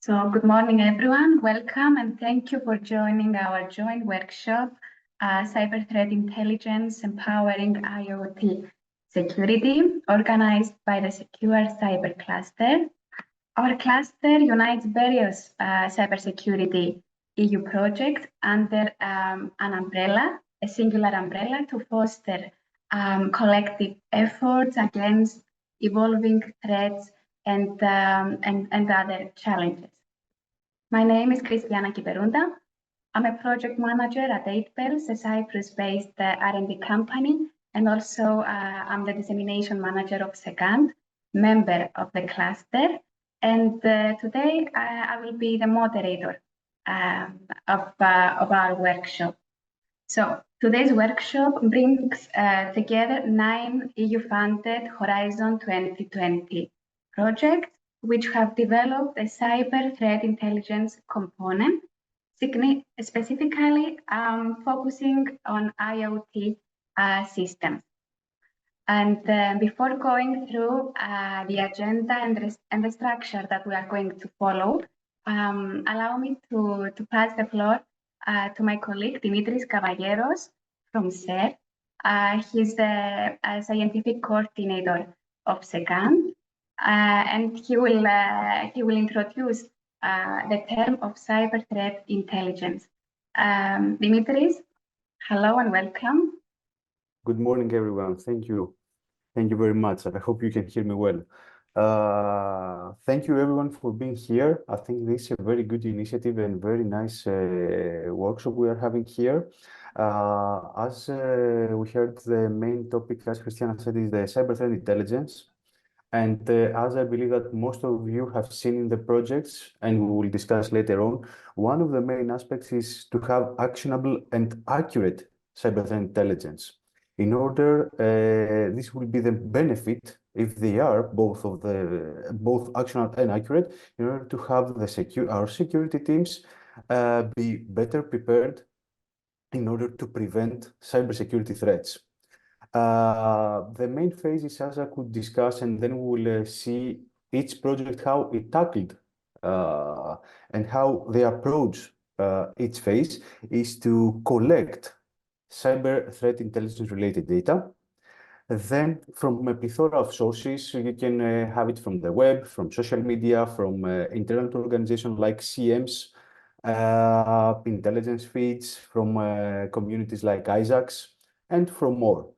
So good morning, everyone. Welcome and thank you for joining our joint workshop, Cyber Threat Intelligence Empowering IoT Security, organized by the SecureCyber Cluster. Our cluster unites various cybersecurity EU projects under an umbrella, a singular umbrella, to foster collective efforts against evolving threats and other challenges. My name is Christiana Kiperunda. I'm a project manager at 8Bells, a Cyprus-based R&D company, and also I'm the dissemination manager of SECANT, member of the cluster. And today I will be the moderator of our workshop. So today's workshop brings together 9 EU-funded Horizon 2020 projects, which have developed a cyber threat intelligence component, specifically focusing on IoT systems. And before going through the agenda and the structure that we are going to follow, allow me to pass the floor to my colleague, Dimitris Caballeros from SER. He's a scientific coordinator of SECANT, and he will introduce the term of cyber threat intelligence. Dimitris, hello and welcome. Good morning, everyone. Thank you. Thank you very much. I hope you can hear me well. Thank you, everyone, for being here. I think this is a very good initiative and very nice workshop we are having here. As we heard, the main topic, as Christiana said, is the cyber threat intelligence. And as I believe that most of you have seen in the projects, and we will discuss later on, one of the main aspects is to have actionable and accurate cyber threat intelligence. In order, this will be the benefit if they are both actionable and accurate, in order to have our security teams be better prepared in order to prevent cybersecurity threats. The main phases, as I could discuss, and then we will see each project, how it tackled and how they approach each phase, is to collect cyber threat intelligence related data. Then from a plethora of sources, you can have it from the web, from social media, from internal organizations like CMs, intelligence feeds, from communities like ISACs, and from more.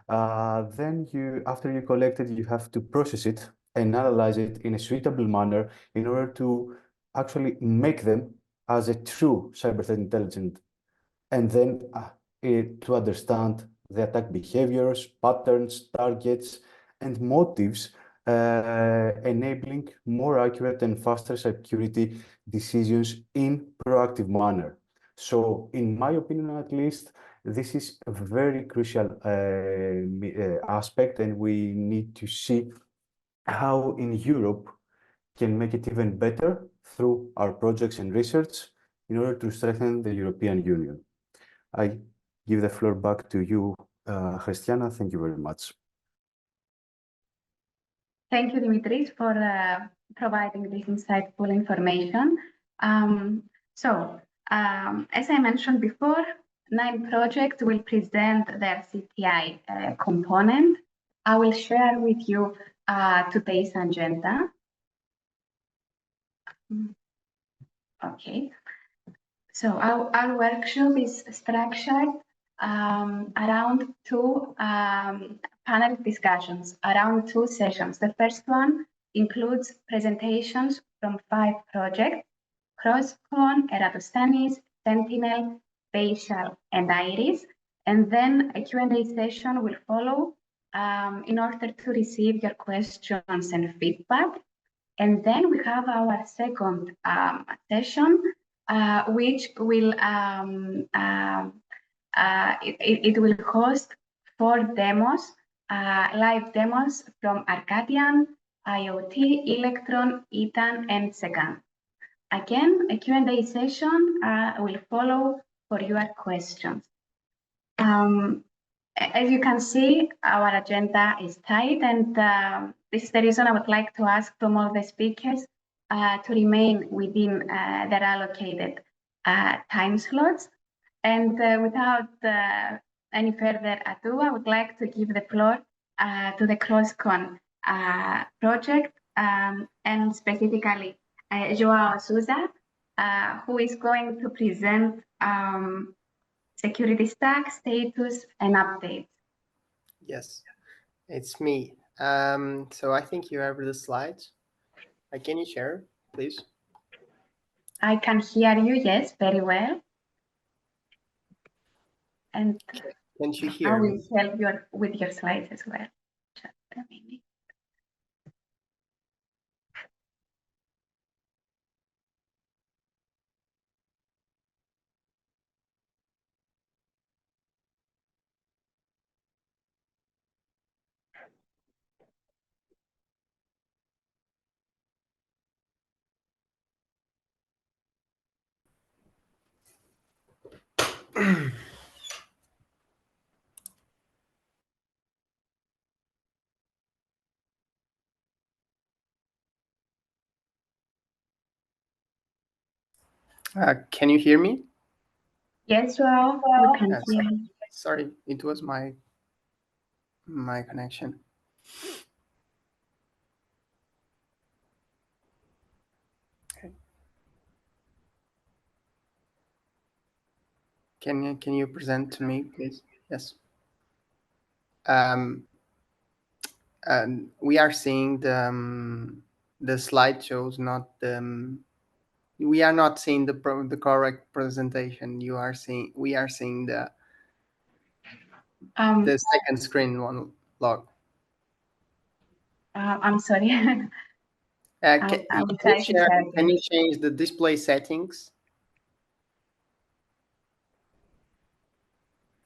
Then after you collect it, you have to process it and analyze it in a suitable manner in order to actually make them as a true cyber threat intelligence, and then to understand the attack behaviors, patterns, targets, and motives, enabling more accurate and faster security decisions in proactive manner. So in my opinion, at least, this is a very crucial aspect, and we need to see how in Europe can make it even better through our projects and research in order to strengthen the European Union. I give the floor back to you, Christiana. Thank you very much. Thank you, Dimitris, for providing this insightful information. As I mentioned before, 9 projects will present their CTI component. I will share with you today's agenda. Okay. So our workshop is structured around 2 panel discussions, around 2 sessions. The first one includes presentations from 5 projects: Crosscon, Eratosthenes, Sentinel, Spatial, and Iris. And then a Q&A session will follow in order to receive your questions and feedback. And then we have our second session, which will it will host 4 demos, live demos from Arcadian, IoT, Electron, ETAN, and SECANT. Again, a Q&A session will follow for your questions. As you can see, our agenda is tight, and this is the reason I would like to ask from all the speakers to remain within their allocated time slots. And without any further ado, I would like to give the floor to the CrossCon project, and specifically Joao Souza, who is going to present security stack status and updates. Yes, it's me. So I think you have the slides. Can you share, please? I can hear you, yes, very well. And Can you I hear will me? help you with your slides as well. Just a minute. Can you hear me? Yes, Joao, we can hear you. Sorry, it was my connection. Okay. Can you present to me, please? Yes. We are seeing the slideshows, not the. We are not seeing the correct presentation. We are seeing the second screen one log. I'm sorry. Can I'll try to share can again. you change the display settings?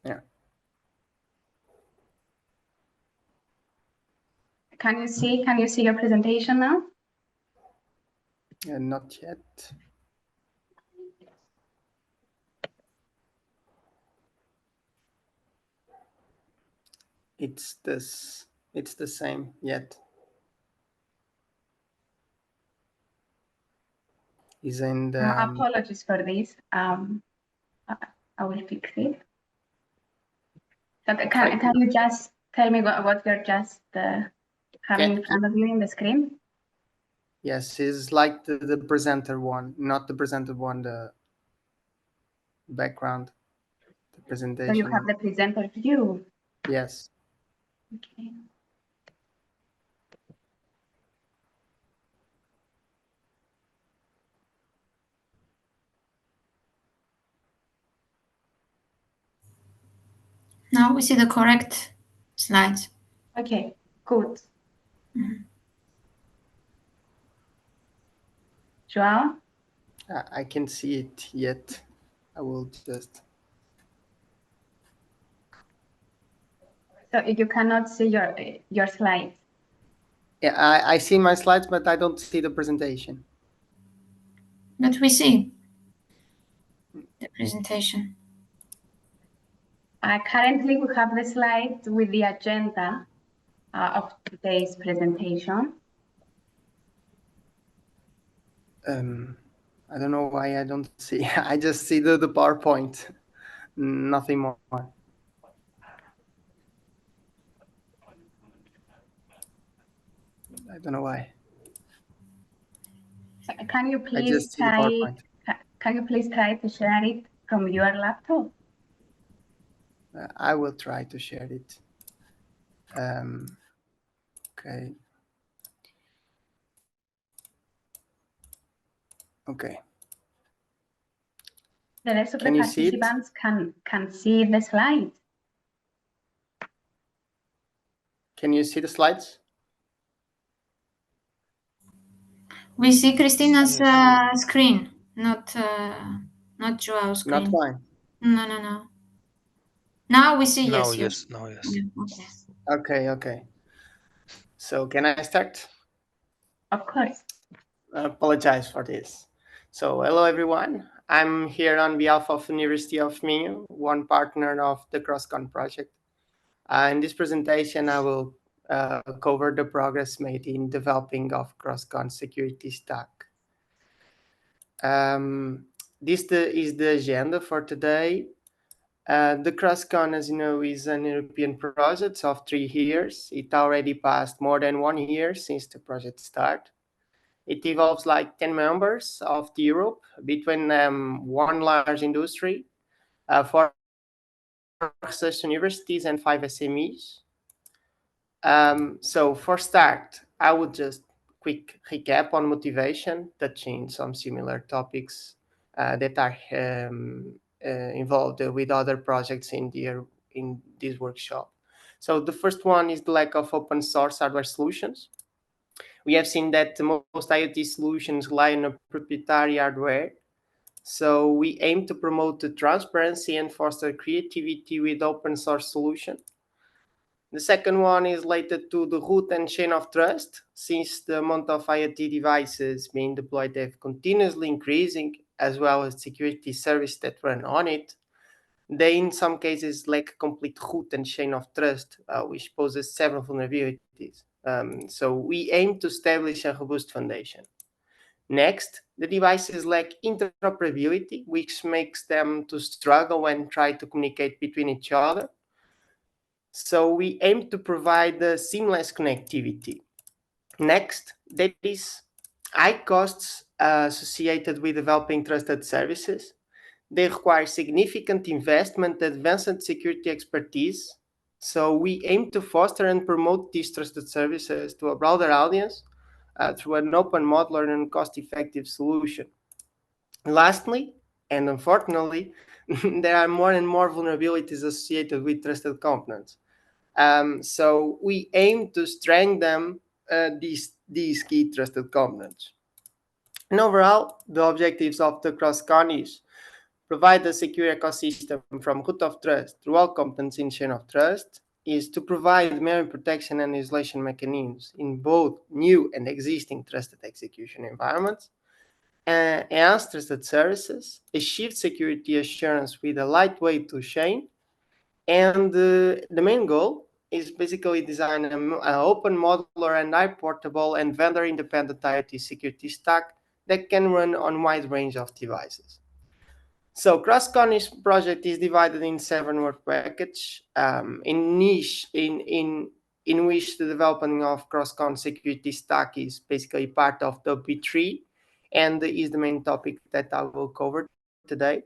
Yeah. Can you see your presentation now? Not yet. It's this. It's the same yet. Is in the. Apologies for this. I will fix it. So can you just tell me what you're just having in front of you in the screen? Yes, it's like the presenter one, not the presenter one, the background, the presentation. So you have the presenter view. Yes. Okay. Now we see the correct slides. Okay, good. Joao? I can see it yet. I will just. So you cannot see your slides. Yeah, I see my slides, but I don't see the presentation. But we see the presentation. Currently, we have the slide with the agenda of today's presentation. I don't know why I don't see. I just see the PowerPoint, nothing more. I don't know why. Can you I please just see the try? PowerPoint. Can you please try to share it from your laptop? I will try to share it. Okay. Okay. The rest of Can the you see it? participants can see the slides. Can you see the slides? We see Christina's screen, not Joao's screen. Not mine. No. Now we see No, yes. No, yes. Yeah, Okay. So can I start? Of course. I apologize for this. So hello everyone. I'm here on behalf of University of Minho, one partner of the CrossCon project. In this presentation, I will cover the progress made in developing of CrossCon security stack. This is the agenda for today. The CrossCon, as you know, is an European project of 3 years. It already passed more than 1 year since the project started. It involves like 10 members of Europe between one large industry, 4 research universities and 5 SMEs. So for start, I would just quick recap on motivation, touching some similar topics that are involved with other projects in this workshop. So the first one is the lack of open source hardware solutions. We have seen that most IoT solutions rely on a proprietary hardware. So we aim to promote the transparency and foster creativity with open source solutions. The second one is related to the root and chain of trust. Since the amount of IoT devices being deployed have continuously increasing, as well as security services that run on it, they in some cases lack complete root and chain of trust, which poses several vulnerabilities. So we aim to establish a robust foundation. Next, the devices lack interoperability, which makes them to struggle when try to communicate between each other. So we aim to provide seamless connectivity. Next, there is high costs associated with developing trusted services. They require significant investment, advanced security expertise. So we aim to foster and promote these trusted services to a broader audience through an open, modular, and cost-effective solution. Lastly, and unfortunately, there are more and more vulnerabilities associated with trusted components. So we aim to strengthen these key trusted components. And overall, the objectives of the CrossCon is provide a secure ecosystem from root of trust through all components in chain of trust, is to provide memory protection and isolation mechanisms in both new and existing trusted execution environments, enhance trusted services, achieve security assurance with a lightweight to chain, and the main goal is basically design an open, modular, and high portable and vendor-independent IoT security stack that can run on a wide range of devices. So CrossCon's project is divided in 7 work packages in which the development of CrossCon security stack is basically part of the P3 and is the main topic that I will cover today.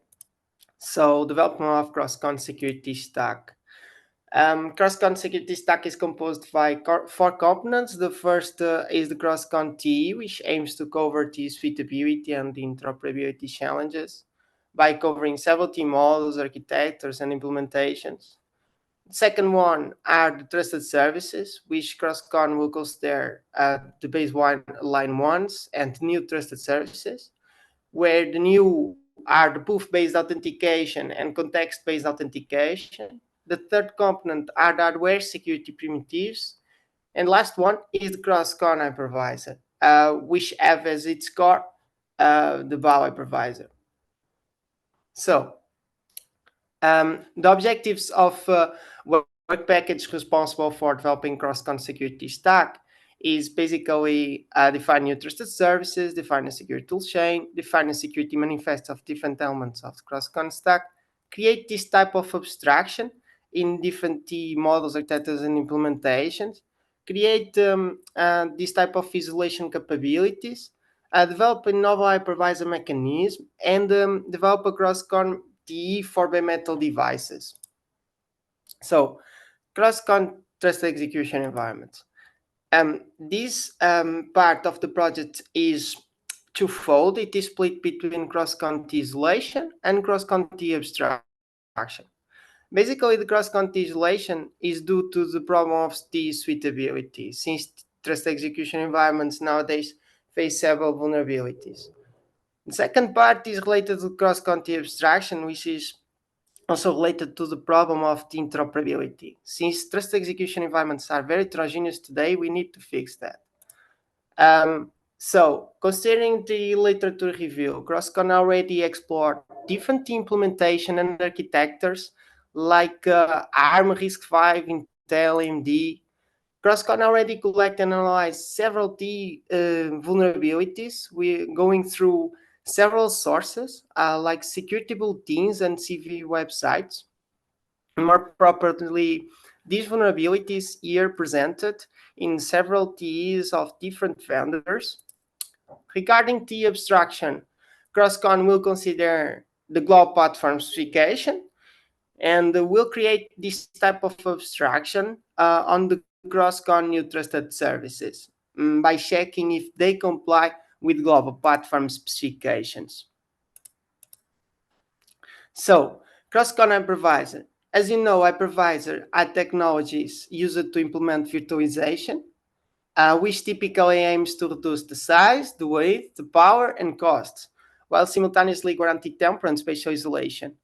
So development of CrossCon security stack. CrossCon security stack is composed by 4 components. The first is the CrossCon TE, which aims to cover the suitability and the interoperability challenges by covering several TE models, architectures, and implementations. The second one are the trusted services, which CrossCon will consider the baseline ones and new trusted services, where the new are the proof-based authentication and context-based authentication. The third component are the hardware security primitives. And last one is the CrossCon hypervisor, which have as its core the BAU hypervisor. So the objectives of work package responsible for developing CrossCon security stack is basically define new trusted services, define a security tool chain, define a security manifest of different elements of the CrossCon stack, create this type of abstraction in different T models, architectures, and implementations, create this type of isolation capabilities, develop a novel hypervisor mechanism, and develop a CrossCon TE for bare metal devices. So, CrossCon trusted execution environments. This part of the project is twofold. It is split between CrossCon TE isolation and CrossCon TE abstraction. Basically, the CrossCon TE isolation is due to the problem of TE suitability, since trusted execution environments nowadays face several vulnerabilities. The second part is related to CrossCon TE abstraction, which is also related to the problem of the interoperability. Since trusted execution environments are very heterogeneous today, we need to fix that. So, considering the literature review, CrossCon already explored different implementation and architectures like ARM, RISC-V, Intel, AMD. CrossCon already collected and analyzed several vulnerabilities. We're going through several sources like security bulletins and CV websites. More properly, these vulnerabilities here presented in several TEs of different vendors. Regarding TE abstraction, CrossCon will consider the global platform specification and will create this type of abstraction on the CrossCon new trusted services by checking if they comply with global platform specifications. So, CrossCon hypervisor. As you know, hypervisor are technologies used to implement virtualization, which typically aims to reduce the size, the weight, the power, and costs, while simultaneously guaranteeing temporal and spatial isolation.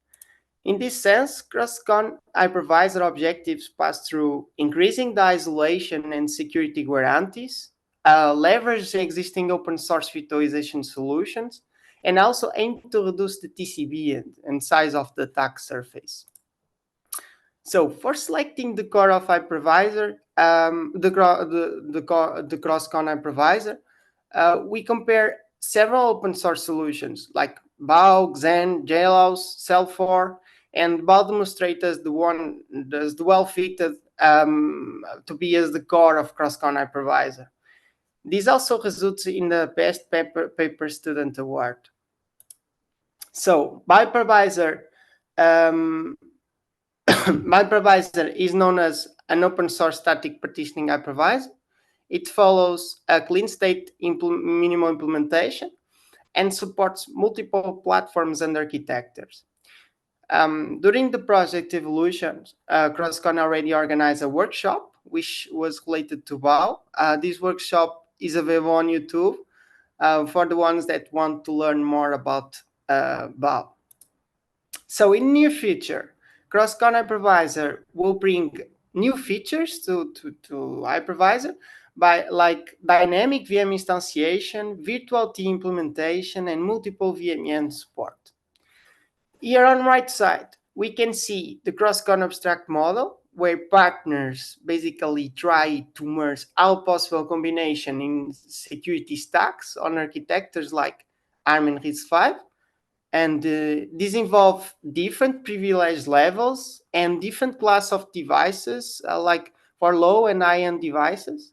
In this sense, CrossCon hypervisor objectives pass through increasing the isolation and security guarantees, leverage existing open source virtualization solutions, and also aim to reduce the TCB and size of the attack surface. So for selecting the core of hypervisor, the CrossCon hypervisor, we compare several open source solutions like BAU, Xen, JLOS, Cell4, and BAU demonstrates as the one that's well fitted to be as the core of CrossCon hypervisor. This also results in the best paper student award. So hypervisor hypervisor is known as an open source static partitioning hypervisor. It follows a clean state minimal implementation and supports multiple platforms and architectures. During the project evolution, CrossCon already organized a workshop which was related to BAU. This workshop is available on YouTube for the ones that want to learn more about BAU. So in near future, CrossCon hypervisor will bring new features to hypervisor by like dynamic VM instantiation, virtual T implementation, and multiple VMN support. Here on right side, we can see the CrossCon abstract model where partners basically try to merge all possible combination in security stacks on architectures like ARM and RISC-V. And these involve different privilege levels and different class of devices, like for low and high-end devices.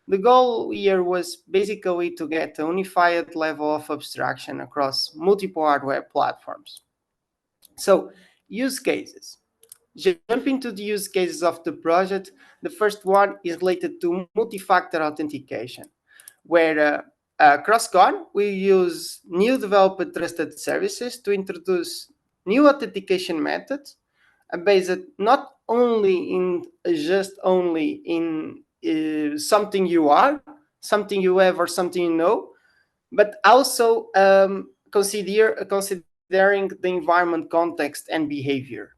The goal here was basically to get a unified level of abstraction across multiple hardware platforms. So, use cases. Jumping to the use cases of the project, the first one is related to multi-factor authentication, where CrossCon will use new developed trusted services to introduce new authentication methods based not only in something you are, something you have, or something you know, but also considering the environment context and behavior.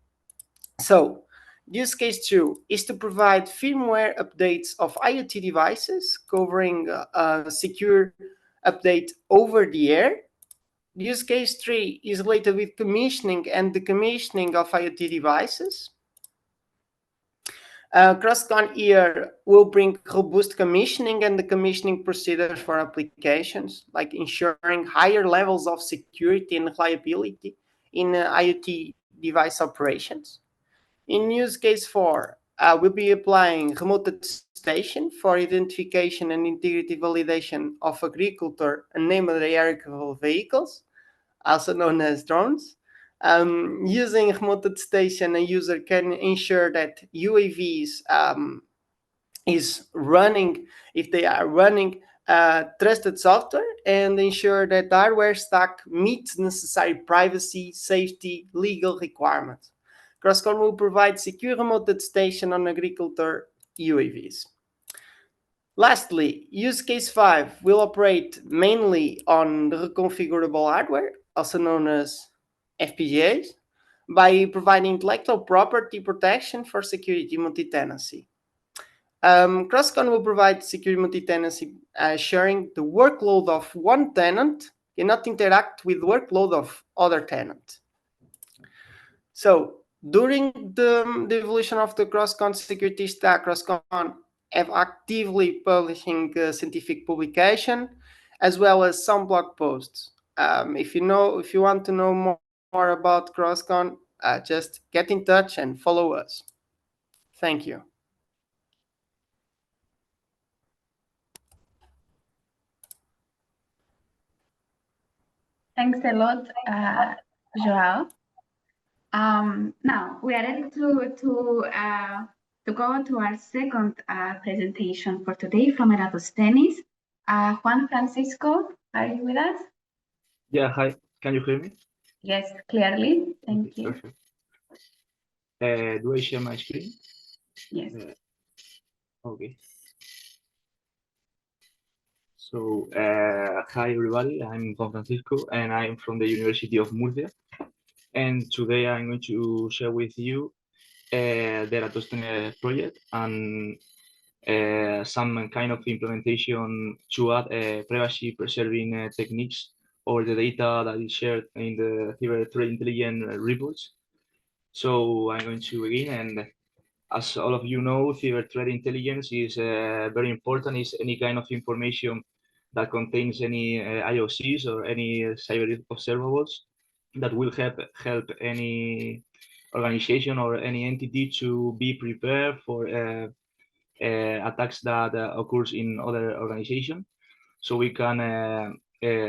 So, use case 2 is to provide firmware updates of IoT devices, covering a secure update over the air. Use case 3 is related with commissioning and decommissioning of IoT devices. CrossCon here will bring robust commissioning and decommissioning procedures for applications, like ensuring higher levels of security and reliability in IoT device operations. In use case 4, we'll be applying remote attestation for identification and integrity validation of agriculture and namely aerial vehicles, also known as drones. Using remote attestation, a user can ensure that UAVs is running, if they are running trusted software, and ensure that the hardware stack meets necessary privacy, safety, legal requirements. CrossCon will provide secure remote attestation on agriculture UAVs. Lastly, use case 5 will operate mainly on the reconfigurable hardware, also known as FPGAs, by providing intellectual property protection for security multi-tenancy. CrossCon will provide security multi-tenancy, sharing the workload of one tenant cannot interact with the workload of other tenant. So during the evolution of the CrossCon security stack, CrossCon have actively publishing scientific publication, as well as some blog posts. If you want to know more about CrossCon, just get in touch and follow us. Thank you. Thanks a lot, Joao. Now we are ready to go to our second presentation for today from Eratosthenes. Juan Francisco, are you with us? Yeah, hi. Can you hear me? Yes, clearly. Thank you. Perfect. Do I share my screen? Yes. Okay. So, hi everybody. I'm Juan Francisco, and I'm from the University of Murcia. And today I'm going to share with you the Eratosthenes project and some kind of implementation to add privacy preserving techniques over the data that is shared in the cyber threat intelligence reports. So I'm going to begin, and as all of you know, cyber threat intelligence is very important. It's any kind of information that contains any IOCs or any cyber observables that will help any organization or any entity to be prepared for attacks that occurs in other organization. So we can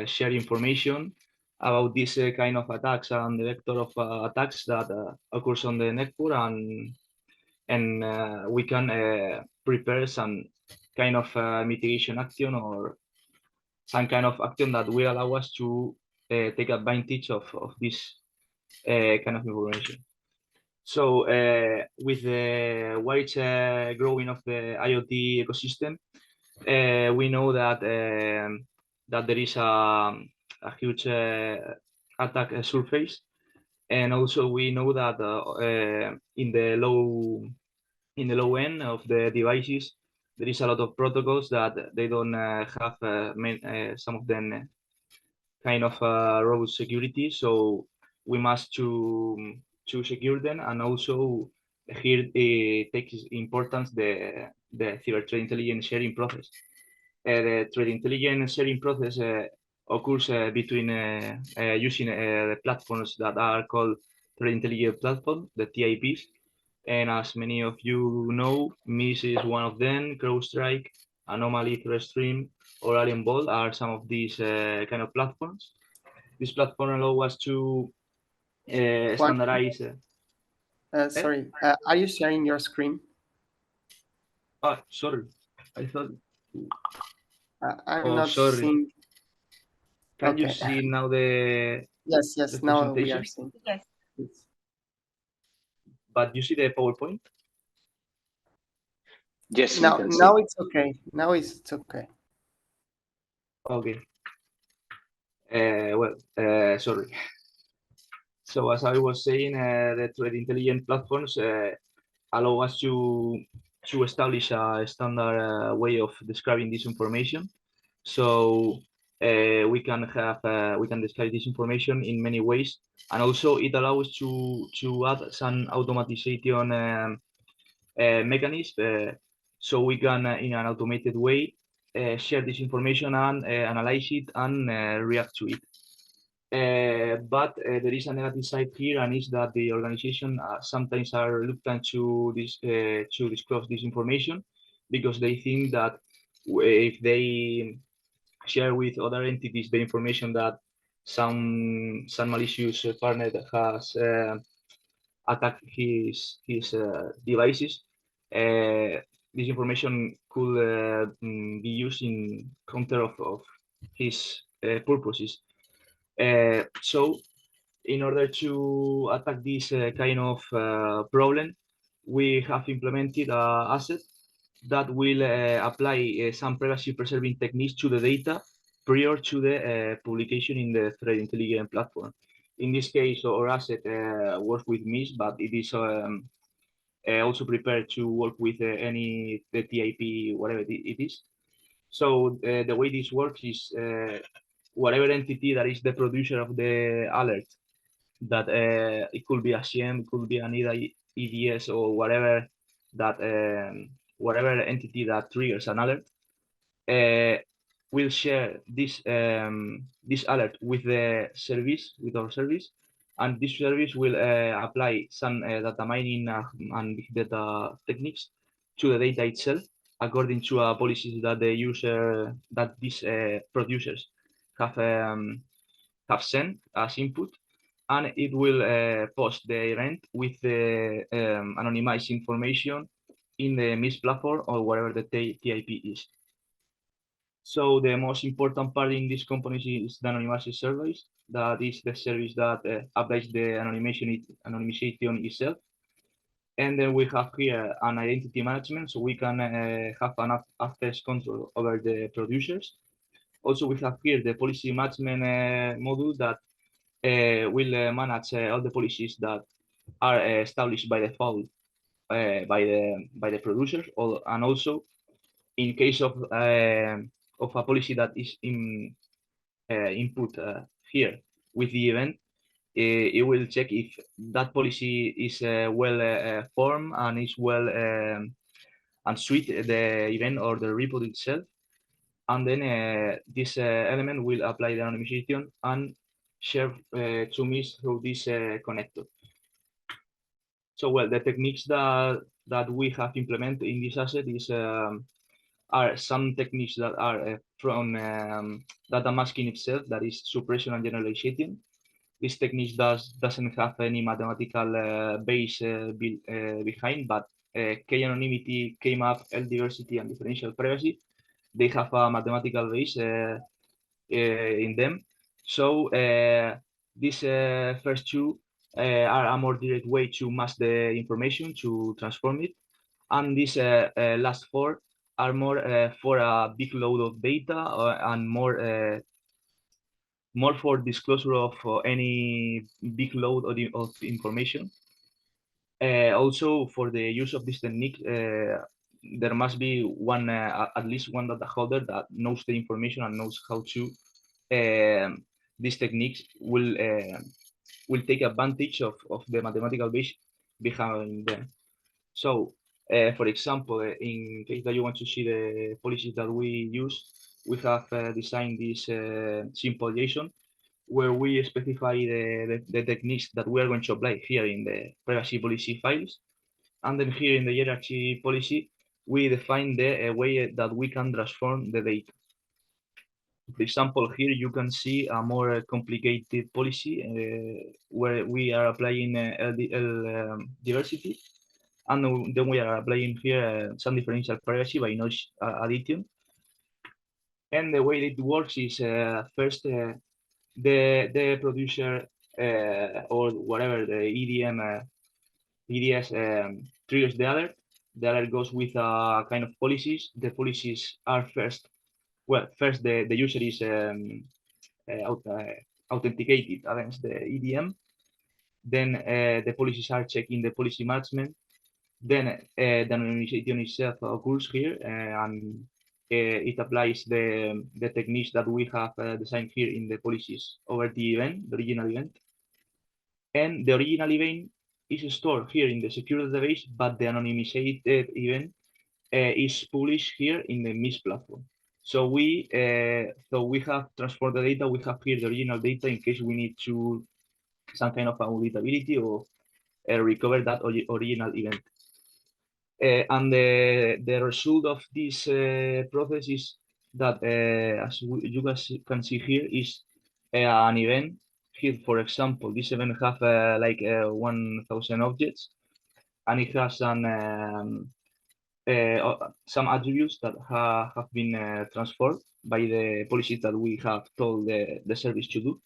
share information about this kind of attacks and the vector of attacks that occurs on the network, and we can prepare some kind of mitigation action or some kind of action that will allow us to take advantage of this kind of information. So with the wide growing of the IoT ecosystem, we know that that there is a huge attack surface, and also we know that in the low end of the devices there is a lot of protocols that they don't have some of them kind of robust security, so we must to secure them. And also here it takes importance the cyber threat intelligence sharing process. The threat intelligence sharing process occurs between using the platforms that are called threat intelligence platform, the TIPs. And as many of you know, MIS is one of them. CrowdStrike, Anomaly, ThreatStream, or Alien Bolt are some of these kind of platforms. This platform allows us to standardize. Sorry, are you sharing your screen? Sorry, I thought. I'm not sorry. seeing. Can you see now the? Yes, the now we presentation? are seeing. Yes. But you see the PowerPoint? Yes, Now it's okay. Now it's okay. Okay. Sorry. So as I was saying, the threat intelligence platforms allow us to establish a standard way of describing this information. So we can describe this information in many ways, and also it allows to add some automation mechanism, so we can in an automated way share this information and analyze it and react to it. But there is a negative side here, and is that the organization sometimes are reluctant to disclose this information because they think that if they share with other entities the information that some malicious partner has attacked his devices, this information could be used in counter of his purposes. So in order to attack this kind of problem, we have implemented an asset that will apply some privacy preserving techniques to the data prior to the publication in the threat intelligence platform. In this case, our asset works with MIS, but it is also prepared to work with the TIP, whatever it is. So the way this works is whatever entity that is the producer of the alert, that it could be a CM, it could be an EDS, or whatever that whatever entity that triggers an alert, will share this alert with the service, with our service, and this service will apply some data mining and big data techniques to the data itself, according to policies that the user, that these producers have sent as input, and it will post the event with the anonymized information in the MIS platform or wherever the TIP is. So the most important part in this component is the anonymization service. That is the service that applies the anonymization itself. And then we have here an identity management, so we can have an access control over the producers. Also, we have here the policy management module that will manage all the policies that are established by default by the producers, and also in case of a policy that is input here with the event, it will check if that policy is well formed and is well and suit the event or the report itself. And then this element will apply the anonymization and share to me through this connector. So, well, the techniques that we have implemented in this asset are some techniques that are from data masking itself, that is suppression and generalization. This technique doesn't have any mathematical base behind, but K-anonymity, K-map, L-diversity, and differential privacy, they have a mathematical base in them. So these first two are a more direct way to mask the information, to transform it. And these last four are more for a big load of data and more for disclosure of any big load of information. Also, for the use of this technique, there must be one, at least one data holder that knows the information and knows how to. These techniques will take advantage of the mathematical base behind them. So, for example, in case that you want to see the policies that we use, we have designed this simple JSON where we specify the techniques that we are going to apply here in the privacy policy files. And then here in the hierarchy policy, we define the way that we can transform the data. For example, here you can see a more complicated policy where we are applying diversity, and then we are applying here some differential privacy by noise addition. And the way it works is first the producer or whatever the EDS triggers the alert. The alert goes with a kind of policies. The policies are first the user is authenticated against the EDM. Then the policies are checking the policy management. Then the anonymization itself occurs here, and it applies the techniques that we have designed here in the policies over the event, the original event. And the original event is stored here in the secure database, but the anonymized event is published here in the MIS platform. So we have transformed the data. We have here the original data in case we need to some kind of auditability or recover that original event. And the result of this process is that, as you guys can see here, is an event. Here, for example, this event have like 1,000 objects, and it has some attributes that have been transformed by the policies that we have told the service to do.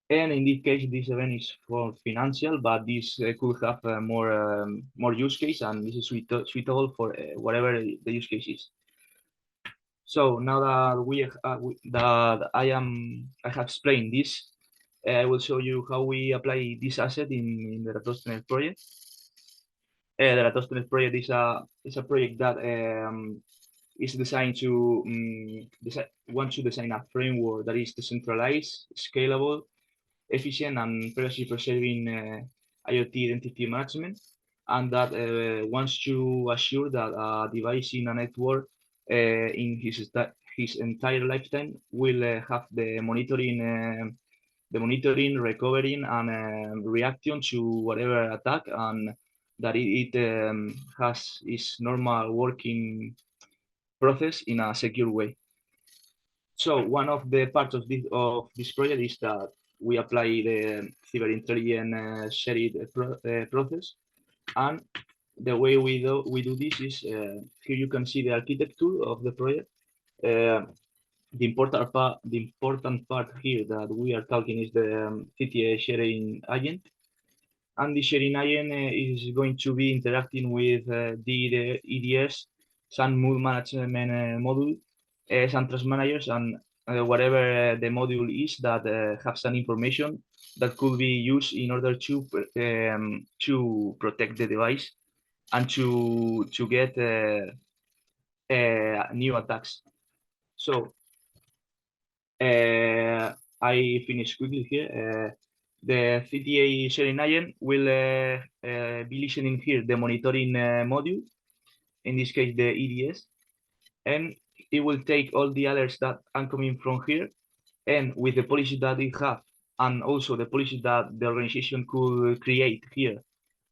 And in this case, this event is for financial, but this could have more use case, and this is suitable for whatever the use case is. So now that I have explained this, I will show you how we apply this asset in the Eratosthenes project. The Eratosthenes project is a project that is designed to want to design a framework that is decentralized, scalable, efficient, and privacy preserving IoT identity management, and that wants to assure that a device in a network in his entire lifetime will have the monitoring, recovering, and reaction to whatever attack, and that it has its normal working process in a secure way. So one of the parts of this project is that we apply the cyber intelligence shared process, and the way we do this is here you can see the architecture of the project. The important part here that we are talking is the CTA sharing agent, and the sharing agent is going to be interacting with the EDS, some mood management module, some trust managers, and whatever the module is that have some information that could be used in order to protect the device and to get new attacks. So I finish quickly here. The CTA sharing agent will be listening here the monitoring module, in this case the EDS, and it will take all the alerts that are coming from here, and with the policy that it have, and also the policy that the organization could create here,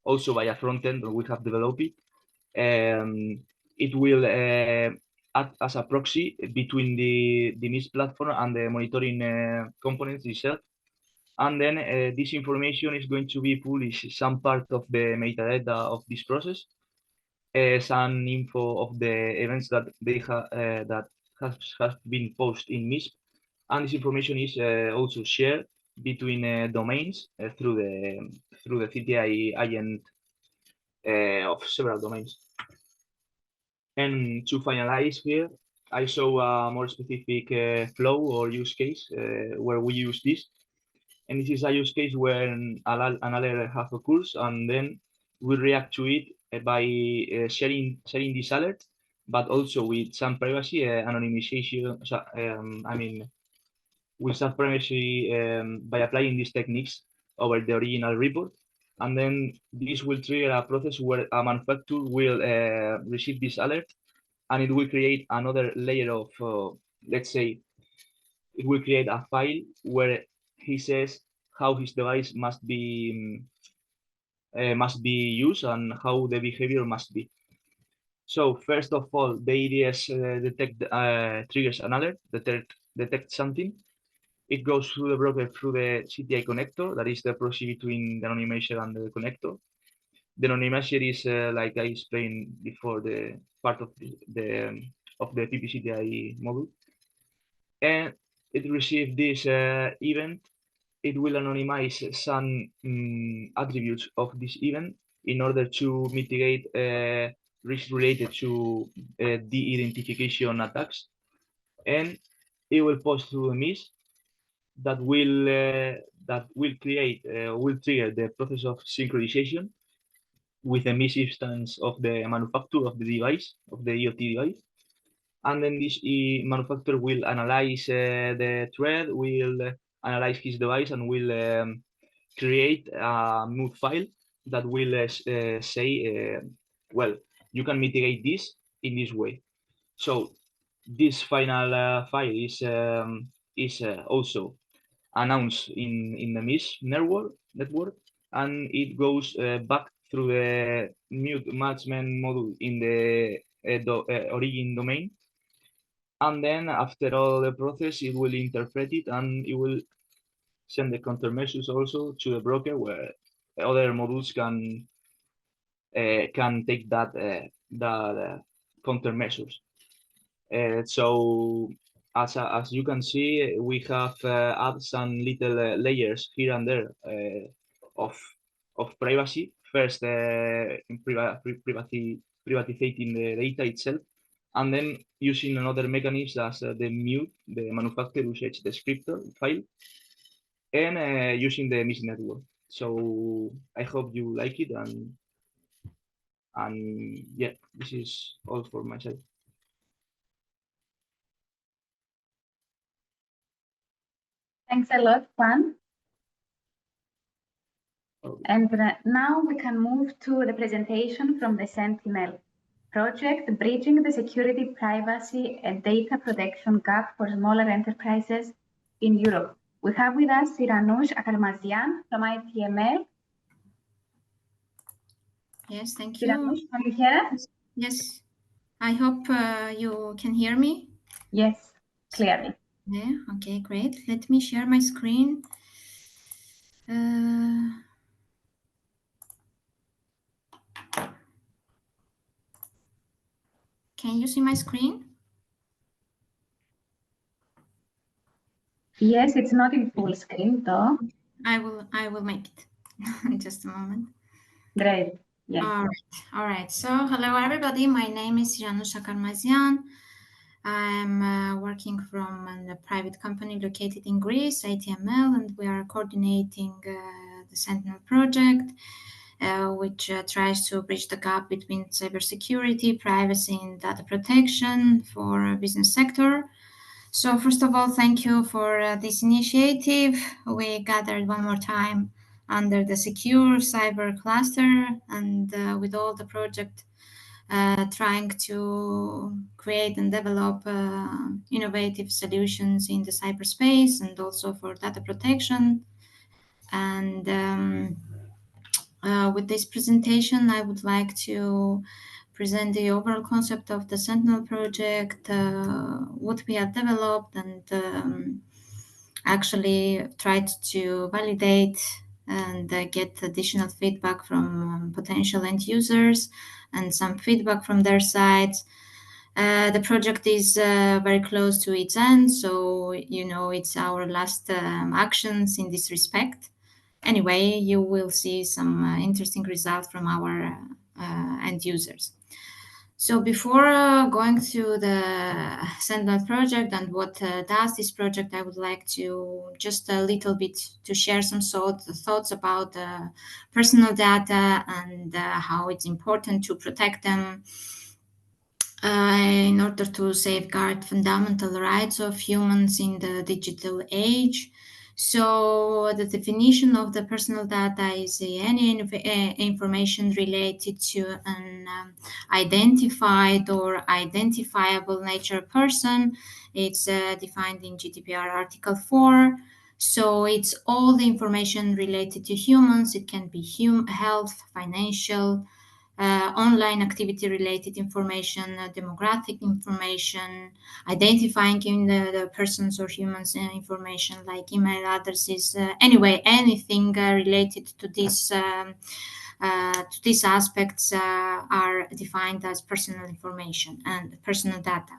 also by a front end that we have developed it. It will act as a proxy between the NIST platform and the monitoring components itself. And then this information is going to be published, some part of the metadata of this process, some info of the events that they that has been posted in MISP, and this information is also shared between domains through the CTI agent of several domains. And to finalize here, I show a more specific flow or use case where we use this. And this is a use case where an alert has occurred, and then we react to it by sharing this alert, but also with some privacy anonymization. I mean, with some privacy by applying these techniques over the original report. And then this will trigger a process where a manufacturer will receive this alert, and it will create another layer of, let's say, it will create a file where he says how his device must be used and how the behavior must be. So first of all, the EDS triggers an alert, detect something. It goes through the broker through the CTI connector, that is the proxy between the anonymizer and the connector. The anonymizer is, like I explained before, the part of the PPCTI module. And it receives this event. It will anonymize some attributes of this event in order to mitigate risks related to de-identification attacks. And it will post through the MIS that will trigger the process of synchronization with the MIS instance of the manufacturer of the device, of the IoT device. And then this manufacturer will analyze the thread, will analyze his device, and will create a mood file that will say, well, you can mitigate this in this way. So this final file is also announced in the MIS network, and it goes back through the mute management module in the origin domain. And then after all the process, it will interpret it, and it will send the countermeasures also to the broker, where other modules can take that countermeasures. So as you can see, we have added some little layers here and there of privacy. First, privatizing the data itself, and then using another mechanism as the mute, the manufacturer usage descriptor file, and using the MIS network. So I hope you like it, and yeah, this is all for my side. Thanks a lot, Juan. Okay. And now we can move to the presentation from the Sentinel project, Bridging the Security, Privacy, and Data Protection Gap for Smaller Enterprises in Europe. We have with us Cyranoush Akarmazian from ITML. Yes, thank you. Cyranoush, can you hear us? Yes, I hope you can hear me. Yes, clearly. Yeah, okay, great. Let me share my screen. Can you see my screen? Yes, it's not in full screen though. I will make it in just a moment. Great. Yes. All right. So hello everybody. My name is Cyranoush Akarmazian. I'm working from a private company located in Greece, ITML, and we are coordinating the Sentinel project, which tries to bridge the gap between cybersecurity, privacy, and data protection for business sector. So first of all, thank you for this initiative. We gathered one more time under the SecureCyber Cluster and with all the project trying to create and develop innovative solutions in the cyberspace and also for data protection. And with this presentation, I would like to present the overall concept of the Sentinel project, what we have developed, and actually tried to validate and get additional feedback from potential end users and some feedback from their sides. The project is very close to its end, so it's our last actions in this respect. Anyway, you will see some interesting results from our end users. So before going to the Sentinel project and what does this project, I would like to just a little bit to share some thoughts about personal data and how it's important to protect them in order to safeguard fundamental rights of humans in the digital age. So the definition of the personal data is any information related to an identified or identifiable nature person. It's defined in GDPR Article 4. So it's all the information related to humans. It can be health, financial, online activity related information, demographic information, identifying in the persons or humans information like email addresses, anyway, anything related to these aspects are defined as personal information and personal data.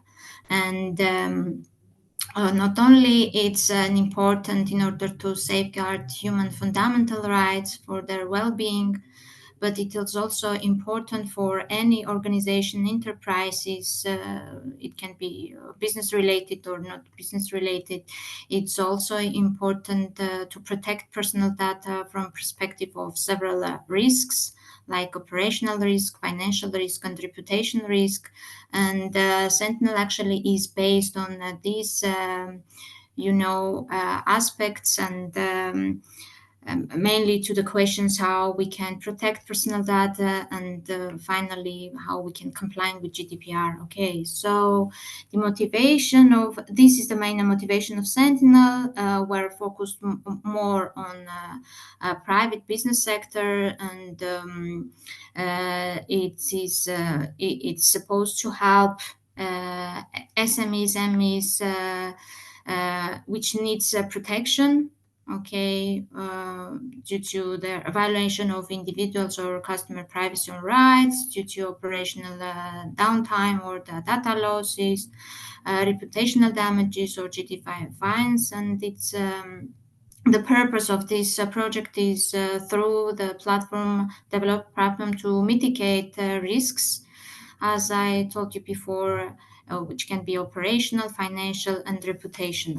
And not only it's important in order to safeguard human fundamental rights for their well-being, but it is also important for any organization, enterprises. It can be business related or not business related. It's also important to protect personal data from perspective of several risks, like operational risk, financial risk, and reputation risk. And Sentinel actually is based on these, aspects and mainly to the questions how we can protect personal data and finally how we can comply with GDPR. Okay, so the motivation of this is the main motivation of Sentinel. We're focused more on private business sector, and it's supposed to help SMEs, MEs, which needs protection, okay, due to the violation of individuals or customer privacy rights, due to operational downtime or the data losses, reputational damages or GDPR fines. And it's the purpose of this project is through the developed platform to mitigate risks, as I told you before, which can be operational, financial, and reputational.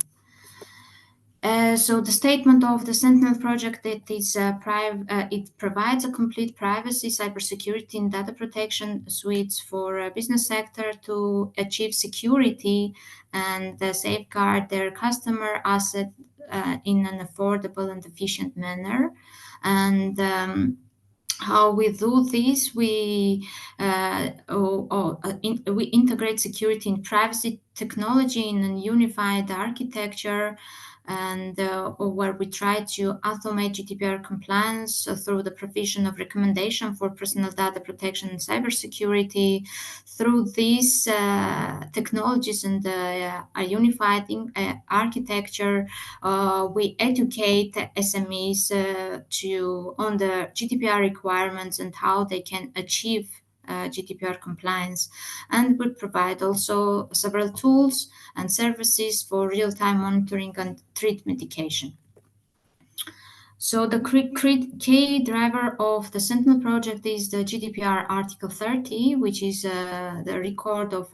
So the statement of the Sentinel project, it provides a complete privacy, cybersecurity, and data protection suites for business sector to achieve security and safeguard their customer asset in an affordable and efficient manner. And how we do this, we integrate security and privacy technology in a unified architecture, and where we try to automate GDPR compliance through the provision of recommendation for personal data protection and cybersecurity. Through these technologies and a unified architecture, we educate SMEs on the GDPR requirements and how they can achieve GDPR compliance, and we provide also several tools and services for real-time monitoring and threat mitigation. So the key driver of the Sentinel project is the GDPR Article 30, which is the record of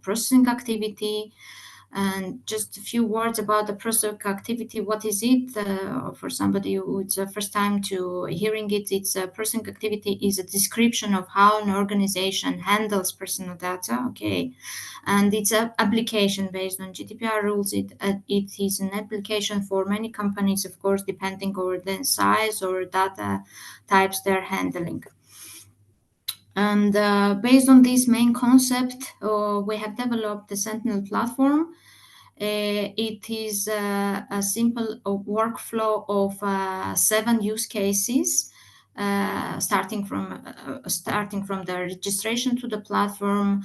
processing activity. And just a few words about the processing activity. What is it? For somebody who it's the first time to hearing it, it's processing activity is a description of how an organization handles personal data. Okay, and it's an application based on GDPR rules. It is an application for many companies, of course, depending on the size or data types they're handling. And based on this main concept, we have developed the Sentinel platform. It is a simple workflow of 7 use cases, starting from the registration to the platform,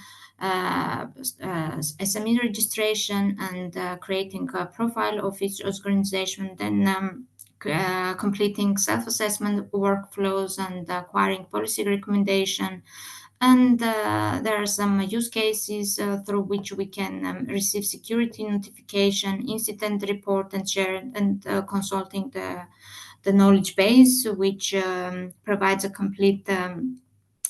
SME registration, and creating a profile of each organization, then completing self-assessment workflows and acquiring policy recommendation. And there are some use cases through which we can receive security notification, incident report, and share, and consulting the knowledge base, which provides a complete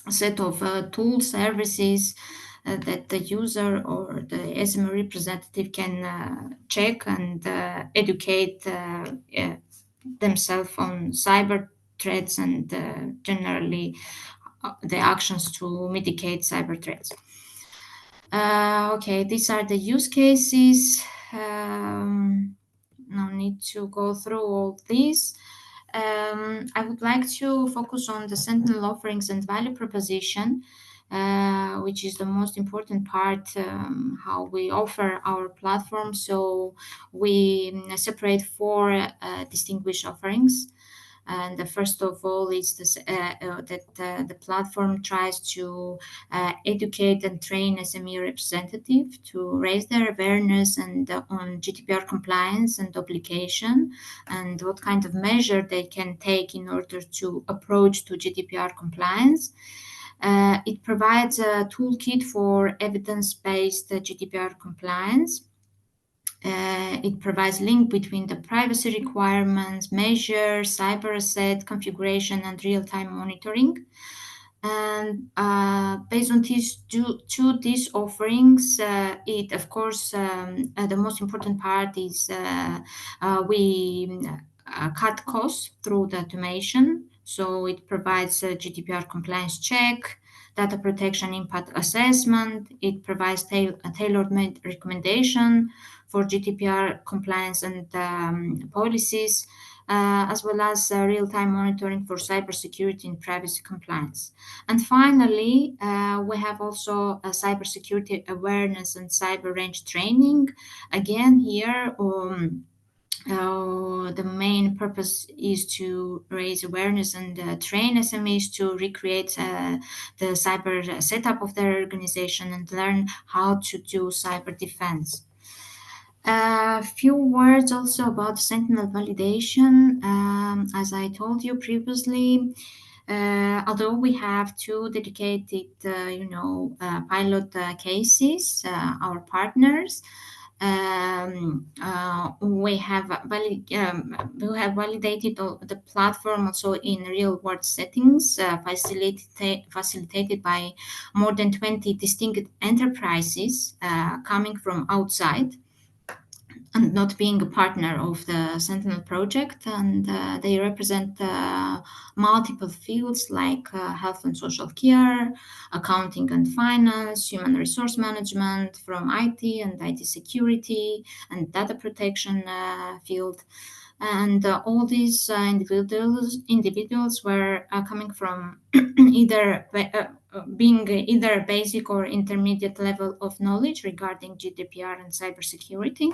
set of tools, services that the user or the SME representative can check and educate themselves on cyber threats and generally the actions to mitigate cyber threats. Okay, these are the use cases. No need to go through all these. I would like to focus on the Sentinel offerings and value proposition, which is the most important part, how we offer our platform. So we separate 4 distinguished offerings. And the first of all is this, that the platform tries to educate and train SME representative to raise their awareness and on GDPR compliance and obligation, and what kind of measure they can take in order to approach to GDPR compliance. It provides a toolkit for evidence-based GDPR compliance. It provides link between the privacy requirements, measures, cyber asset configuration, and real-time monitoring. And based on these these offerings, it of course the most important part is we cut costs through the automation. So it provides a GDPR compliance check, data protection impact assessment. It provides tailored recommendation for GDPR compliance and policies, as well as real-time monitoring for cybersecurity and privacy compliance. And finally, we have also a cybersecurity awareness and cyber range training. Again, here, the main purpose is to raise awareness and train SMEs to recreate the cyber setup of their organization and learn how to do cyber defense. A few words also about Sentinel validation. As I told you previously, although we have 2 dedicated, pilot cases, our partners, we have validated the platform also in real world settings, facilitated by more than 20 distinct enterprises coming from outside and not being a partner of the Sentinel project. And they represent multiple fields like health and social care, accounting and finance, human resource management, from IT and IT security and data protection field. And all these individuals were coming from either being either basic or intermediate level of knowledge regarding GDPR and cybersecurity.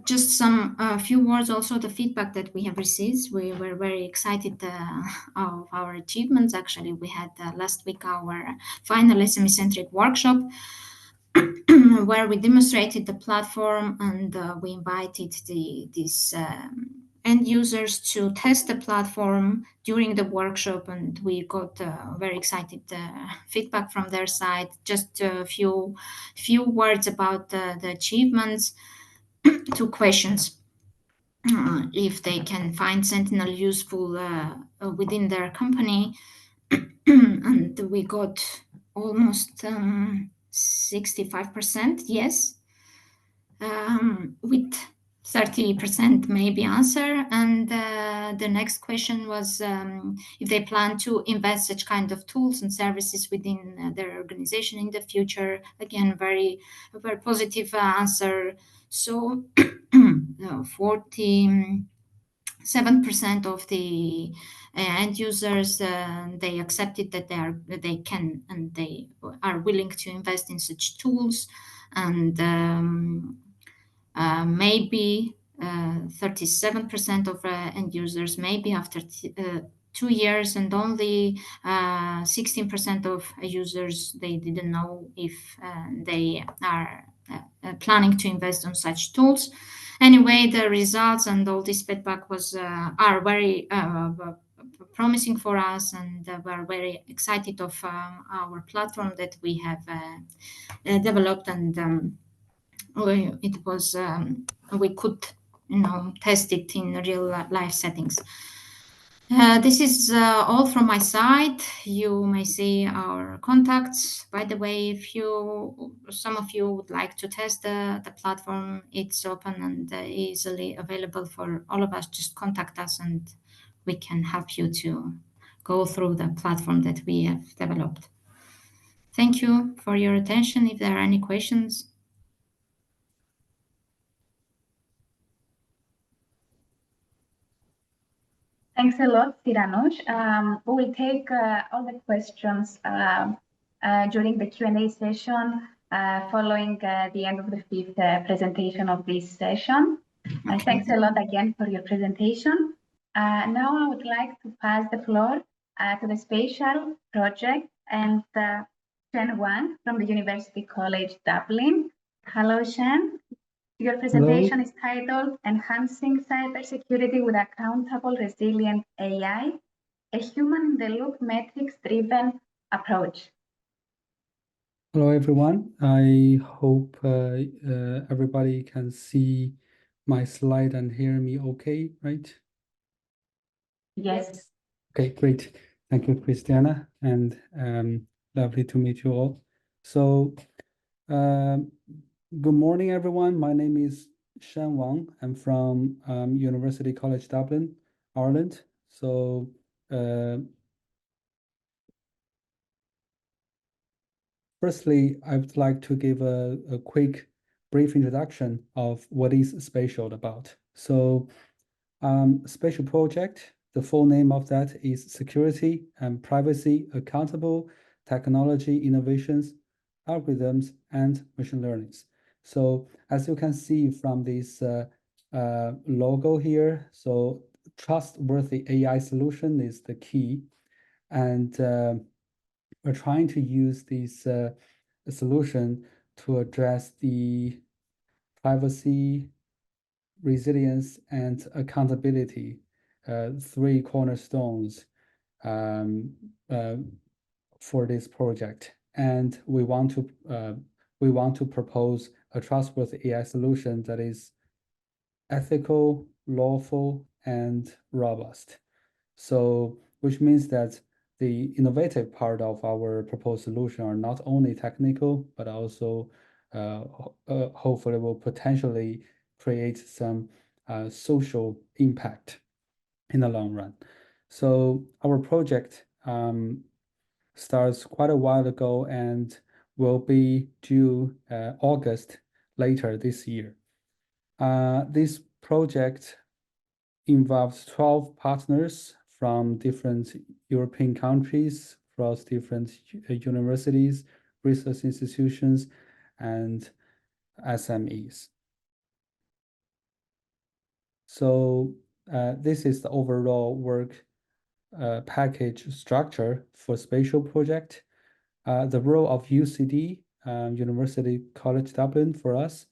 Just some few words also the feedback that we have received. We were very excited of our achievements. Actually, we had last week our final SME-centric workshop where we demonstrated the platform, and we invited these end users to test the platform during the workshop, and we got very excited feedback from their side. Just a few words about the achievements. 2 questions. If they can find Sentinel useful within their company, and we got almost 65% yes, with 30% maybe answer. And the next question was if they plan to invest such kind of tools and services within their organization in the future. Again, very positive answer. So 47% of the end users they accepted that they can and they are willing to invest in such tools, and maybe 37% of end users maybe after 2 years, and only 16% of users they didn't know if they are planning to invest on such tools. Anyway, the results and all this feedback was are very promising for us, and we're very excited of our platform that we have developed, and it was we could test it in real life settings. This is all from my side. You may see our contacts. By the way, if some of you would like to test the platform, it's open and easily available for all of us. Just contact us and we can help you to go through the platform that we have developed. Thank you for your attention. If there are any questions. Thanks a lot, Cyranos. We will take all the questions during the Q&A session following the end of the 5th presentation of this session. Okay. Thanks a lot again for your presentation. Now I would like to pass the floor to the spatial project and Shen Wang from the University College Dublin. Hello, Shen. Your presentation is titled Enhancing Cybersecurity with Accountable Resilient AI, a human-in-the-loop metrics-driven approach. Hello, everyone. I hope everybody can see my slide and hear me okay, right? Yes. Okay, great. Thank you, Christiana, and lovely to meet you all. So, good morning, everyone. My name is Shen Wang. I'm from University College Dublin, Ireland. So, firstly, I would like to give a quick, brief introduction of what is Spatial about. So, Spatial Project, the full name of that is Security and Privacy Accountable Technology Innovations, Algorithms, and Machine Learnings. So, as you can see from this logo here, so trustworthy AI solution is the key, and we're trying to use this solution to address the privacy, resilience, and accountability, 3 cornerstones for this project. And we want to propose a trustworthy AI solution that is ethical, lawful, and robust. So, which means that the innovative part of our proposed solution are not only technical, but also hopefully will potentially create some social impact in the long run. So our project starts quite a while ago and will be due August later this year. This project involves 12 partners from different European countries, across different universities, research institutions, and SMEs. So this is the overall work package structure for spatial project. The role of UCD, University College Dublin, for us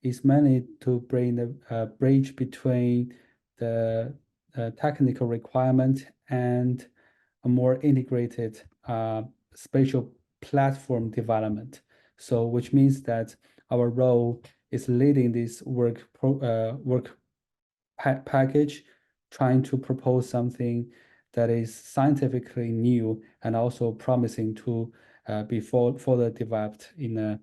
is mainly to bring the bridge between the technical requirement and a more integrated spatial platform development. So, which means that our role is leading this work package, trying to propose something that is scientifically new and also promising to be further developed in the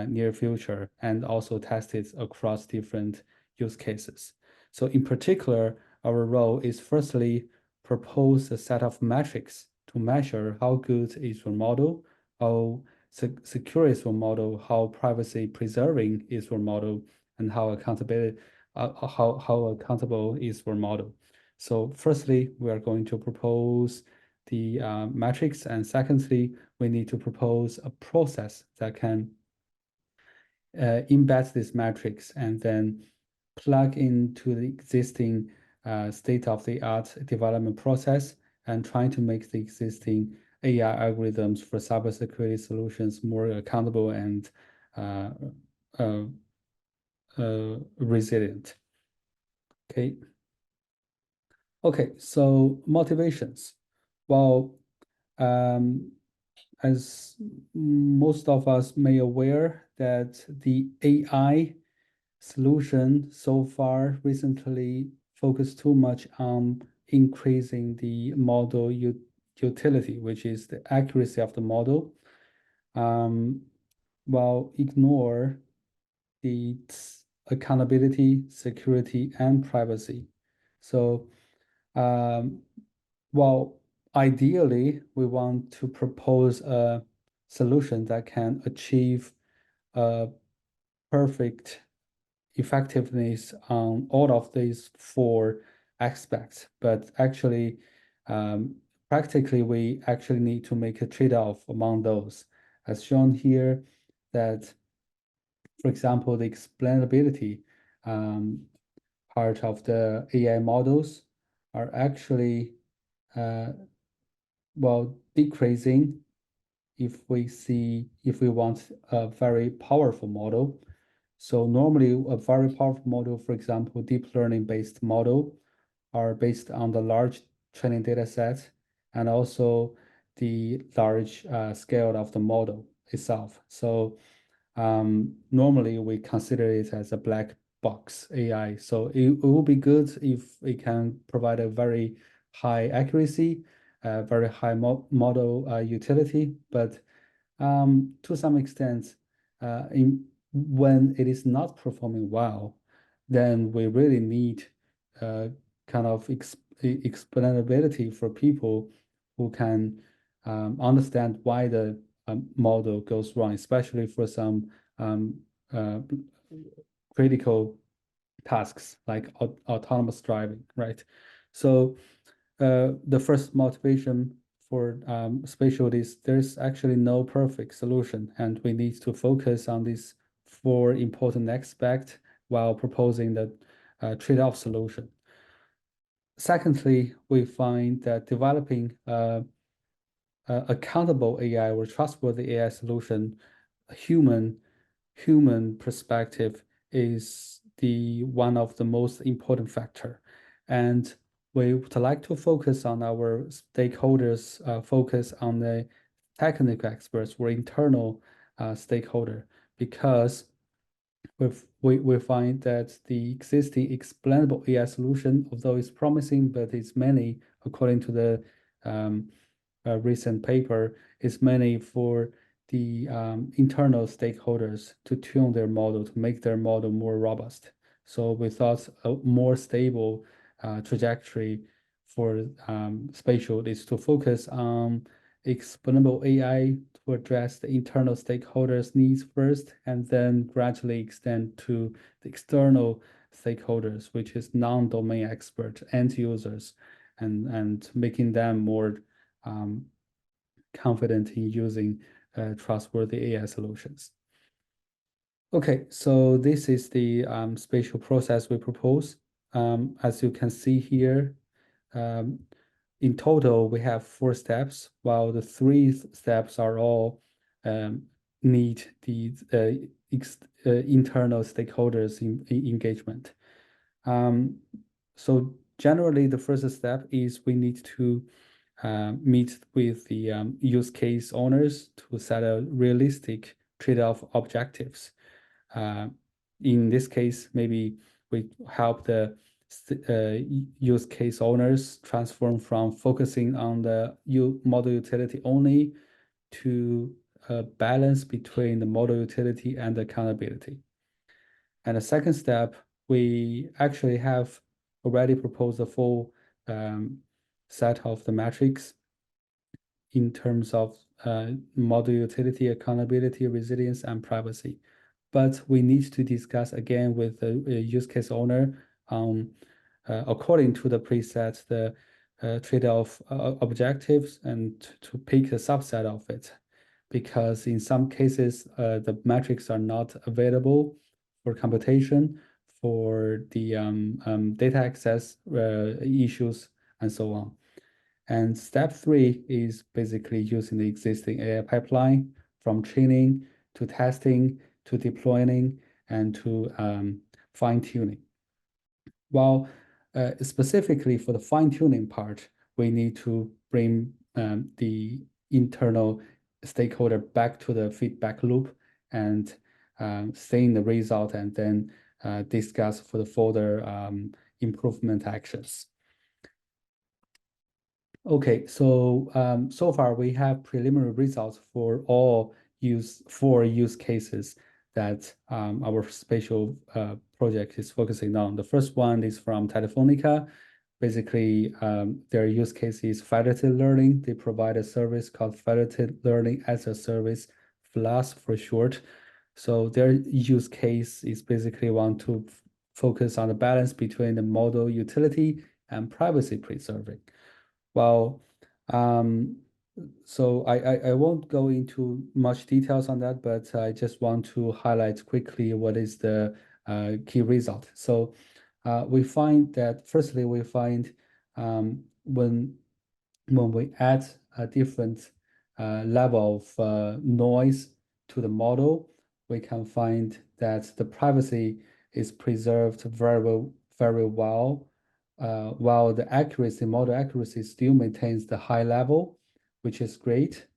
near future and also tested across different use cases. So in particular, our role is firstly propose a set of metrics to measure how good is your model, how secure is your model, how privacy preserving is your model, and how accountable is your model. So firstly, we are going to propose the metrics, and secondly, we need to propose a process that can embed these metrics and then plug into the existing state-of-the-art development process and trying to make the existing AI algorithms for cybersecurity solutions more accountable and resilient. Okay, so motivations. Well, as most of us may aware that the AI solution so far recently focused too much on increasing the model utility, which is the accuracy of the model, while ignore the accountability, security, and privacy. So, well, ideally, we want to propose a solution that can achieve a perfect effectiveness on all of these four aspects. But actually, practically, we actually need to make a trade-off among those. As shown here, that, for example, the explainability part of the AI models are actually well, decreasing if we want a very powerful model. So normally a very powerful model, for example, deep learning based model, are based on the large training data set and also the large scale of the model itself. So normally we consider it as a black box AI. So it will be good if it can provide a very high accuracy, very high model utility, but to some extent, when it is not performing well, then we really need kind of explainability for people who can understand why the model goes wrong, especially for some critical tasks like autonomous driving, right? So the first motivation for spatial is there's actually no perfect solution, and we need to focus on these four important aspects while proposing the trade-off solution. Secondly, we find that developing accountable AI or trustworthy AI solution, human perspective is the one of the most important factor. And we would like to focus on our stakeholders, focus on the technical experts or internal stakeholder, because we find that the existing explainable AI solution, although it's promising, but it's mainly, according to the recent paper, is mainly for the internal stakeholders to tune their model, to make their model more robust. So we thought a more stable trajectory for spatial is to focus on explainable AI, to to address the internal stakeholders' needs first, and then gradually extend to the external stakeholders, which is non-domain expert end users, and making them more confident in using trustworthy AI solutions. Okay, so this is the spatial process we propose. As you can see here, in total, we have 4 steps, while the 3 steps are all need the internal stakeholders engagement. So generally, the first step is we need to meet with the use case owners to set a realistic trade-off objectives. In this case, maybe we help the use case owners transform from focusing on the model utility only to a balance between the model utility and accountability. And the second step, we actually have already proposed a full set of the metrics in terms of model utility, accountability, resilience, and privacy. But we need to discuss again with the use case owner according to the preset, the trade-off objectives, and to pick a subset of it. Because in some cases, the metrics are not available for computation, for the data access issues, and so on. And step 3 is basically using the existing AI pipeline from training to testing to deploying and to fine-tuning. While specifically for the fine-tuning part, we need to bring the internal stakeholder back to the feedback loop and seeing the result, and then discuss for the further improvement actions. Okay, so so far we have preliminary results for all 4 use cases that our spatial project is focusing on. The first one is from Telefonica. Basically, their use case is federated learning. They provide a service called federated learning as a service, FLAS for short. So their use case is basically want to focus on the balance between the model utility and privacy preserving. Well, so I won't go into much details on that, but I just want to highlight quickly what is the key result. So we find that firstly, we find when we add a different level of noise to the model, we can find that the privacy is preserved very well, while the model accuracy still maintains the high level, which is great,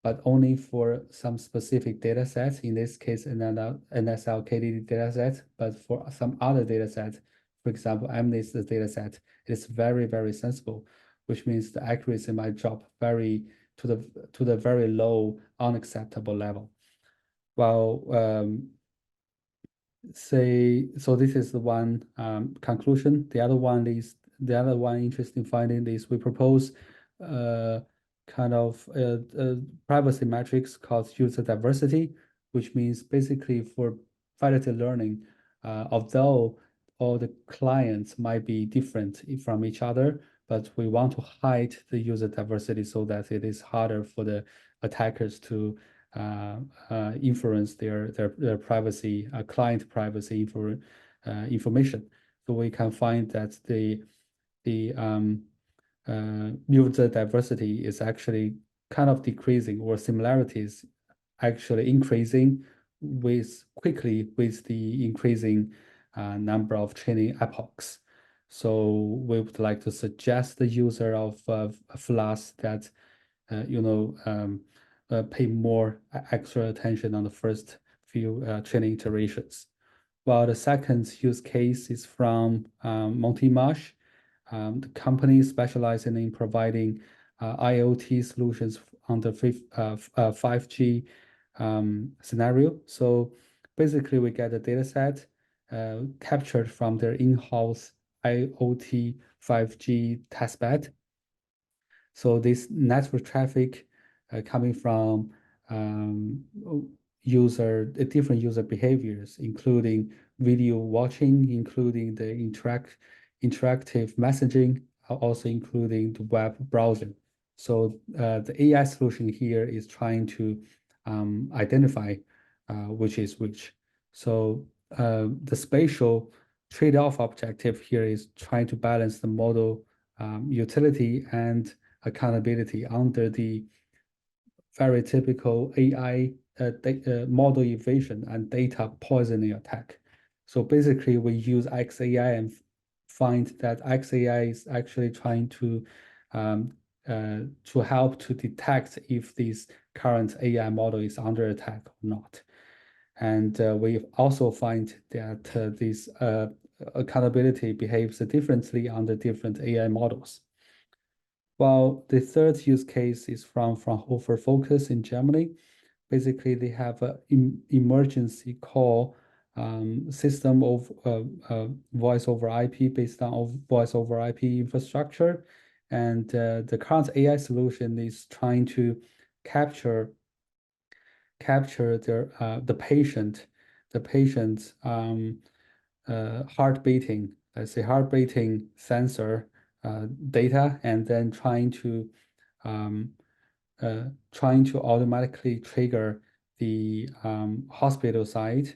but only for some specific data sets, in this case, another NSLKD data set, but for some other data set, for example, MNIST data set, it's very, very sensible, which means the accuracy might drop to the very low, unacceptable level. Well, so this is the one conclusion. The other one interesting finding is we propose kind of privacy metrics called user diversity, which means basically for federated learning, although all the clients might be different from each other, but we want to hide the user diversity so that it is harder for the attackers to influence their privacy, client privacy information. So we can find that the user diversity is actually kind of decreasing, or similarities actually increasing quickly with the increasing number of training epochs. So we would like to suggest the user of FLAS that pay more extra attention on the first few training iterations. While the second use case is from Montemarsh. The company specializing in providing IoT solutions on the 5G scenario. So basically, we get a data set captured from their in-house IoT 5G testbed. So this network traffic coming from different user behaviors, including video watching, including the interactive messaging, also including the web browsing. So the AI solution here is trying to identify which is which. So the spatial trade-off objective here is trying to balance the model utility and accountability under the very typical AI model evasion and data poisoning attack. So basically, we use XAI and find that XAI is actually trying to help to detect if this current AI model is under attack or not. And we also find that this accountability behaves differently under different AI models. While the third use case is from Fraunhofer Focus in Germany. Basically, they have an emergency call system of voice over IP based on voice over IP infrastructure. And the current AI solution is trying to capture the patient's heart beating, let's say heart beating sensor data, and then trying to automatically trigger the hospital side.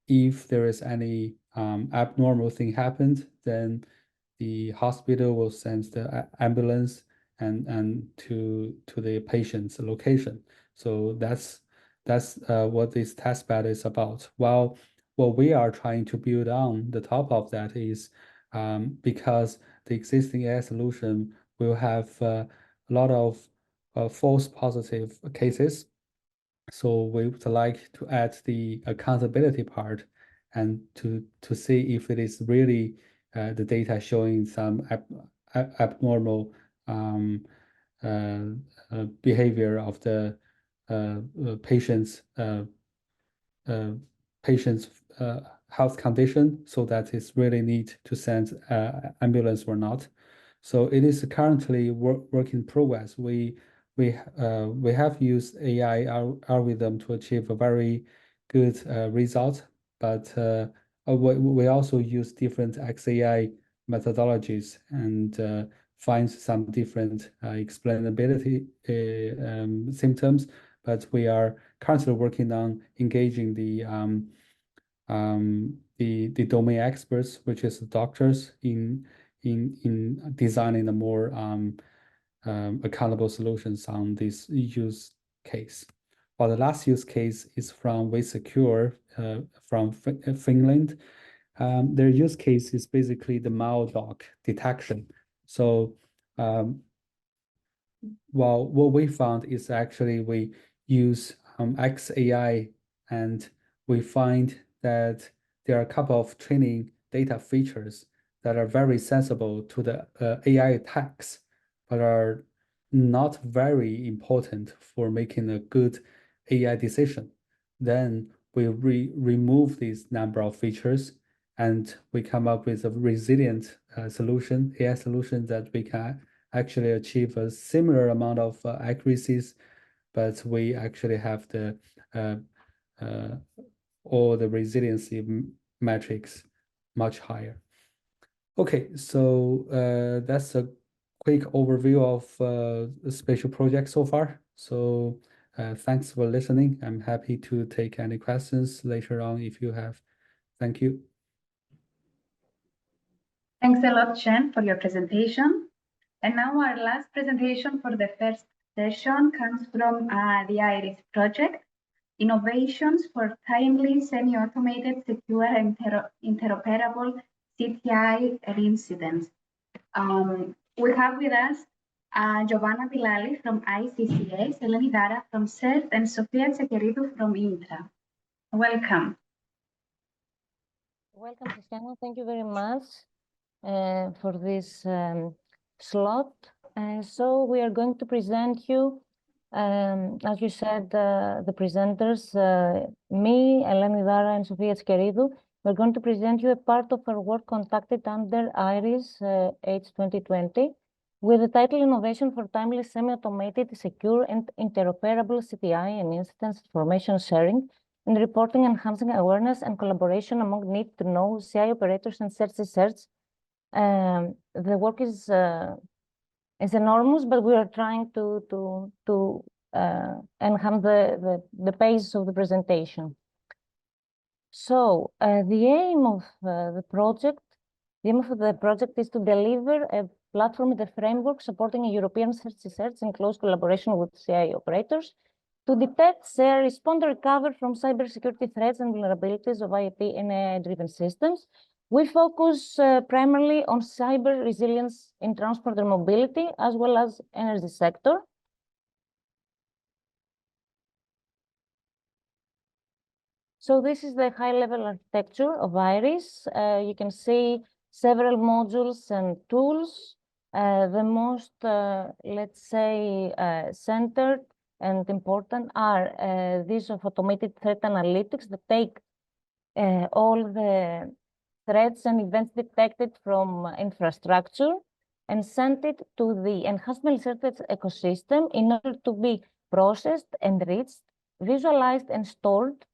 If there is any abnormal thing happened, then the hospital will send the ambulance and to the patient's location. So that's what this testbed is about. While what we are trying to build on the top of that is because the existing AI solution will have a lot of false positive cases. So we would like to add the accountability part and to see if it is really the data showing some abnormal behavior of the patient's health condition, so that it's really need to send ambulance or not. So it is currently work in progress. We have used AI algorithm to achieve a very good result, but we also use different XAI methodologies and find some different explainability symptoms. But we are currently working on engaging the domain experts, which is doctors, in designing a more accountable solutions on this use case. While the last use case is from WeSecure from Finland. Their use case is basically the maldoc detection. So well, what we found is actually we use XAI, and we find that there are a couple of training data features that are very sensible to the AI attacks, but are not very important for making a good AI decision. Then we remove this number of features, and we come up with a resilient solution, AI solution, that we can actually achieve a similar amount of accuracies, but we actually have the all the resiliency metrics much higher. Okay, so that's a quick overview of the spatial project so far. So thanks for listening. I'm happy to take any questions later on if you have. Thank you. Thanks a lot, Chen, for your presentation. And now our last presentation for the first session comes from the IRIS project, Innovations for Timely, Semi-Automated, Secure, and Interoperable CTI Incidents. We have with us Giovanna Pilali from ICCS, Eleni Dara from CERT, and Sofia Tsekeridou from INTRA. Welcome. Welcome, Christiana. Thank you very much for this slot. So we are going to present you, as you said, the presenters, me, Eleni Dara, and Sofia Tsekeridou. We're going to present you a part of our work conducted under IRIS H 2020, with the title Innovation for Timely, Semi-Automated, Secure, and Interoperable CTI and Instance Information Sharing and Reporting, Enhancing Awareness and Collaboration among need-to-know CI operators and search. The work is enormous, but we are trying to enhance the pace of the presentation. So the aim of the project is to deliver a platform with a framework supporting a European search in close collaboration with CI operators to detect, share, respond, and recover from cybersecurity threats and vulnerabilities of IoT and AI-driven systems. We focus primarily on cyber resilience in transport and mobility, as well as energy sector. So this is the high-level architecture of IRIS. You can see several modules and tools. The most, let's say, centered and important are these of automated threat analytics that take all the threats and events detected from infrastructure and send it to the enhanced malicious ecosystem in order to be processed, enriched, visualized, and stored.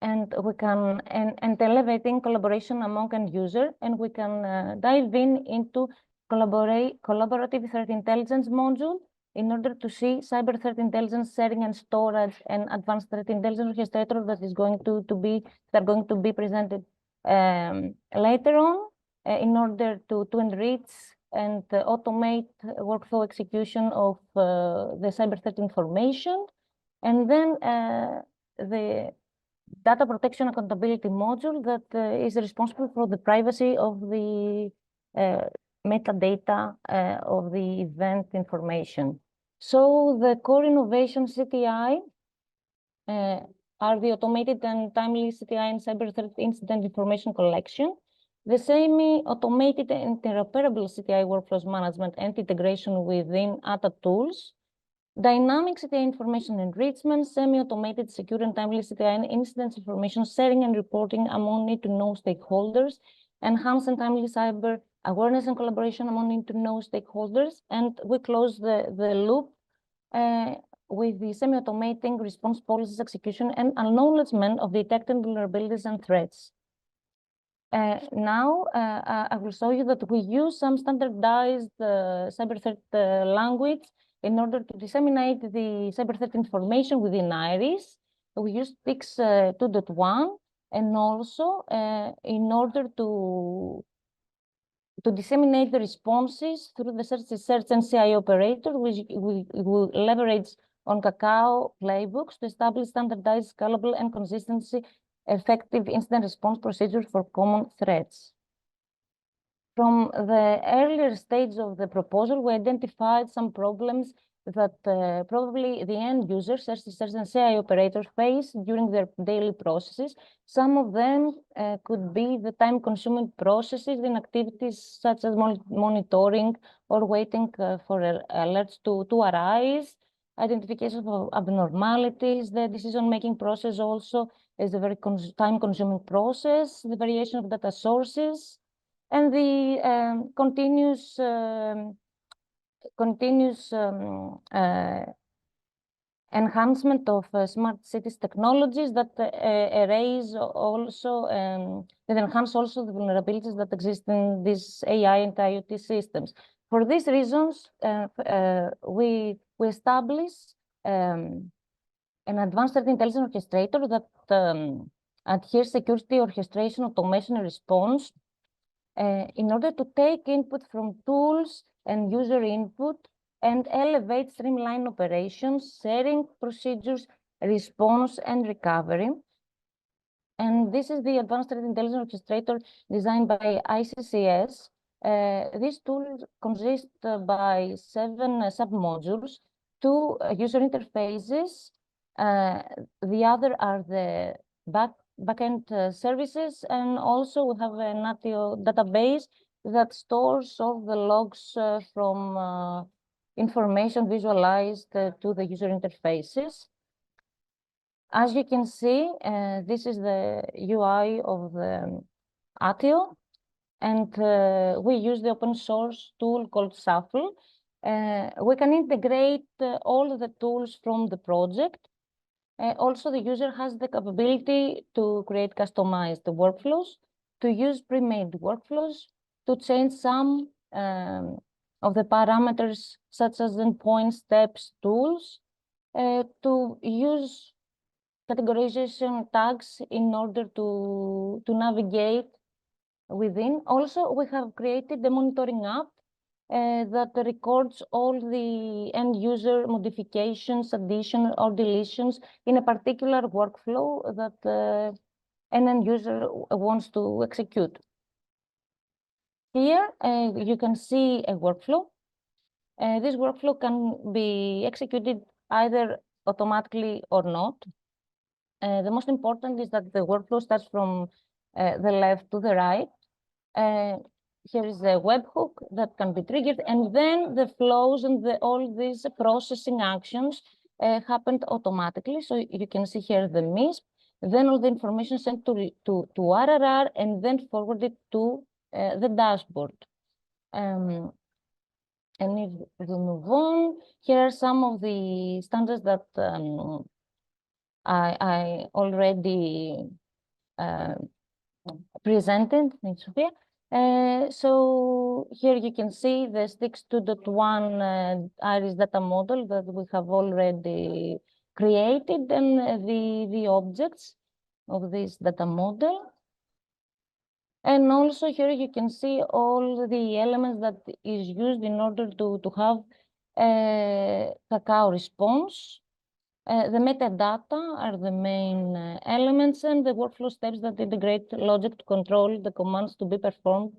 And we can elevating collaboration among end user, and we can dive into collaborative threat intelligence module in order to see cyber threat intelligence sharing and storage and advanced threat intelligence orchestrator that is going to be presented later on in order to enrich and automate workflow execution of the cyber threat information, and then the data protection accountability module that is responsible for the privacy of the metadata of the event information. So the core innovation CTI are the automated and timely CTI and cyber threat incident information collection, the semi-automated and interoperable CTI workflows management and integration within ATA tools, dynamic CTI information enrichment, semi-automated, secure, and timely CTI and incident information sharing and reporting among need-to-know stakeholders, enhanced and timely cyber awareness and collaboration among need-to-know stakeholders, and we close the loop with the semi-automating response policies execution and acknowledgement of detected vulnerabilities and threats. Now, I will show you that we use some standardized cyber threat language in order to disseminate the cyber threat information within IRIS. We use PIX 2.1, and also in order to disseminate the responses through the search and CI operator, we leverage on Cacao playbooks to establish standardized, scalable, and consistency effective incident response procedures for common threats. From the earlier stage of the proposal, we identified some problems that probably the end users, search and CI operators face during their daily processes. Some of them could be the time-consuming processes in activities such as monitoring or waiting for alerts to arise, identification of abnormalities. The decision-making process also is a very time-consuming process, the variation of data sources, and the continuous enhancement of smart cities technologies that erase also, that enhance also the vulnerabilities that exist in these AI and IoT systems. For these reasons, we establish an advanced threat intelligence orchestrator that adheres security, orchestration, automation, and response in order to take input from tools and user input and elevate streamline operations, sharing procedures, response, and recovery. And this is the Advanced Threat Intelligence Orchestrator designed by ICCS. This tool consists by 7 sub-modules, 2 user interfaces. The other are the backend services, and also we have an ATIO database that stores all the logs from information visualized to the user interfaces. As you can see, this is the UI of the ATIO. and we use the open source tool called Shuffle. We can integrate all the tools from the project. Also, the user has the capability to create customized workflows, to use pre-made workflows, to change some of the parameters, such as endpoint steps tools, to use categorization tags in order to navigate within. Also, we have created the monitoring app that records all the end user modifications, additions, or deletions in a particular workflow that an end user wants to execute. Here, you can see a workflow. This workflow can be executed either automatically or not. The most important is that the workflow starts from the left to the right. Here is a webhook that can be triggered, and then the flows and all these processing actions happened automatically. So you can see here the MISP, then all the information sent to RRR, and then forwarded to the dashboard. And if we move on, here are some of the standards that I already presented. Thanks, Sophia. So here you can see the STIX 2.1 iris data model that we have already created, and the objects of this data model. And also here you can see all the elements that is used in order to have a cacao response. The metadata are the main elements, and the workflow steps that integrate logic to control the commands to be performed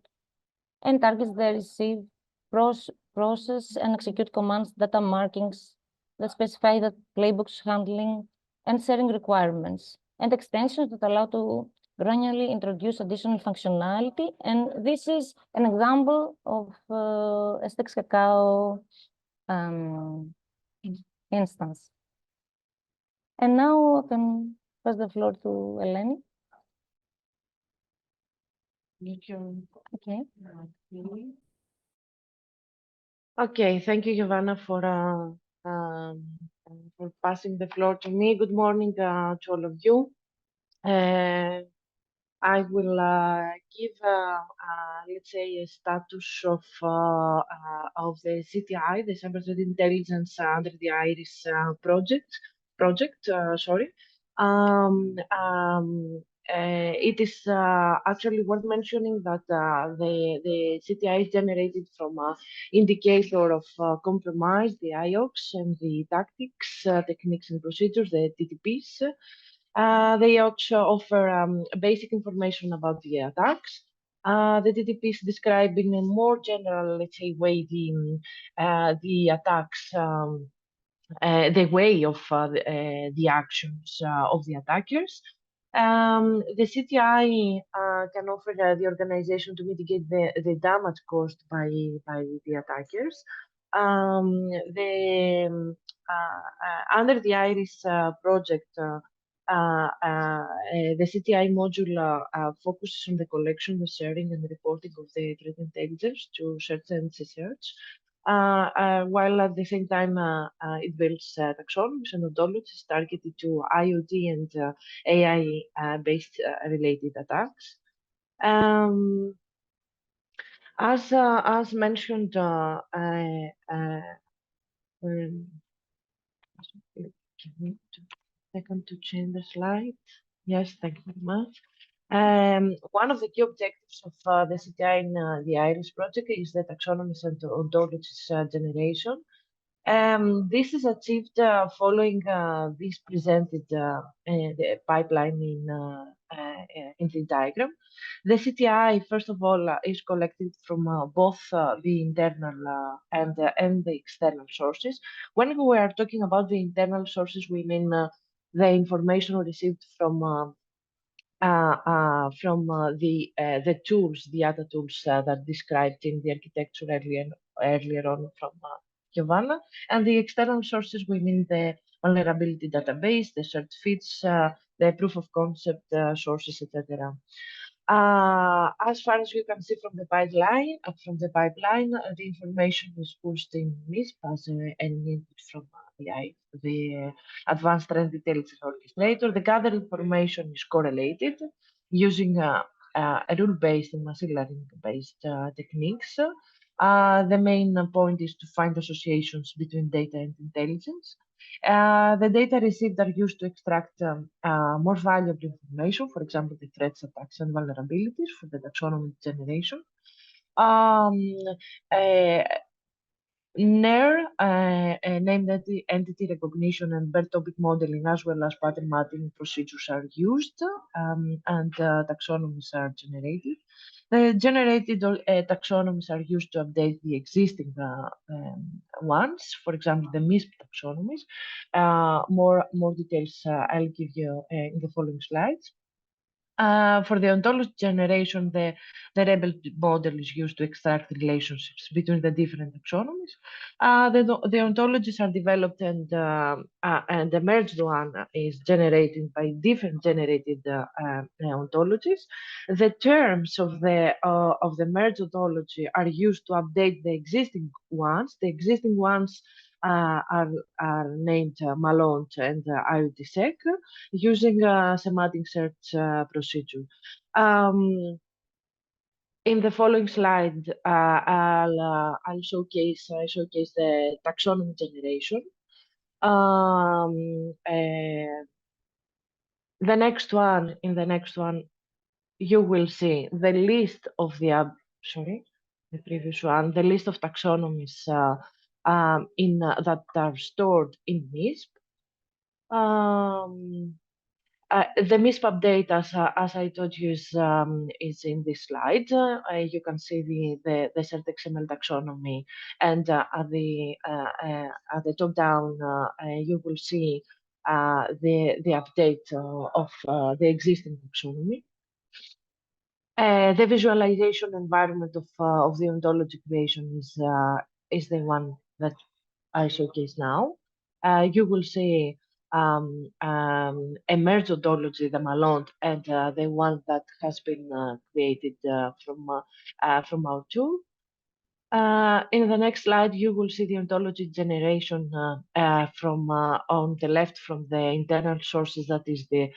and targets the receive, process, and execute commands, data markings that specify the playbooks handling and sharing requirements, and extensions that allow to granularly introduce additional functionality. And this is an example of a STIX Cacao instance. And now I can pass the floor to Eleni. Okay. Okay, thank you, Giovanna, for passing the floor to me. Good morning to all of you. I will give, let's say, a status of the CTI, the Cyber Threat Intelligence under the IRIS project. Sorry. It is actually worth mentioning that the CTI is generated from indicator of compromise, the IOCs, and the tactics, techniques and procedures, the TTPs. They also offer basic information about the attacks. The TTPs describe in a more general, let's say, way the attacks, the way of the actions of the attackers. The CTI can offer the organization to mitigate the damage caused by the attackers. Under the IRIS project, the CTI module focuses on the collection, the sharing, and the reporting of the threat intelligence to search and research, while at the same time it builds taxonomies and ontologies targeted to IoT and AI-based related attacks. As mentioned, give me a second to change the slide. Yes, thank you very much. One of the key objectives of the CTI in the IRIS project is the taxonomies and ontologies generation. This is achieved following this presented the pipeline in the diagram. The CTI, first of all, is collected from both the internal and the external sources. When we are talking about the internal sources, we mean the information received from the tools, the other tools that described in the architecture earlier on from Giovanna. And the external sources, we mean the vulnerability database, the search feeds, the proof of concept sources, etc. As far as you can see from the pipeline, the information is pushed in MISP as an input from the Advanced Threat Intelligence Orchestrator. The gathered information is correlated using a rule-based and machine learning-based techniques. The main point is to find associations between data and intelligence. The data received are used to extract more valuable information, for example, the threats, attacks, and vulnerabilities for the taxonomy generation. NER, named entity recognition and bird topic modeling, as well as pattern matching procedures are used, and taxonomies are generated. The generated taxonomies are used to update the existing ones, for example, the MISP taxonomies. More details I'll give you in the following slides. For the ontology generation, the rebel model is used to extract relationships between the different taxonomies. The ontologies are developed and the merged one is generated by different generated ontologies. The terms of the merged ontology are used to update the existing ones. The existing ones are named Malone and IoT using a semantic search procedure. In the following slide, I'll showcase the taxonomy generation. The next one, you will see the list of the previous one, the list of taxonomies that are stored in MISP. The MISP update, as I told you, is in this slide. You can see the CertXML taxonomy, and at the top down, you will see the update of the existing taxonomy. The visualization environment of the ontology creation is the one that I showcase now. You will see a merged ontology, the Malone, and the one that has been created from our tool. In the next slide, you will see the ontology generation from on the left from the internal sources, that is the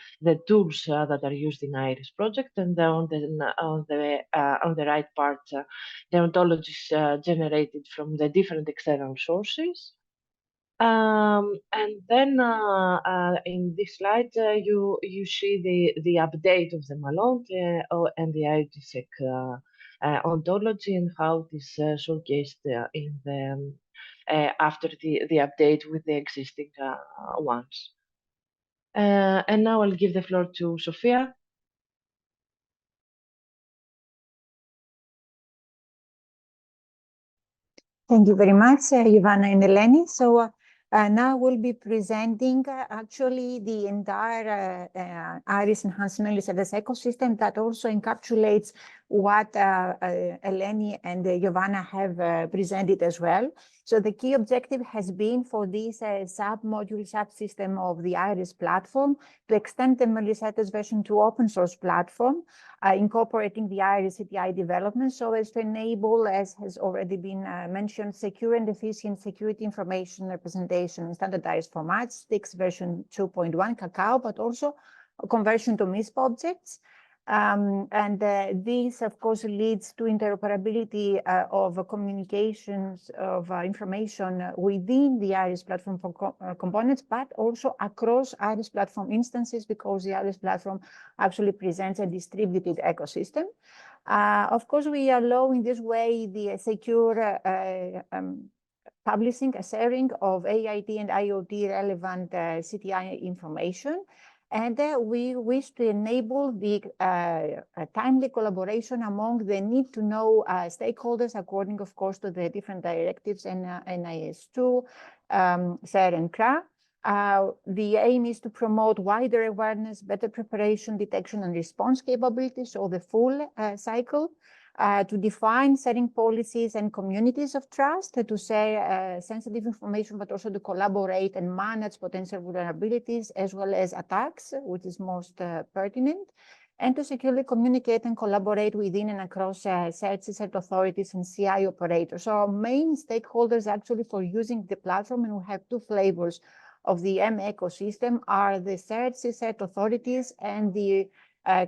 tools that are used in IRIS project, and on the right part, the ontologies generated from the different external sources. And then in this slide, you see the update of the Malone and the IoT ontology, and how it is showcased in the after the update with the existing ones. And now I'll give the floor to Sofia. Thank you very much, Ivana and Eleni. So now we'll be presenting actually the entire IRIS Enhancement Service ecosystem that also encapsulates what Eleni and Giovanna have presented as well. So the key objective has been for this sub-module subsystem of the IRIS platform to extend the Melissa's version to open source platform, incorporating the IRIS CTI development so as to enable, as has already been mentioned, secure and efficient security information representation in standardized formats, STIX version 2.1 Cacao, but also a conversion to MISP objects. This, of course, leads to interoperability of communications of information within the IRIS platform for components, but also across IRIS platform instances, because the IRIS platform actually presents a distributed ecosystem. Of course, we allow in this way the secure publishing, sharing of AIT and IoT relevant CTI information. And we wish to enable the timely collaboration among the need-to-know stakeholders, according, of course, to the different directives and NIS2, SER, and CRA. The aim is to promote wider awareness, better preparation, detection, and response capabilities, so the full cycle. To define setting policies and communities of trust, to share sensitive information, but also to collaborate and manage potential vulnerabilities as well as attacks, which is most pertinent. and to securely communicate and collaborate within and across CERT authorities and CI operators. So our main stakeholders actually for using the platform, and we have two flavors of the M ecosystem, are the CERT authorities and the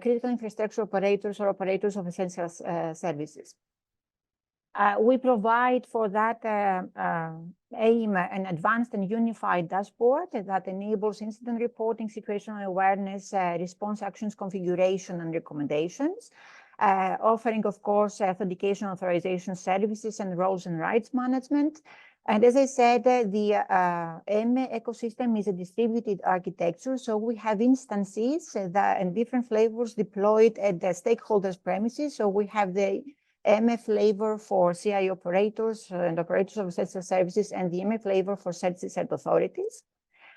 critical infrastructure operators or operators of essential services. We provide for that aim an advanced and unified dashboard that enables incident reporting, situational awareness, response actions, configuration, and recommendations, offering, of course, authentication, authorization services, and roles and rights management. And as I said, the M ecosystem is a distributed architecture. So we have instances and different flavors deployed at the stakeholders' premises. So we have the MF flavor for CI operators and operators of essential services, and the MF flavor for CERT authorities.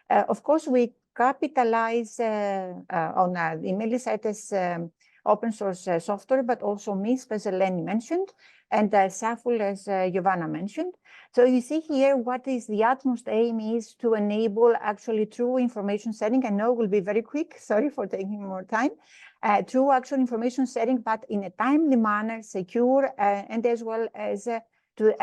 Of course, we capitalize on the Melisaites open source software, but also MISP, as Eleni mentioned, and SAFUL, as Giovanna mentioned. So you see here what is the utmost aim is to enable actually true information sharing. I know it will be very quick, sorry for taking more time. True actual information sharing, but in a timely manner, secure, and as well as to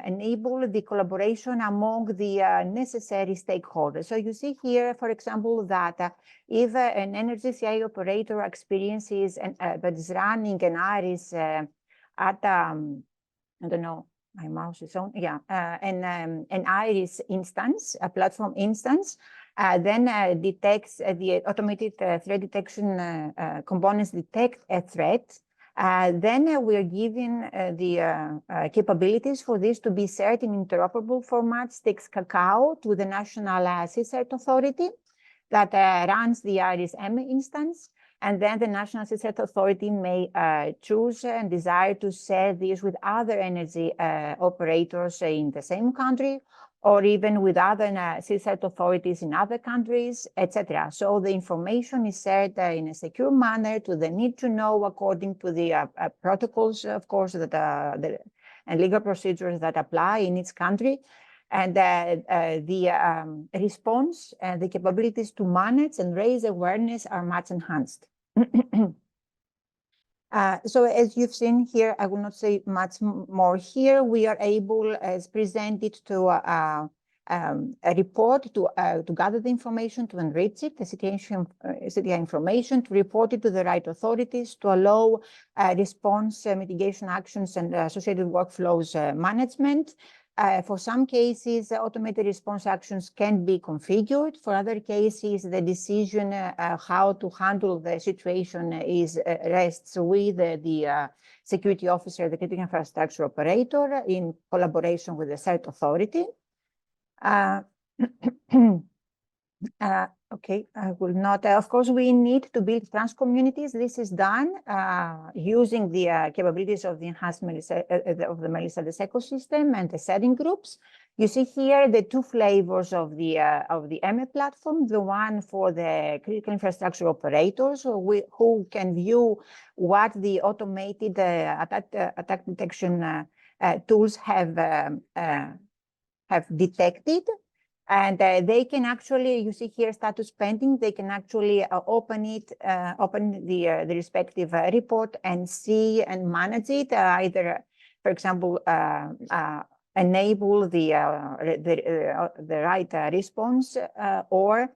enable the collaboration among the necessary stakeholders. So you see here, for example, that if an energy CI operator experiences that is running an IRIS at, I don't know, my mouse is on, yeah, an IRIS instance, a platform instance, then detects the automated threat detection components detect a threat. Then we are given the capabilities for this to be set in interoperable formats, takes Cacao to the National CSERT Authority that runs the IRIS M instance. And then the National CSERT Authority may choose and desire to share this with other energy operators in the same country, or even with other CSERT authorities in other countries, etc. So the information is shared in a secure manner to the need to know according to the protocols, of course, that and legal procedures that apply in each country. And the response and the capabilities to manage and raise awareness are much enhanced. So as you've seen here, I will not say much more here. We are able, as presented, to a report to gather the information, to enrich it, the CTI information, to report it to the right authorities, to allow response, mitigation actions, and associated workflows management. For some cases, automated response actions can be configured. For other cases, the decision how to handle the situation rests with the security officer, the critical infrastructure operator, in collaboration with the CERT authority. Okay, I will not. Of course, we need to build trans communities. This is done using the capabilities of the enhanced of the Melisaites ecosystem and the setting groups. You see here the two flavors of the MA platform. The one for the critical infrastructure operators, who can view what the automated attack detection tools have detected. And they can actually, you see here, status pending, they can actually open the respective report and see and manage it, either, for example, enable the right response or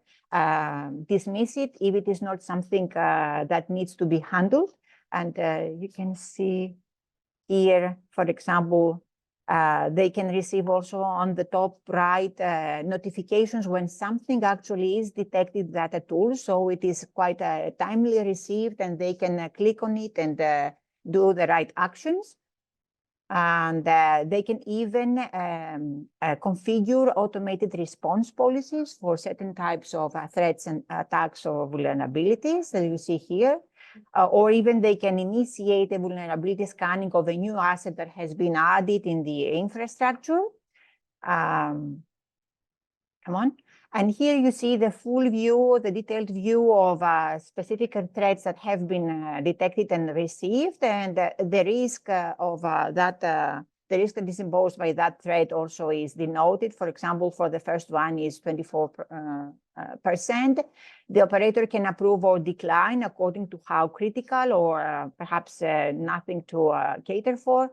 dismiss it if it is not something that needs to be handled. And you can see here, for example, they can receive also on the top right notifications when something actually is detected that a tool. So it is quite timely received, and they can click on it and do the right actions. And they can even configure automated response policies for certain types of threats and attacks or vulnerabilities that you see here. Or even they can initiate a vulnerability scanning of a new asset that has been added in the infrastructure. Come on. And here you see the full view, the detailed view of specific threats that have been detected and received, and the risk of that the risk that is imposed by that threat also is denoted. For example, for the first one is 24%. The operator can approve or decline according to how critical or perhaps nothing to cater for.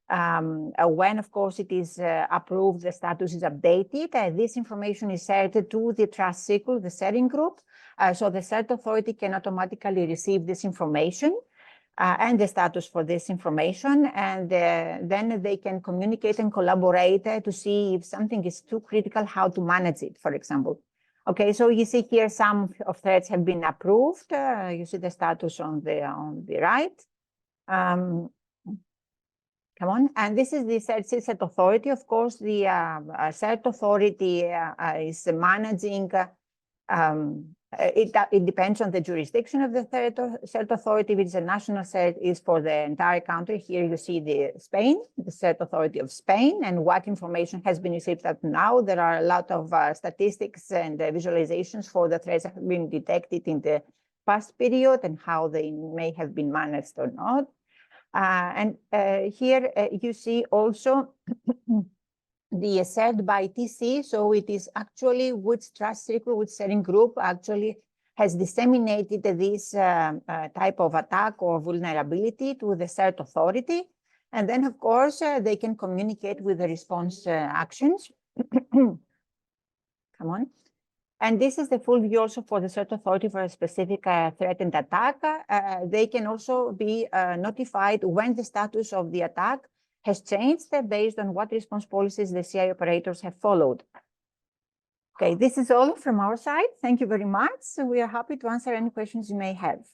When, of course, it is approved, the status is updated. This information is shared to the Trust Circle, the sharing group. So the CERT authority can automatically receive this information and the status for this information. And then they can communicate and collaborate to see if something is too critical, how to manage it, for example. Okay, so you see here some of threats have been approved. You see the status on the right. Come on, and this is the CERT authority. Of course, the CERT authority is managing. It depends on the jurisdiction of the CERT authority, which is a national CERT is for the entire country. Here you see the CERT authority of Spain, and what information has been received up now. There are a lot of statistics and visualizations for the threats that have been detected in the past period and how they may have been managed or not. And here you see also the CERT by TC. So it is actually which Trust Circle, which sharing group actually has disseminated this type of attack or vulnerability to the CERT authority. And then, of course, they can communicate with the response actions. Come on. And this is the full view also for the CERT authority for a specific threatened attack. They can also be notified when the status of the attack has changed based on what response policies the CI operators have followed. Okay, this is all from our side. Thank you very much. So we are happy to answer any questions you may have.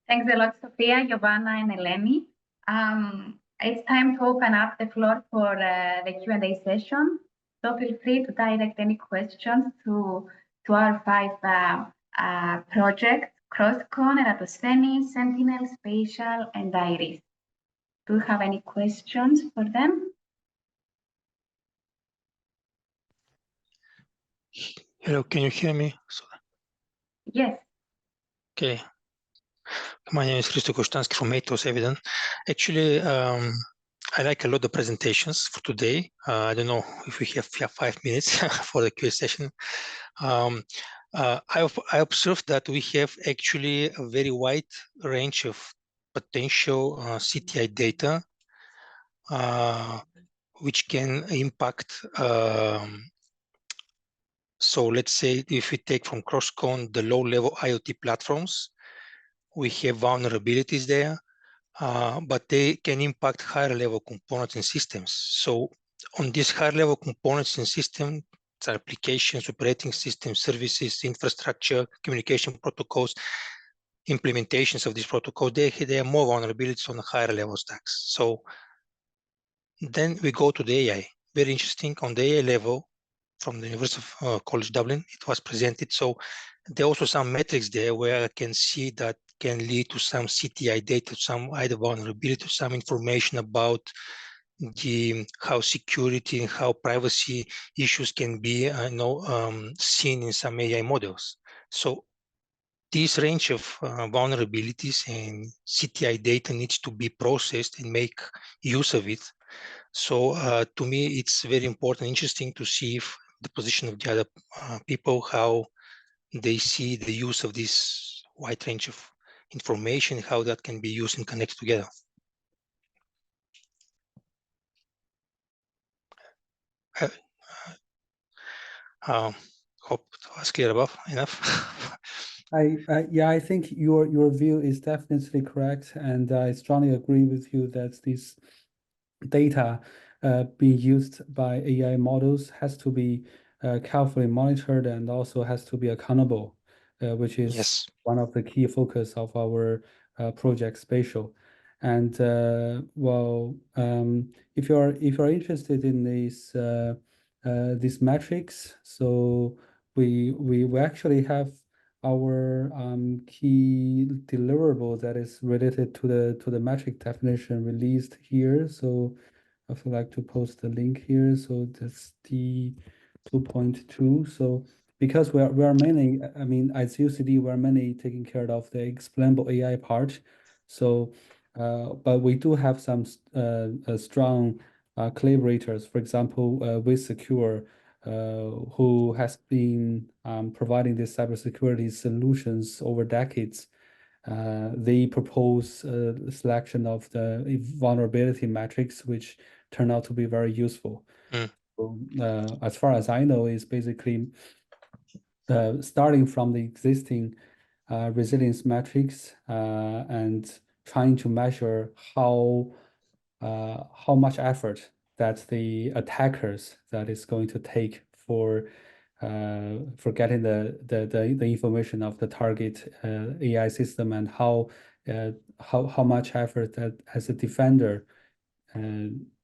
Thanks a lot, Sophia, Giovanna, and Eleni. It's time to open up the floor for the Q&A session. So feel free to direct any questions to our 5 projects, CrossCon, Eratosthenes, Sentinel, Spatial, and Iris. Do you have any questions for them? Hello, can you hear me? Yes. Okay. My name is Christo Kostansky from Atos Evident. Actually, I like a lot of presentations for today. I don't know if we have 5 minutes for the Q&A session. I observed that we have actually a very wide range of potential CTI data, which can impact. So let's say if we take from CrossCon the low-level IoT platforms, we have vulnerabilities there, but they can impact higher-level components and systems. So on these higher-level components and systems, applications, operating systems, services, infrastructure, communication protocols, implementations of these protocols, they are more vulnerabilities on the higher-level stacks. So then we go to the AI. Very interesting on the AI level. From the University of College Dublin, it was presented. So there are also some metrics there where I can see that can lead to some CTI data, some either vulnerability, some information about how security and how privacy issues can be seen in some AI models. So this range of vulnerabilities and CTI data needs to be processed and make use of it. So to me, it's very important, interesting to see if the position of the other people, how they see the use of this wide range of information, how that can be used and connected together. Hope it was clear enough. Yeah, I think your view is definitely correct, and I strongly agree with you that this data being used by AI models has to be carefully monitored and also has to be accountable, which is one of the key focus of our project Spatial. And if you're interested in these metrics, so we actually have our key deliverable that is related to the metric definition released here. So I would like to post the link here. So that's the 2.2. So because we are mainly, I mean, as UCD, we're mainly taking care of the explainable AI part. So, but we do have some strong collaborators, for example, with Secure, who has been providing these cybersecurity solutions over decades. They propose a selection of the vulnerability metrics, which turn out to be very useful. So, as far as I know, is basically starting from the existing resilience metrics and trying to measure how much effort that the attackers that is going to take for getting the information of the target AI system, and how much effort that as a defender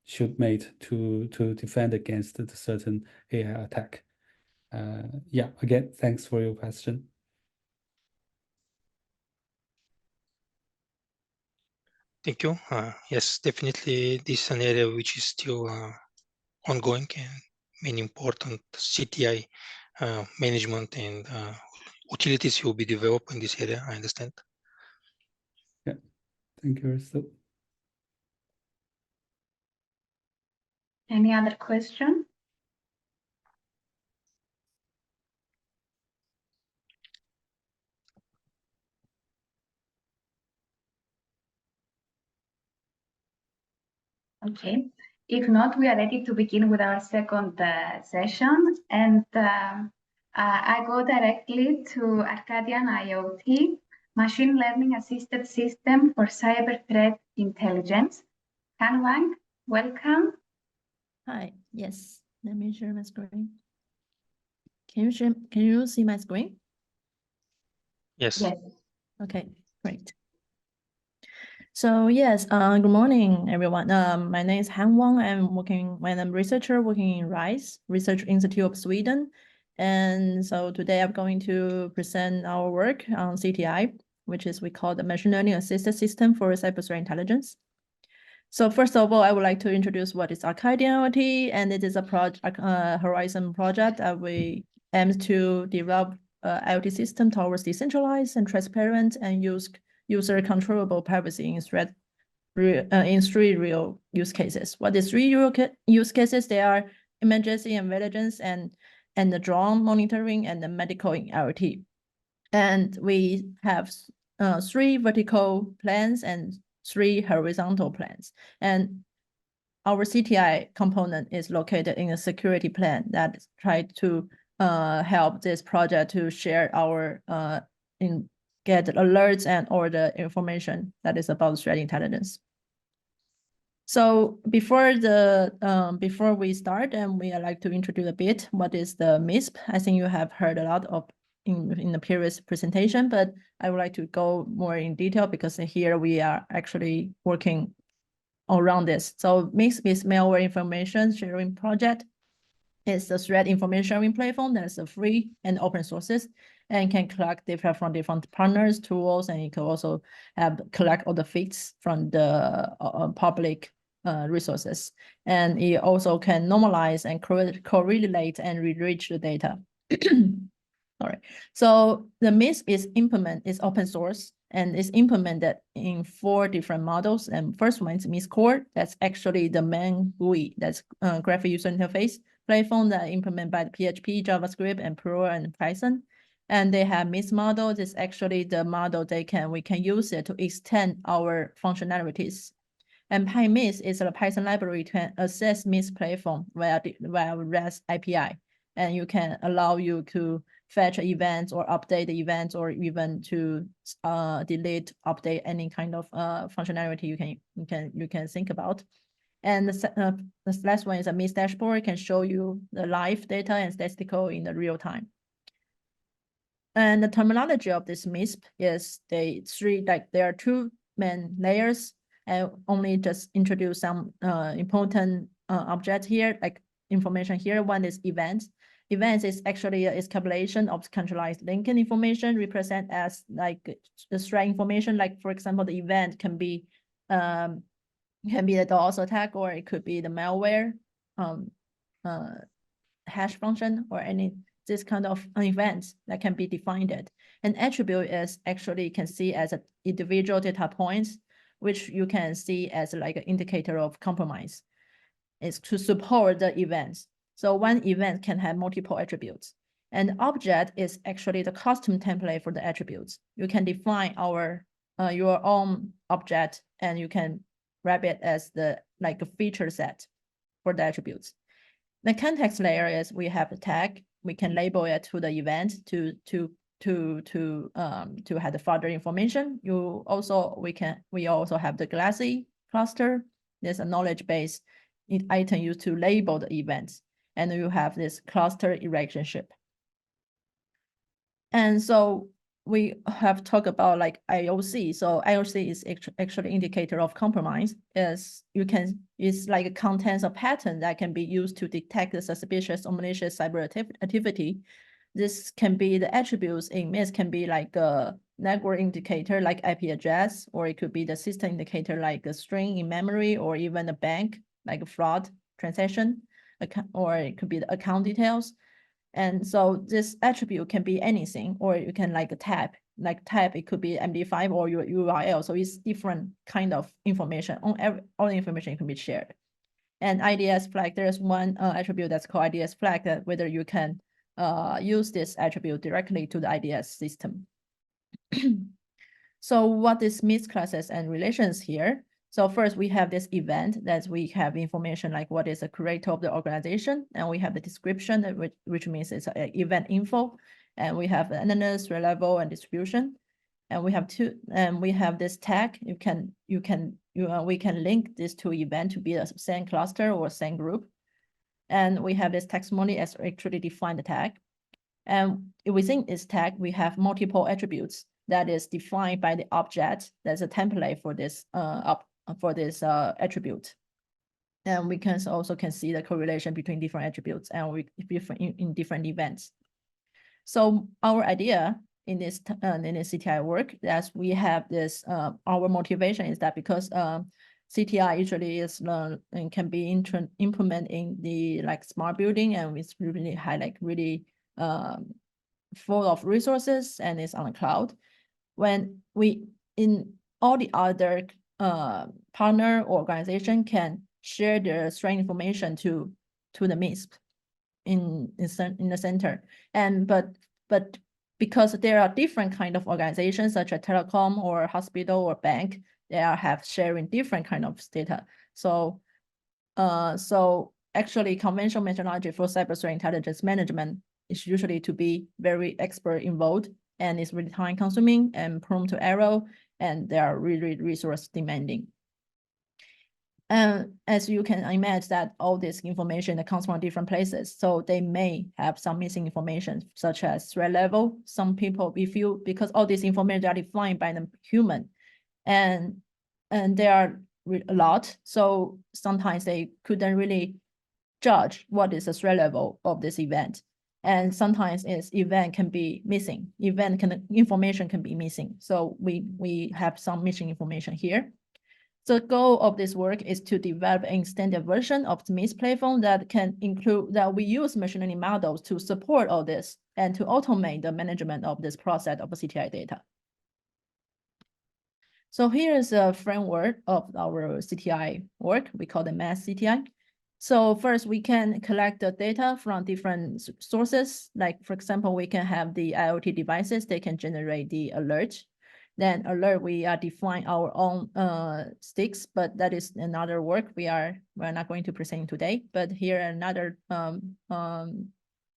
should make to defend against the certain AI attack. Yeah, again, thanks for your question. Thank you. Yes, definitely this is an area which is still ongoing, and many important CTI management and utilities will be developed in this area, I understand. Yeah, thank you, Aristo. Any other question? Okay, if not, we are ready to begin with our second session, and I go directly to Arcadian IoT, machine learning assisted system for cyber threat intelligence. Han Wang, welcome. Hi, yes, let me share my screen. Can you see my screen? Yes. Yes. Okay, great. So yes, good morning, everyone. My name is Han Wang. I'm a researcher working in RISE, Research Institute of Sweden. And so today I'm going to present our work on CTI, which is we call the machine learning assisted system for cyber threat intelligence. So first of all, I would like to introduce what is Arcadian IoT, and it is a Horizon project that we aim to develop IoT system towards decentralized and transparent and user controllable privacy in three real use cases. What is three real use cases? They are emergency intelligence and the drone monitoring and the medical in IoT. And we have 3 vertical plans and 3 horizontal plans. And our CTI component is located in a security plan that try to help this project to share our get alerts and or the information that is about threat intelligence. So before we start, and we like to introduce a bit what is the MISP. I think you have heard a lot of in the previous presentation, but I would like to go more in detail because here we are actually working around this. So MISP is malware information sharing project. It's a threat information sharing platform that's free and open sources and can collect data from different partners, tools, and it can also collect all the feeds from the public resources. And it also can normalize and correlate and enrich the data. Sorry. So the MISP is open source and is implemented in 4 different models. And first one is MISP Core. That's actually the main GUI. That's graphic user interface platform that implemented by the PHP, JavaScript, and Perl and Python. And they have MISP model. This is actually the model we can use it to extend our functionalities. And PyMISP is a Python library to access MISP platform via REST API. And you can allow you to fetch events or update the events, or even to delete, update any kind of functionality you can think about. And the last one is a MISP dashboard. It can show you the live data and statistical in the real time. And the terminology of this MISP is there are 2 main layers. And only just introduce some important objects here, like information here. One is events. Events is actually a calculation of centralized linking information represent as like the threat information. Like for example, the event can be the DOS attack, or it could be the malware hash function, or this kind of events that can be defined. An attribute is actually can see as an individual data points, which you can see as like an indicator of compromise. is to support the events. So one event can have multiple attributes. And object is actually the custom template for the attributes. You can define your own object, and you can wrap it as the like a feature set for the attributes. The context layer is we have a tag. We can label it to the event to have the further information. We also have the glassy cluster. There's a knowledge base item used to label the events, and you have this cluster relationship. And so we have talked about like IOC. So IOC is actually indicator of compromise. It's like a contains a pattern that can be used to detect the suspicious or malicious cyber activity. This can be the attributes in MIS can be like a network indicator like IP address, or it could be the system indicator like a string in memory, or even a bank like a fraud transaction, or it could be the account details. And so this attribute can be anything, or you can like a tab, it could be MD5 or your URL. So it's different kind of information. All the information can be shared. And IDS flag, there's one attribute that's called IDS flag, that whether you can use this attribute directly to the IDS system. So what is MIS classes and relations here? So first we have this event that we have information like what is the curator of the organization, and we have the description, which means it's an event info, and we have the analysis, level, and distribution, and we have this tag. We can link these two events to be the same cluster or same group, and we have this taxonomy as actually define the tag, and within this tag we have multiple attributes that is defined by the object. That's a template for this attribute. And we can also see the correlation between different attributes and in different events. So our idea in this CTI work, that we have this, our motivation is that because CTI usually is and can be implemented in the like smart building, and it's really high, like really full of resources, and it's on the cloud. When we in all the other partner organization can share their strength information to the MISP in the center, and but because there are different kind of organizations such as telecom or hospital or bank, they have sharing different kind of data. So actually conventional methodology for cyber threat intelligence management is usually to be very expert involved, and it's really time consuming and prone to error, and they are really resource demanding. And as you can imagine that all this information comes from different places, so they may have some missing information such as threat level. Some people, because all this information are defined by the human, and there are a lot, so sometimes they couldn't really judge what is the threat level of this event. And sometimes its event can be missing. Information can be missing. So we have some missing information here. The goal of this work is to develop an extended version of the MIS platform that can include that we use machine learning models to support all this and to automate the management of this process of CTI data. So here is a framework of our CTI work. We call the mass CTI. So first, we can collect the data from different sources. Like, for example, we can have the IoT devices. They can generate the alert. Then alert, we define our own sticks, but that is another work we're not going to present today. But here another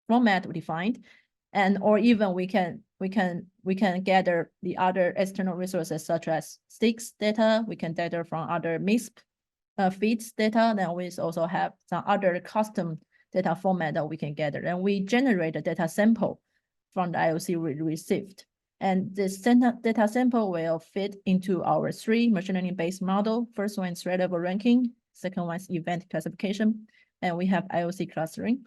format we defined, or even we can gather the other external resources such as sticks data. We can gather from other MISP feeds data. Then we also have some other custom data format that we can gather, and we generate a data sample from the IOC we received. And this data sample will fit into our 3 machine learning based model. First one is threat level ranking. Second one is event classification, and we have IOC clustering.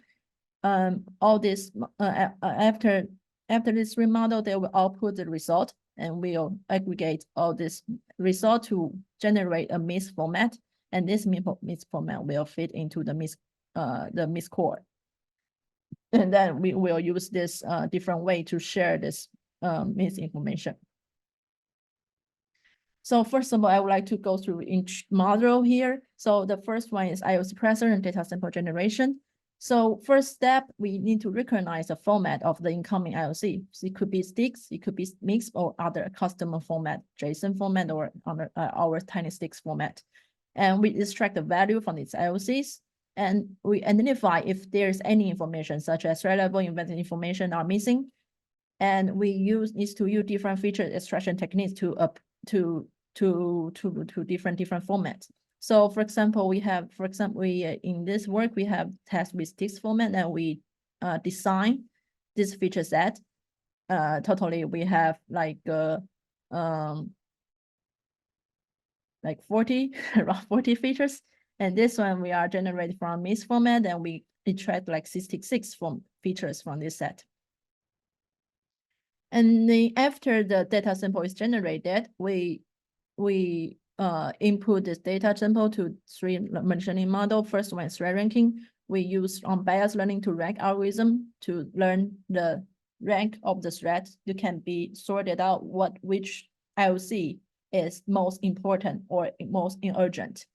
All this after this remodel, they will output the result, and we'll aggregate all this result to generate a MIS format. And this MIS format will fit into the MIS core. And then we will use this different way to share this MIS information. So first of all, I would like to go through each module here. So the first one is IoT processor and data sample generation. So first step, we need to recognize the format of the incoming IOC. So it could be sticks, it could be mix or other custom format, JSON format or our tiny sticks format. And we extract the value from these IOCs. And we identify if there's any information such as threat level embedded information are missing. And we use different feature extraction techniques to different formats. So for example, in this work, we have test with sticks format and we design this feature set. Totally, we have like 40, around 40 features. And this one we are generated from mix format and we extract like 66 features from this set. And then after the data sample is generated, we input this data sample to 3 machine learning model. First one is threat ranking. We use unbiased learning to rank algorithm to learn the rank of the threat. You can be sorted out which IOC is most important or most urgent.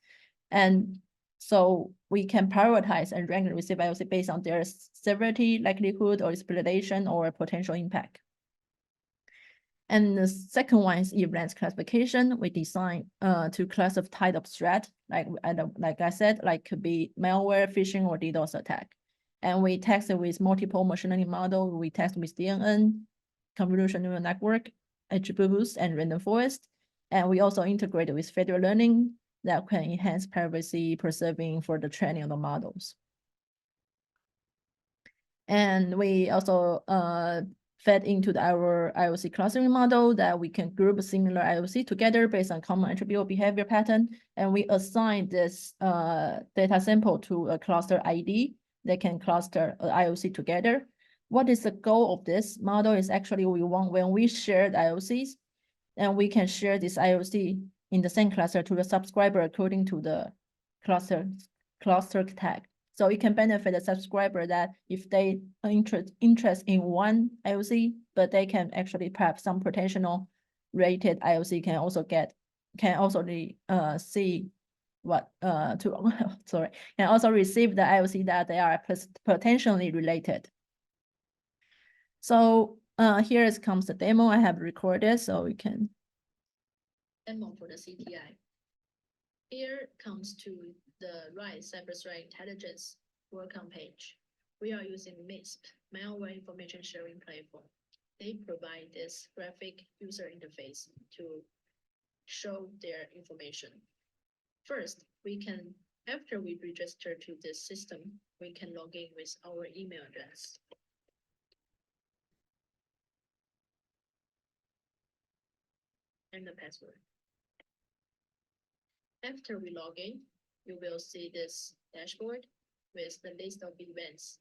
And so we can prioritize and rank the received IOC based on their severity, likelihood, or exploitation, or potential impact. And the second one is event classification. We design to classify type of threat, like I said, like could be malware, phishing, or DDoS attack. And we test it with multiple machine learning model. We test with CNN, convolutional neural network, XGBoost, and random forest. And we also integrate with federal learning that can enhance privacy preserving for the training of the models. And we also fed into our IOC clustering model that we can group similar IOC together based on common attribute or behavior pattern. And we assign this data sample to a cluster ID that can cluster IOC together. What is the goal of this model is actually when we share the IOCs, and we can share this IOC in the same cluster to the subscriber according to the cluster tag. So it can benefit the subscriber that if they are interest in one IOC, but they can actually perhaps some potential rated IOC can also see what can also receive the IOC that they are potentially related. So here comes the demo I have recorded, so we can demo for the CTI. Here comes to the right cyber threat intelligence welcome page. We are using MISP, malware information sharing platform. They provide this graphic user interface to show their information. First, after we register to this system, we can log in with our email address. And the password. After we log in, you will see this dashboard with the list of events.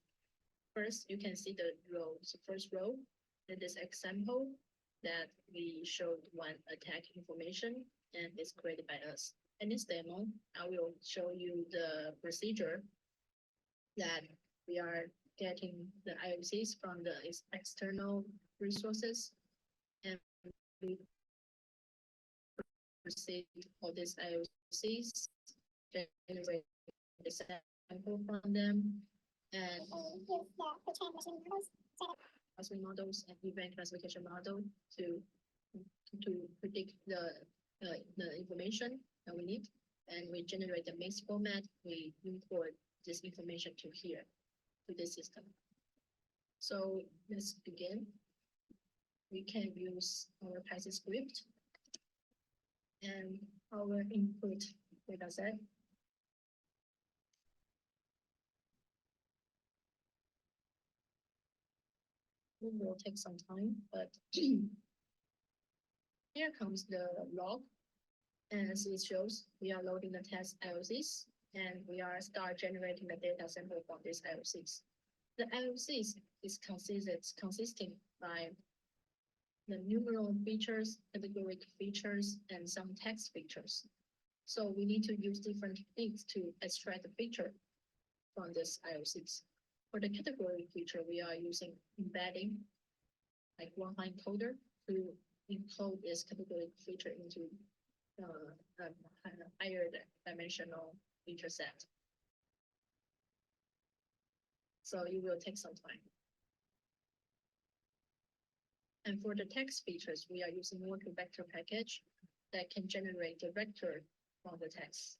First, you can see the rows. First row, in this example that we showed one attack information and it's created by us. In this demo, I will show you the procedure that we are getting the IOCs from the external resources, and we receive all these IOCs, generate the sample from them, and classifying models and event classification model to predict the information that we need, and we generate the mixed format. We import this information to here, to this system. So let's begin. We can use our Python script and our input data set. It will take some time, but here comes the log. And as it shows, we are loading the test IOCs and we are start generating the data sample from these IOCs. The IOCs is consisting by the numeral features, categoric features, and some text features. So we need to use different techniques to extract the feature from these IOCs. For the category feature, we are using embedding, like one-line coder, to encode this category feature into higher dimensional feature set. So it will take some time. And for the text features, we are using multi-vector package that can generate the vector from the text.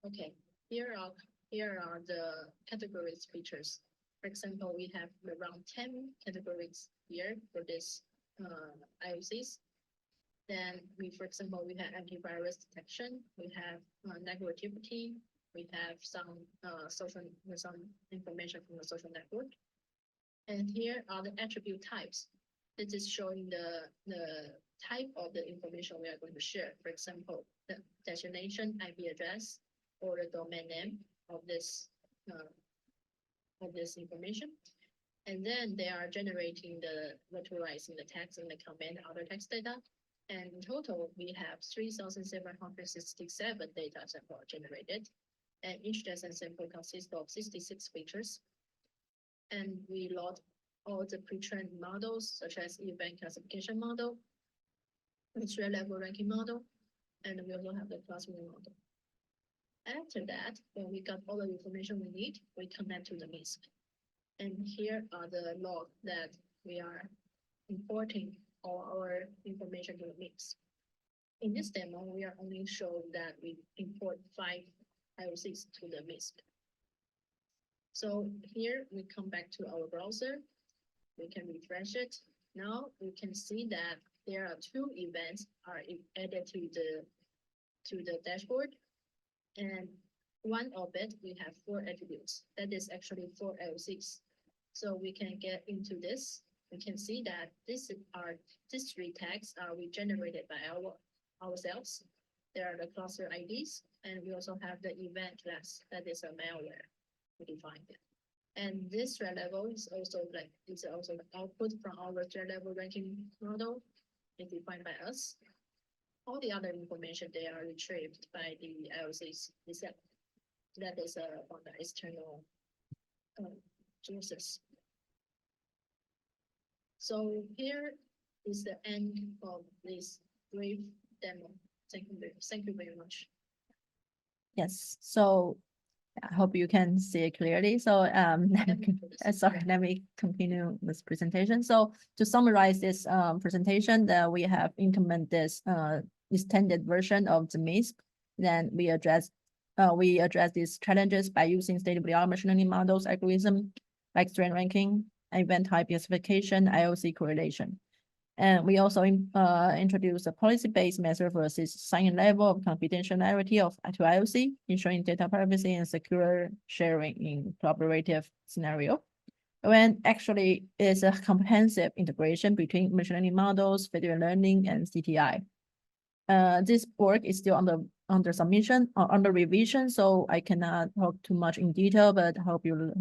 Okay, here are the categories features. For example, we have around 10 categories here for this IOCs. Then for example, we have antivirus detection, we have negativity, we have some information from the social network. And here are the attribute types. This is showing the type of the information we are going to share. For example, the destination IP address or the domain name of this information. And then they are generating virtualizing the text and the command outer text data. And in total, we have 3,767 data samples generated. And each data sample consists of 66 features. And we load all the pre-trained models, such as event classification model, the threat level ranking model, and we also have the clustering model. After that, when we got all the information we need, we connect to the MISP. And here are the logs that we are importing all our information to the MISP. In this demo, we are only showing that we import 5 IOCs to the MISP. So here we come back to our browser. We can refresh it. Now we can see that there are 2 events are added to the dashboard. And one of it, we have 4 attributes. That is actually 4 IOCs. So we can get into this. We can see that these 3 tags are we generated by ourselves. There are the cluster IDs, and we also have the event class that is a malware we defined it. And this threat level is also the output from our threat level ranking model is defined by us. All the other information, they are retrieved by the IOCs itself. That is from the external sources. So here is the end of this brief demo. Thank you very much. Yes, so I hope you can see it clearly. So sorry, let me continue this presentation. So to summarize this presentation, that we have implemented this extended version of the MISP. Then we address these challenges by using state-of-the-art machine learning models, algorithm like threat ranking, event type classification, IOC correlation. And we also introduced a policy-based method for assigning level of confidentiality to IOC, ensuring data privacy and secure sharing in collaborative scenario. When actually it's a comprehensive integration between machine learning models, video learning, and CTI. This work is still under submission or under revision, so I cannot talk too much in detail, but hope you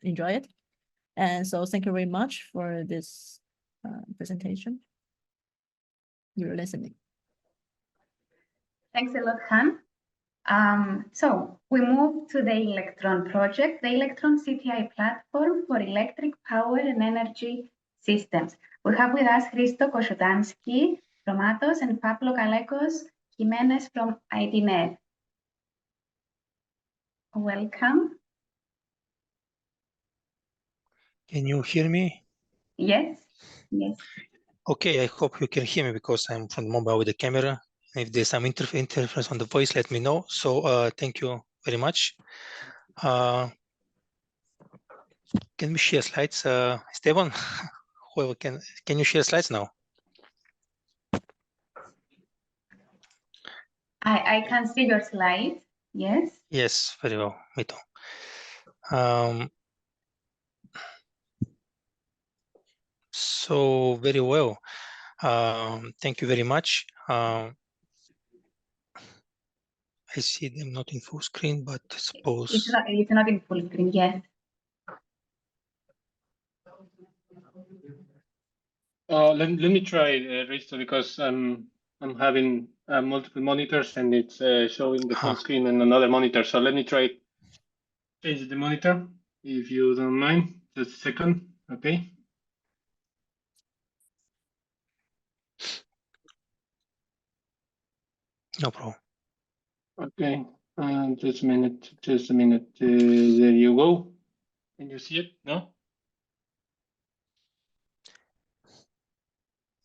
enjoy it. And so thank you very much for this presentation. You're listening. Thanks a lot, Han. So we move to the Electron project, the Electron CTI platform for electric power and energy systems. We have with us Hristo Koszotansky from Atos and Pablo Calecos Jimenez from IDNet. Welcome. Can you hear me? Yes. Yes. Okay, I hope you can hear me because I'm from mobile with the camera. If there's some interference on the voice, let me know. So thank you very much. Can we share slides, Esteban? Whoever can you share slides now? I can see your slides. Yes. Yes, very well. Me too. So very well. Thank you very much. I see them not in full screen, but suppose it's not in full screen yet. Let me try, Risto, because I'm having multiple monitors and it's showing the full screen and another monitor. So let me try change the monitor, if you don't mind. Just a second, okay? No problem. Okay, just a minute, just a minute. There you go. Can you see it? No?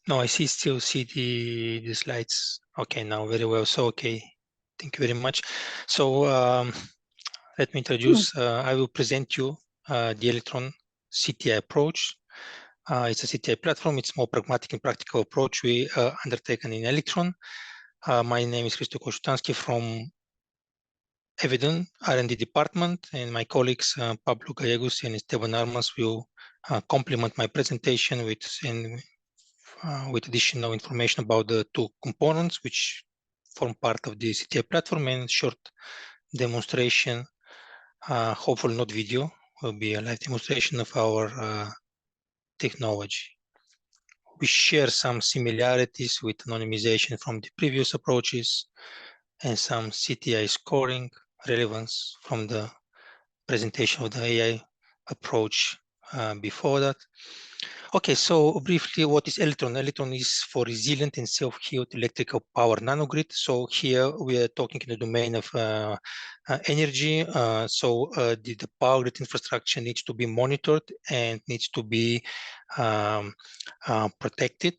No, I still see the slides. Okay, now very well. So, okay, thank you very much. So let me introduce, I will present you the Electron CTI approach. It's a CTI platform. It's more pragmatic and practical approach we undertaken in Electron. My name is Hristo Košutansky from Eviden R&D department, and my colleagues Pablo Gallegos and Esteban Armas will complement my presentation with additional information about the two components which form part of the CTI platform, and short demonstration, hopefully not video, will be a live demonstration of our technology. We share some similarities with anonymization from the previous approaches and some CTI scoring relevance from the presentation of the AI approach before that. Okay, so briefly, what is Electron? Electron is for resilient and self-healed electrical power nanogrid. So here we are talking in the domain of energy. The power grid infrastructure needs to be monitored and needs to be protected.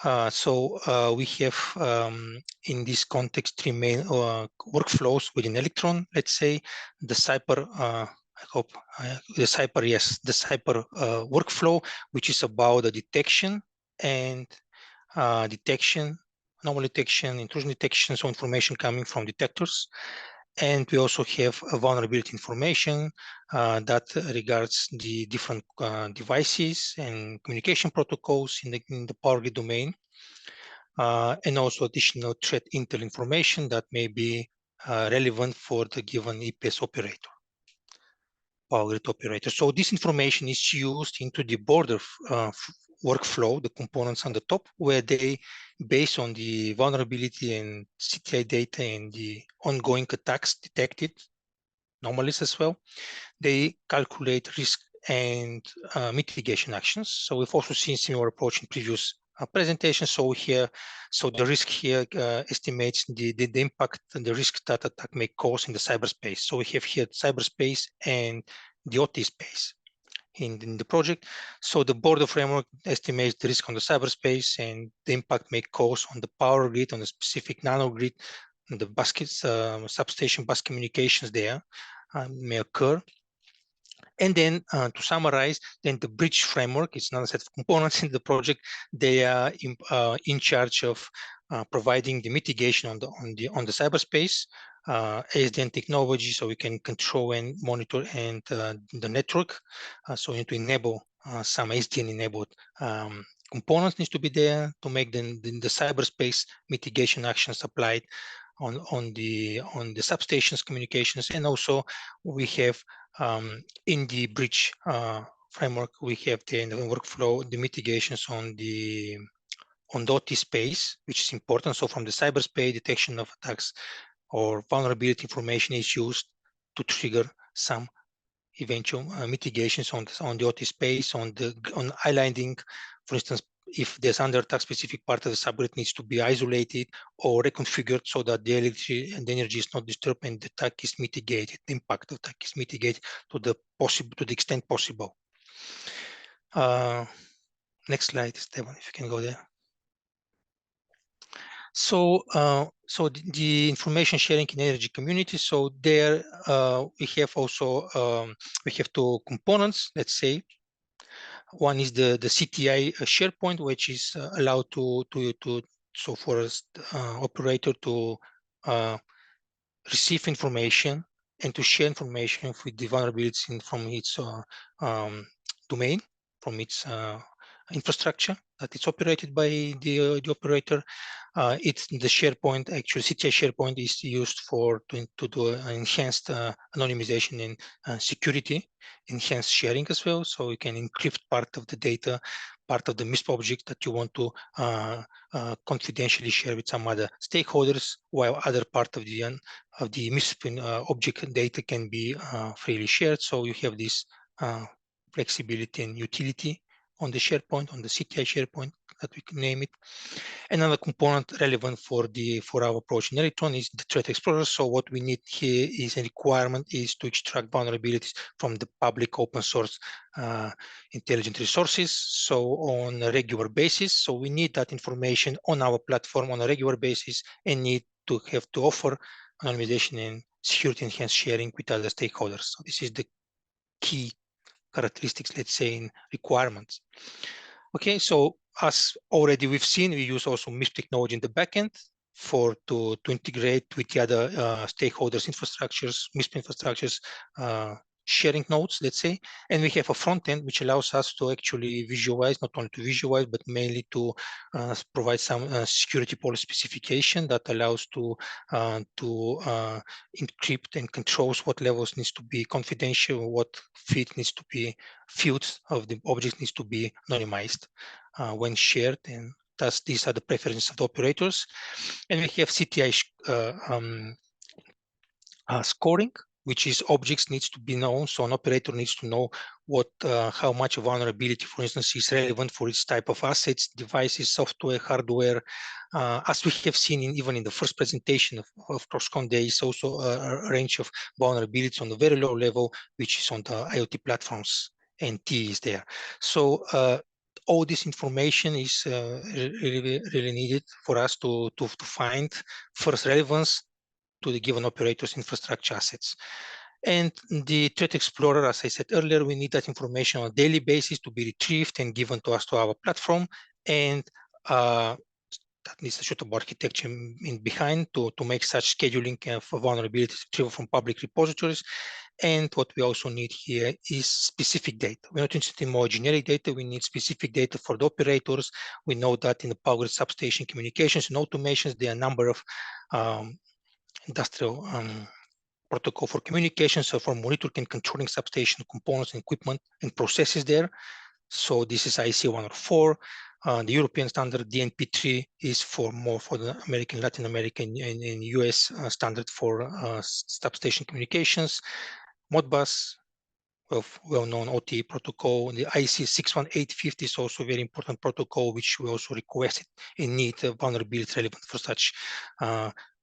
We have in this context three main workflows within Electron. Let's say the cyber, I hope the cyber workflow, which is about the detection and anomaly detection, intrusion detection, so information coming from detectors. And we also have a vulnerability information that regards the different devices and communication protocols in the power grid domain, and also additional threat intel information that may be relevant for the given EPS operator, power grid operator. So this information is used into the border workflow, the components on the top, where they, based on the vulnerability and CTI data and the ongoing attacks detected, anomalies as well, they calculate risk and mitigation actions. So we've also seen similar approach in previous presentations. So the risk here estimates the impact and the risk that attack may cause in the cyberspace. So we have here cyberspace and the OT space in the project. So the border framework estimates the risk on the cyberspace and the impact may cause on the power grid, on the specific nanogrid, and the baskets, substation bus communications there may occur. And then to summarize, then the bridge framework is another set of components in the project. They are in charge of providing the mitigation on the cyberspace, ASDN technology, so we can control and monitor and the network. So we need to enable some ASDN enabled components needs to be there to make the cyberspace mitigation actions applied on the substations communications. And also we have in the bridge framework, we have the workflow, the mitigations on the OT space, which is important. So from the cyberspace, detection of attacks or vulnerability information is used to trigger some eventual mitigations on the OT space, on islanding, for instance. If there's under attack, specific part of the subgrid needs to be isolated or reconfigured so that the electricity and the energy is not disturbed and the attack is mitigated, the impact of attack is mitigated to the extent possible. Next slide, Esteban, if you can go there. So, the information sharing in energy community. So there we have also we have two components. Let's say one is the CTI SharePoint, which is allowed to so for an operator to receive information and to share information with the vulnerabilities from its domain, from its infrastructure that it's operated by the operator. It's the SharePoint, actually CTI SharePoint is used to do enhanced anonymization and security, enhanced sharing as well. So you can encrypt part of the data, part of the MISP object that you want to confidentially share with some other stakeholders, while other part of the MISP object data can be freely shared. So you have this flexibility and utility on the SharePoint, on the CTI SharePoint that we can name it. Another component relevant for our approach in Electron is the Threat Explorer. So what we need here is a requirement is to extract vulnerabilities from the public open source intelligent resources, so on a regular basis. So we need that information on our platform on a regular basis and need to have to offer anonymization and security enhanced sharing with other stakeholders. So this is the key characteristics, let's say, in requirements. Okay, so as already we've seen, we use also MISP technology in the backend to integrate with the other stakeholders infrastructures, MISP infrastructures, sharing nodes, let's say, and we have a front end which allows us to actually visualize, not only to visualize, but mainly to provide some security policy specification that allows to encrypt and controls what levels needs to be confidential, what fields of the object needs to be anonymized when shared, and thus these are the preferences of the operators. And we have CTI scoring, which is objects needs to be known. So an operator needs to know what, how much vulnerability, for instance, is relevant for each type of assets, devices, software, hardware. As we have seen even in the first presentation of CrossCon, there is also a range of vulnerabilities on the very low level, which is on the IoT platforms, and T is there. So all this information is really needed for us to find first relevance to the given operator's infrastructure assets. And the Threat Explorer, as I said earlier, we need that information on a daily basis to be retrieved and given to us to our platform. And that needs a suitable architecture in behind to make such scheduling for vulnerabilities retrieval from public repositories. And what we also need here is specific data. We're not interested in more generic data. We need specific data for the operators. We know that in the power grid substation communications and automations, there are a number of industrial protocol for communication, so for monitoring and controlling substation components and equipment and processes there. So this is IEC 104. The European standard DNP3 is more for the American, Latin American, and US standard for substation communications. Modbus, well-known OTA protocol. The IEC 61850 is also a very important protocol, which we also requested and need vulnerability relevant for such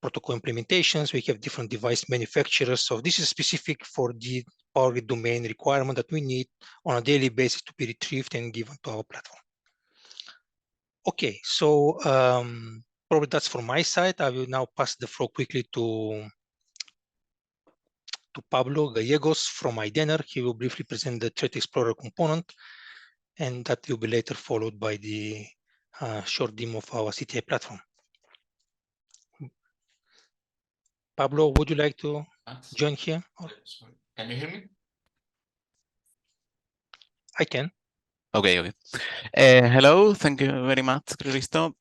protocol implementations. We have different device manufacturers. So this is specific for the power grid domain requirement that we need on a daily basis to be retrieved and given to our platform. Okay, so probably that's from my side. I will now pass the floor quickly to Pablo Gallegos from IDENR. He will briefly present the Threat Explorer component, and that will be later followed by the short demo of our CTI platform. Pablo, would you like to join here? Can you hear me? I can. Okay. Hello, thank you very much, Risto.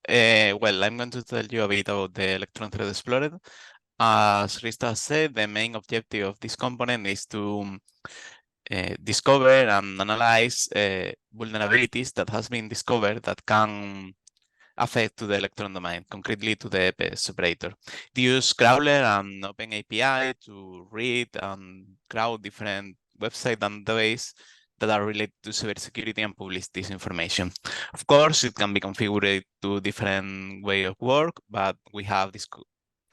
Well, I'm going to tell you a bit about the Electron Threat Explorer. As Risto has said, the main objective of this component is to discover and analyze vulnerabilities that has been discovered that can affect to the Electron domain, concretely to the EPS operator. They use crawler and open API to read and crawl different website and database that are related to cybersecurity and publish this information. Of course, it can be configured to different way of work, but we have this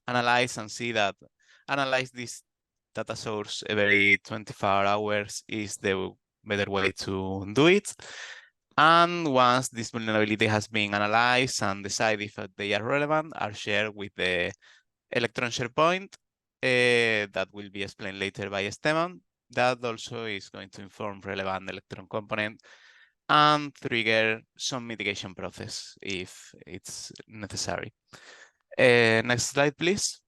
analyze and see that analyze this data source every 24 hours is the better way to do it. And once this vulnerability has been analyzed and decided if they are relevant, are shared with the Electron SharePoint that will be explained later by Esteban. That also is going to inform relevant Electron component and trigger some mitigation process if it's necessary. Next slide, please.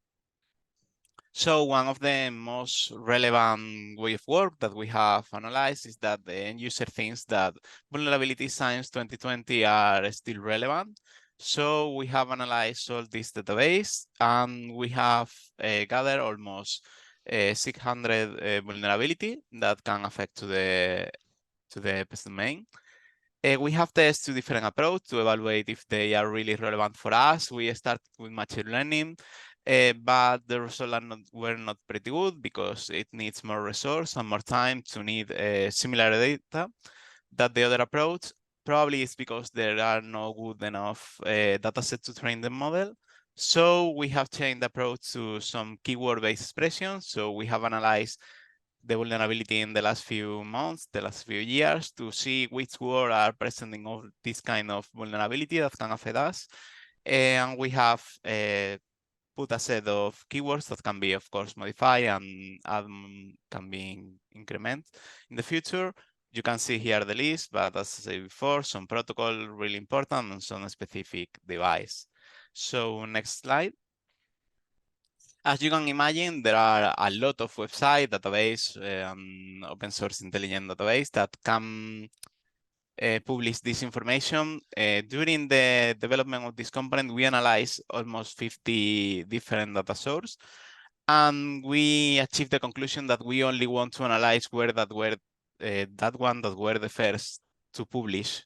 So one of the most relevant way of work that we have analyzed is that the end user thinks that vulnerability signs 2020 are still relevant. So we have analyzed all this database and we have gathered almost 600 vulnerability that can affect to the EPS domain. We have tested two different approaches to evaluate if they are really relevant for us. We start with machine learning, but the results were not pretty good because it needs more resource and more time to need similar data than the other approach. probably it's because there are no good enough data set to train the model. So we have changed the approach to some keyword-based expressions. So we have analyzed the vulnerability in the last few months, the last few years, to see which words are present in all this kind of vulnerability that can affect us. And we have put a set of keywords that can be, of course, modified and can be incremented in the future. You can see here the list, but as I said before, some protocol really important and some specific device. So next slide. As you can imagine, there are a lot of website database, open source intelligent database that can publish this information. During the development of this component, we analyzed almost 50 different data sources, and we achieved the conclusion that we only want to analyze that one that were the first to publish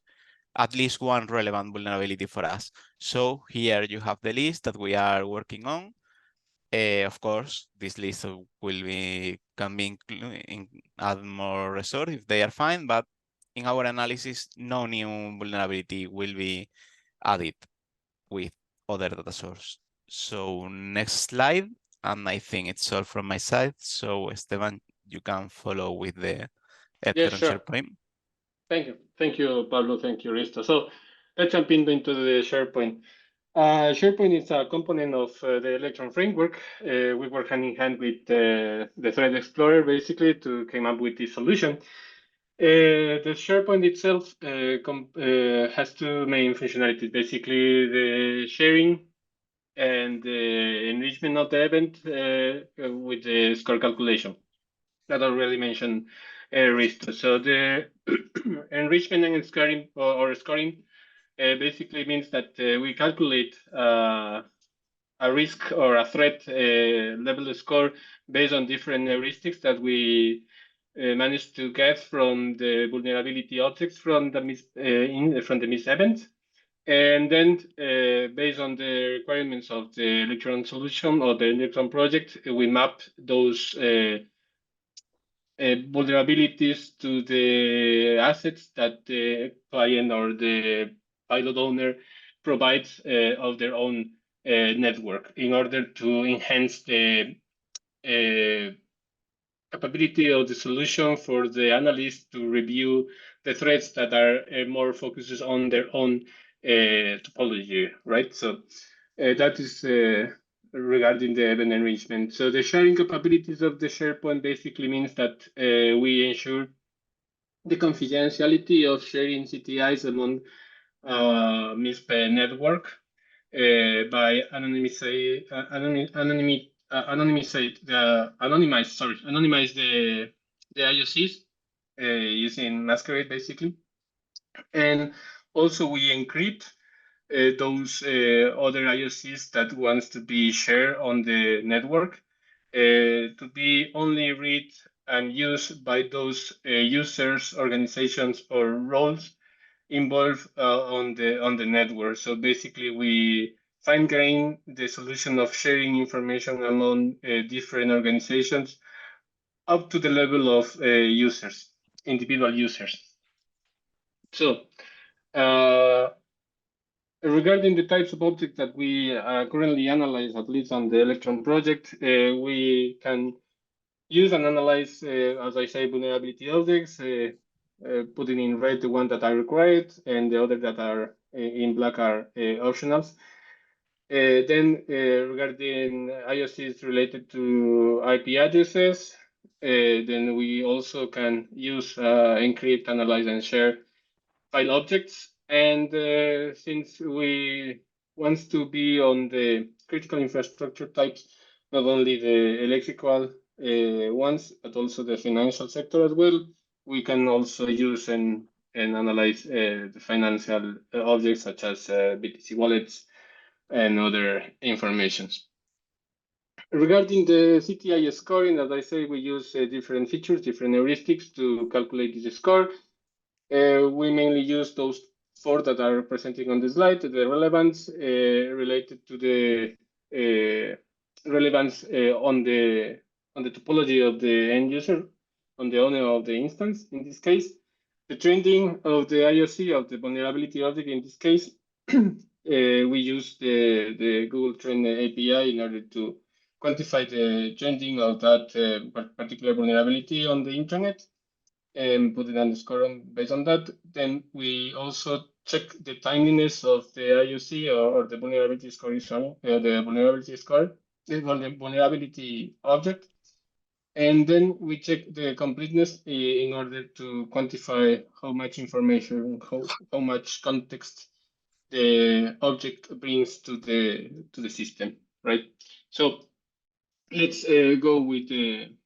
at least one relevant vulnerability for us. So here you have the list that we are working on. Of course, this list can be add more resources if they are fine, but in our analysis, no new vulnerability will be added with other data source. So next slide, and I think it's all from my side. So Esteban, you can follow with the Yeah, sure. SharePoint. Thank you, Pablo. Thank you, Risto. So let's jump into the SharePoint. SharePoint is a component of the Electron framework. We work hand in hand with the Threat Explorer, basically, to come up with this solution. The SharePoint itself has two main functionalities, basically the sharing and the enrichment of the event with the score calculation that already mentioned Risto. So the enrichment and scoring or scoring basically means that we calculate a risk or a threat level score based on different heuristics that we managed to get from the vulnerability objects from the miss event. And then based on the requirements of the Electron solution or the Electron project, we map those vulnerabilities to the assets that the client or the pilot owner provides of their own network in order to enhance the capability of the solution for the analyst to review the threats that are more focused on their own topology, right? So that is regarding the event enrichment. So the sharing capabilities of the SharePoint basically means that we ensure the confidentiality of sharing CTIs among MISP network by anonymize the IOCs using Masquerade basically, and also we encrypt those other IOCs that wants to be shared on the network to be only read and used by those users, organizations, or roles involved on the network. So basically, we fine-grain the solution of sharing information among different organizations up to the level of users, individual users. So regarding the types of objects that we currently analyze, at least on the Electron project, we can use and analyze, as I say, vulnerability objects, putting in red the ones that are required and the other that are in black are optionals. Then regarding IOCs related to IP addresses, then we also can use, encrypt, analyze, and share file objects. And since we want to be on the critical infrastructure types, not only the electrical ones, but also the financial sector as well, we can also use and analyze the financial objects such as BTC wallets and other informations. Regarding the CTI scoring, as I say, we use different features, different heuristics to calculate this score. We mainly use those four that are presenting on the slide, the relevance related to the relevance on the topology of the end user, on the owner of the instance in this case, the trending of the IOC, of the vulnerability object in this case, we use the Google Trend API in order to quantify the trending of that particular vulnerability on the internet and put it on the score based on that. Then we also check the timeliness of the IOC or the vulnerability score is on the vulnerability score, the vulnerability object. And then we check the completeness in order to quantify how much information, how much context the object brings to the system, right? So let's go with the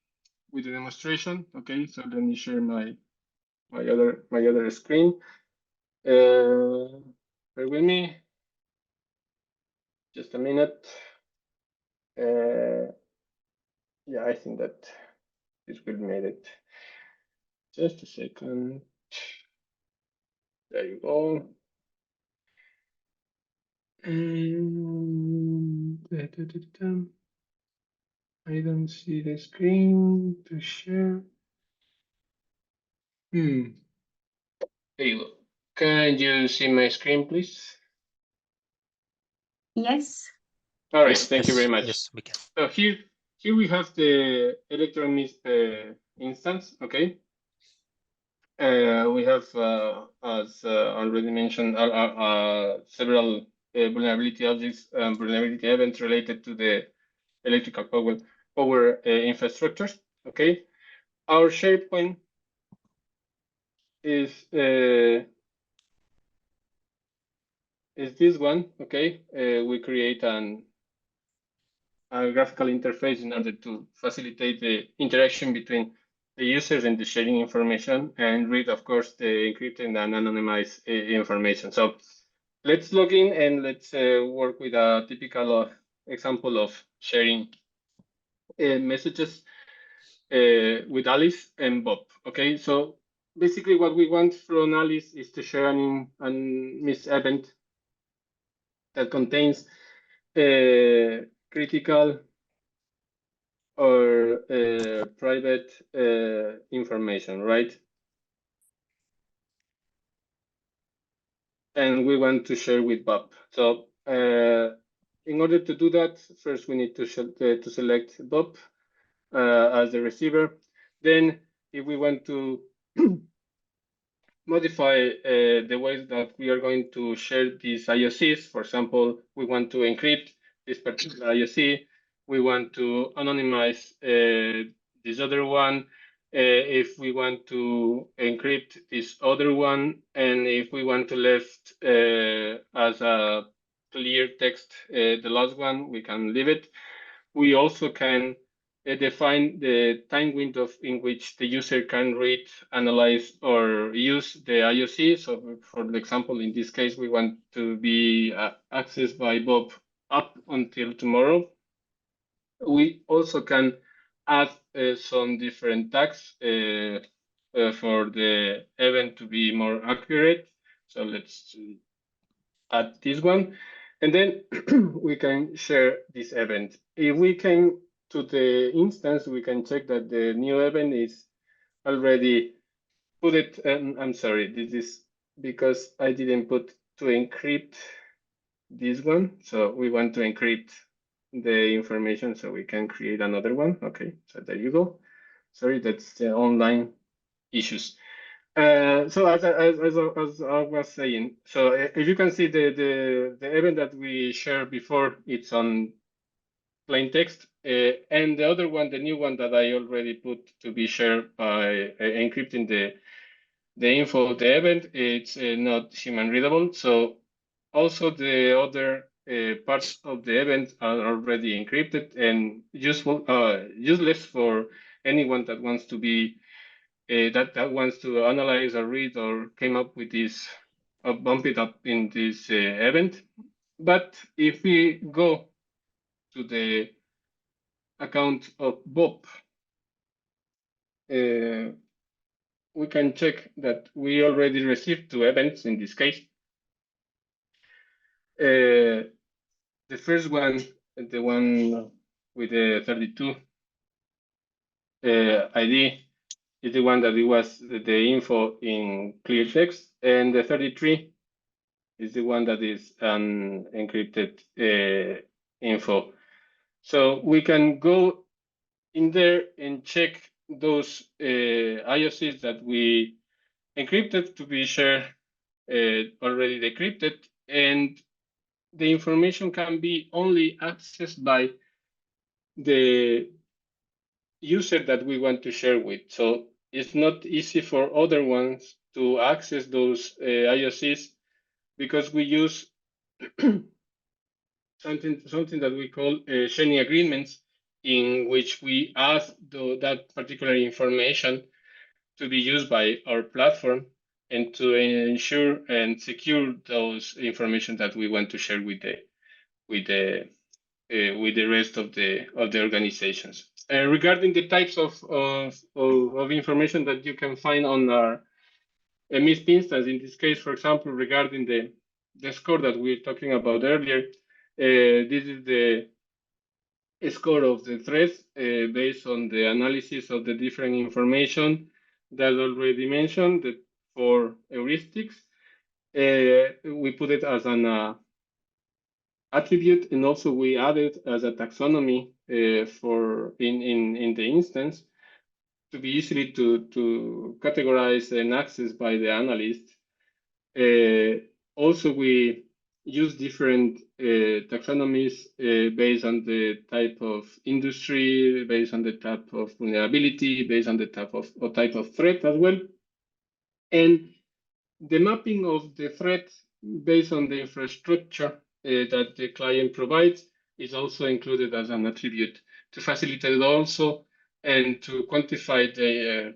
demonstration. Okay, so let me share my other screen. Bear with me, just a minute. Yeah, I think that this will make it. Just a second. There you go. I don't see the screen to share. There you go. Can you see my screen, please? Yes. All right, thank you very much. Yes, we can. So here we have the Electron Mist instance, okay? We have, as already mentioned, several vulnerability objects, vulnerability events related to the electrical power infrastructures, okay? Our SharePoint is this one, okay? We create a graphical interface in order to facilitate the interaction between the users and the sharing information and read, of course, the encrypted and anonymized information. So let's log in and let's work with a typical example of sharing messages with Alice and Bob. Okay, so basically what we want from Alice is to share an Miss event that contains critical or private information, right? And we want to share with Bob. So in order to do that, first we need to select Bob as the receiver. Then if we want to modify the ways that we are going to share these IOCs, for example, we want to encrypt this particular IOC, we want to anonymize this other one, if we want to encrypt this other one, and if we want to left as a clear text the last one, we can leave it. We also can define the time window in which the user can read, analyze, or use the IOC. So for the example, in this case, we want to be accessed by Bob up until tomorrow. We also can add some different tags for the event to be more accurate. So let's add this one. And then we can share this event. If we came to the instance, we can check that the new event is already put it. I'm sorry, this is because I didn't put to encrypt this one. So we want to encrypt the information so we can create another one. Okay, so there you go. Sorry, that's the online issues. So as I was saying, so if you can see the event that we shared before, it's on plain text, and the other one, the new one that I already put to be shared by encrypting the info of the event, it's not human readable. So also the other parts of the event are already encrypted and useless for anyone that wants to be that wants to analyze or read or came up with this, bump it up in this event. But if we go to the account of Bob, we can check that we already received 2 events in this case. The first one, the one with the 32 ID, is the one that it was the info in clear text, and the 33 is the one that is an encrypted info. So we can go in there and check those IOCs that we encrypted to be shared already decrypted, and the information can be only accessed by the user that we want to share with. So it's not easy for other ones to access those IOCs because we use something that we call sharing agreements, in which we ask that particular information to be used by our platform and to ensure and secure those information that we want to share with the rest of the organizations. Regarding the types of information that you can find on our MISP instance, in this case, for example, regarding the score that we were talking about earlier, this is the score of the threats based on the analysis of the different information that already mentioned, the 4 heuristics. We put it as an attribute, and also we added as a taxonomy for in the instance to be easily to categorize and access by the analyst. Also, we use different taxonomies based on the type of industry, based on the type of vulnerability, based on the type of threat as well. And the mapping of the threat based on the infrastructure that the client provides is also included as an attribute to facilitate also and to quantify the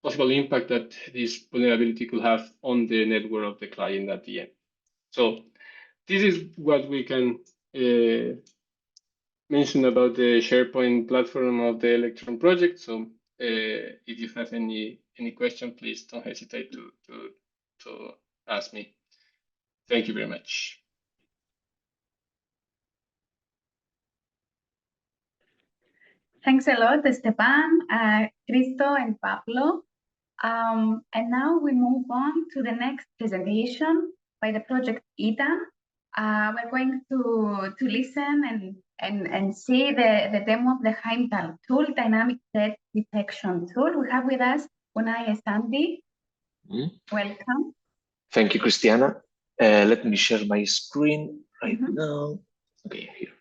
possible impact that this vulnerability could have on the network of the client at the end. So this is what we can mention about the SharePoint platform of the Electron project. So if you have any question, please don't hesitate to ask me. Thank you very much. Thanks a lot, Esteban, Cristo, and Pablo. And now we move on to the next presentation by the project ITA. We're going to listen and see the demo of the Heimdall tool, dynamic threat detection tool. We have with us Unai Sandy. Welcome. Thank you, Christiana. Let me share my screen right now. Okay, here.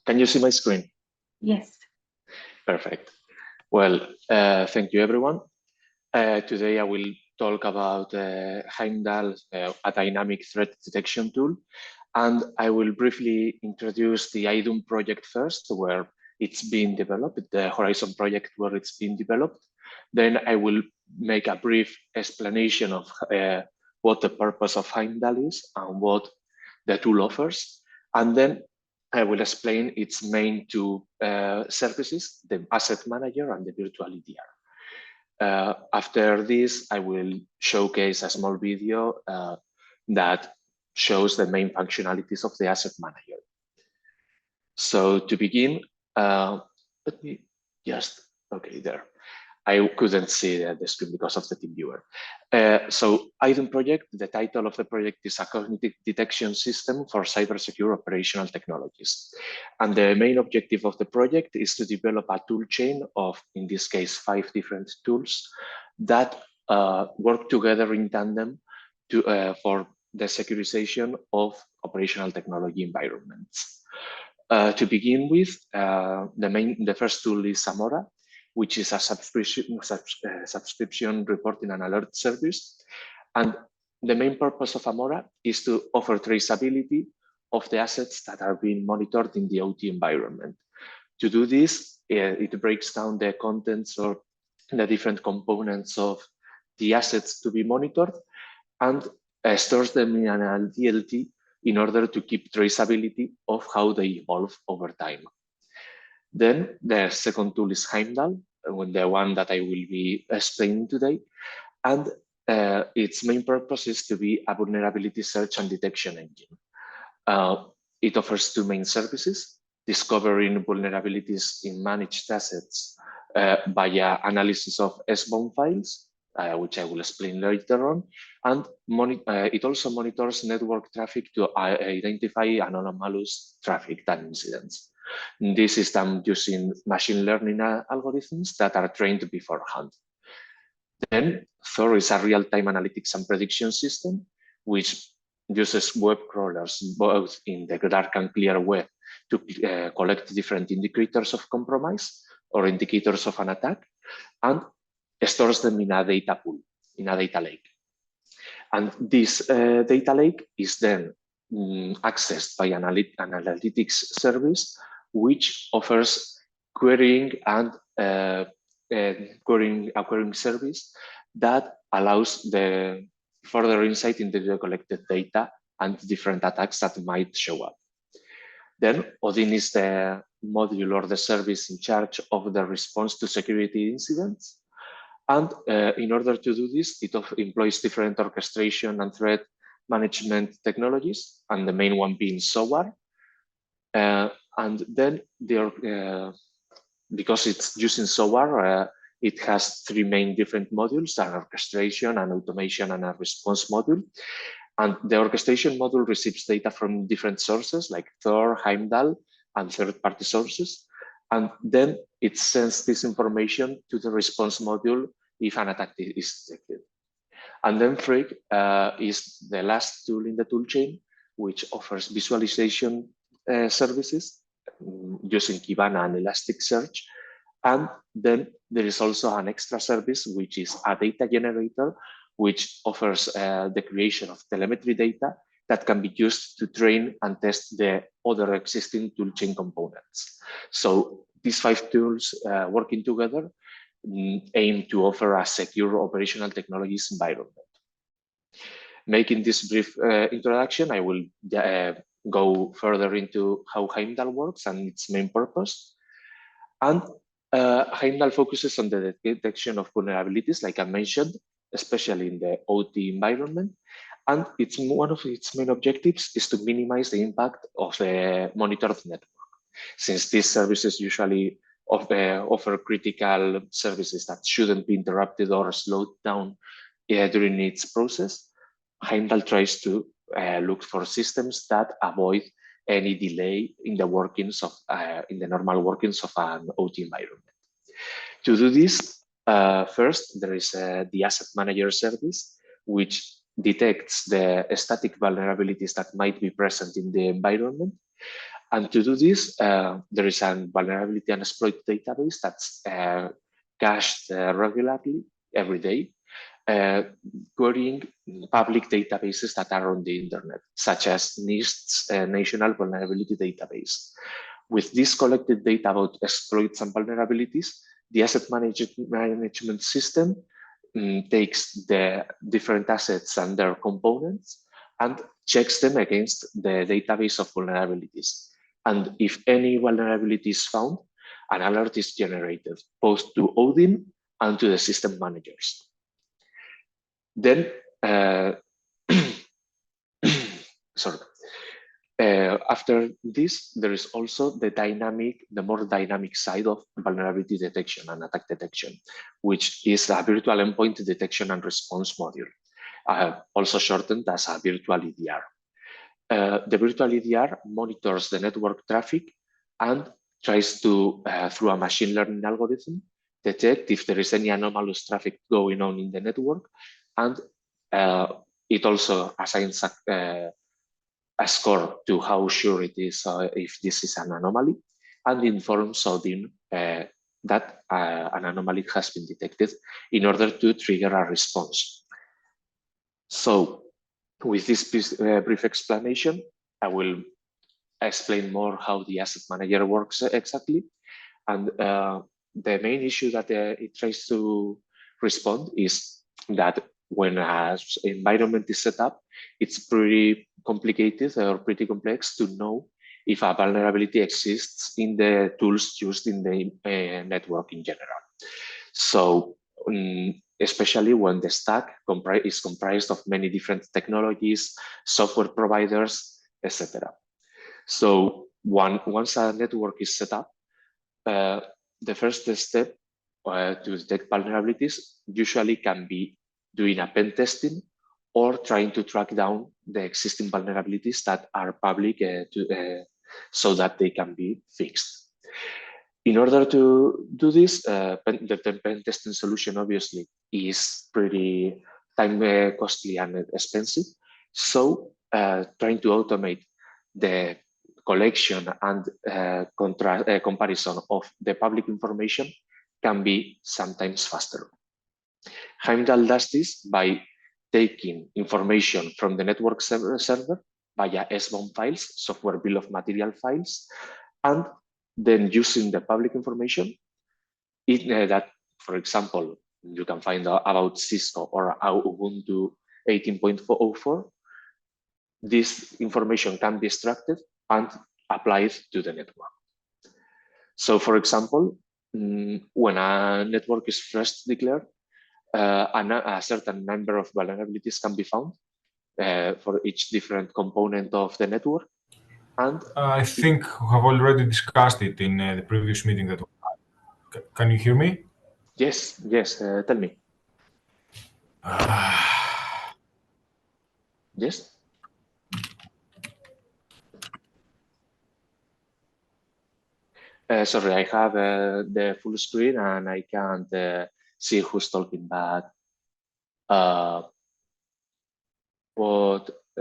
Can you see my screen? Yes. Perfect. Well, thank you, everyone. Today I will talk about Heimdall, a dynamic threat detection tool. And I will briefly introduce the IDUM project first, where it's being developed, the Horizon project where it's being developed. Then I will make a brief explanation of what the purpose of Heimdall is and what the tool offers. And then I will explain its main 2 services, the asset manager and the virtual EDR. After this, I will showcase a small video that shows the main functionalities of the asset manager. So to begin, let me just, okay, there. I couldn't see the screen because of the TeamViewer. So IDUM project, the title of the project is a cognitive detection system for cybersecure operational technologies. And the main objective of the project is to develop a tool chain of, in this case, 5 different tools that work together in tandem for the securization of operational technology environments. To begin with, the first tool is Samora, which is a subscription reporting and alert service. And the main purpose of Amora is to offer traceability of the assets that are being monitored in the OT environment. To do this, it breaks down the contents or the different components of the assets to be monitored and stores them in an DLT in order to keep traceability of how they evolve over time. Then the second tool is Heimdall, the one that I will be explaining today. And its main purpose is to be a vulnerability search and detection engine. it offers two main services: discovering vulnerabilities in managed assets via analysis of S-bound files, which I will explain later on, and it also monitors network traffic to identify anomalous traffic and incidents. This is done using machine learning algorithms that are trained beforehand. Then Thor is a real-time analytics and prediction system, which uses web crawlers both in the dark and clear web to collect different indicators of compromise or indicators of an attack, and stores them in a data pool, in a data lake. And this data lake is then accessed by an analytics service, which offers querying and querying service that allows the further insight into the collected data and different attacks that might show up. Then Odin is the module or the service in charge of the response to security incidents. And in order to do this, it employs different orchestration and threat management technologies, and the main one being SOAR. And then because it's using SOAR, it has three main different modules: an orchestration, an automation, and a response module. And the orchestration module receives data from different sources like Thor, Heimdall, and third-party sources. And then it sends this information to the response module if an attack is detected. And then Frigg is the last tool in the toolchain, which offers visualization services using Kibana and Elasticsearch. And then there is also an extra service, which is a data generator, which offers the creation of telemetry data that can be used to train and test the other existing toolchain components. So these 5 tools working together aim to offer a secure operational technologies environment. Making this brief introduction, I will go further into how Heimdall works and its main purpose. And Heimdall focuses on the detection of vulnerabilities, like I mentioned, especially in the OT environment. And one of its main objectives is to minimize the impact of the monitored network. Since these services usually offer critical services that shouldn't be interrupted or slowed down during its process, Heimdall tries to look for systems that avoid any delay in the workings of in the normal workings of an OT environment. To do this, first there is the asset manager service, which detects the static vulnerabilities that might be present in the environment. And to do this, there is a vulnerability and exploit database that's cached regularly every day, querying public databases that are on the internet, such as NIST's National Vulnerability Database. With this collected data about exploits and vulnerabilities, the asset management system takes the different assets and their components and checks them against the database of vulnerabilities. And if any vulnerability is found, an alert is generated both to Odin and to the system managers. Then, after this, there is also the more dynamic side of vulnerability detection and attack detection, which is a virtual endpoint detection and response module, also shortened as a virtual EDR. The virtual EDR monitors the network traffic and tries to, through a machine learning algorithm, detect if there is any anomalous traffic going on in the network, and it also assigns a score to how sure it is if this is an anomaly, and informs Odin that an anomaly has been detected in order to trigger a response. So with this brief explanation, I will explain more how the asset manager works exactly. And the main issue that it tries to respond is that when an environment is set up, it's pretty complicated or pretty complex to know if a vulnerability exists in the tools used in the network in general. So especially when the stack is comprised of many different technologies, software providers, etc. So once a network is set up, the first step to detect vulnerabilities usually can be doing a pen testing or trying to track down the existing vulnerabilities that are public so that they can be fixed. In order to do this, the pen testing solution obviously is pretty time costly and expensive. So trying to automate the collection and comparison of the public information can be sometimes faster. Heimdall does this by taking information from the network server via SBOM files, software bill of material files, and then using the public information that, for example, you can find out about Cisco or Ubuntu 18.04. This information can be extracted and applied to the network. So, for example, when a network is first declared, a certain number of vulnerabilities can be found for each different component of the network. And I think we have already discussed it in the previous meeting that we had. Can you hear me? Yes, tell me. Yes? Sorry, I have the full screen and I can't see who's talking, but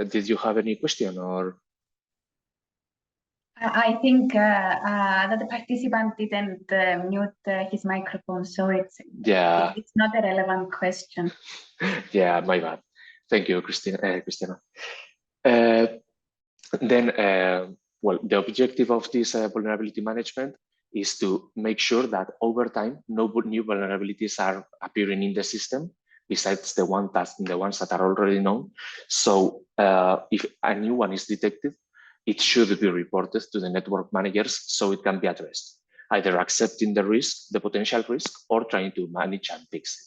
did you have any question or? I think that the participant didn't mute his microphone, so it's not a relevant question. Yeah, my bad. Thank you, Christina. Well, the objective of this vulnerability management is to make sure that over time, no new vulnerabilities are appearing in the system besides the ones that are already known. So if a new one is detected, it should be reported to the network managers so it can be addressed, either accepting the risk, the potential risk, or trying to manage and fix it.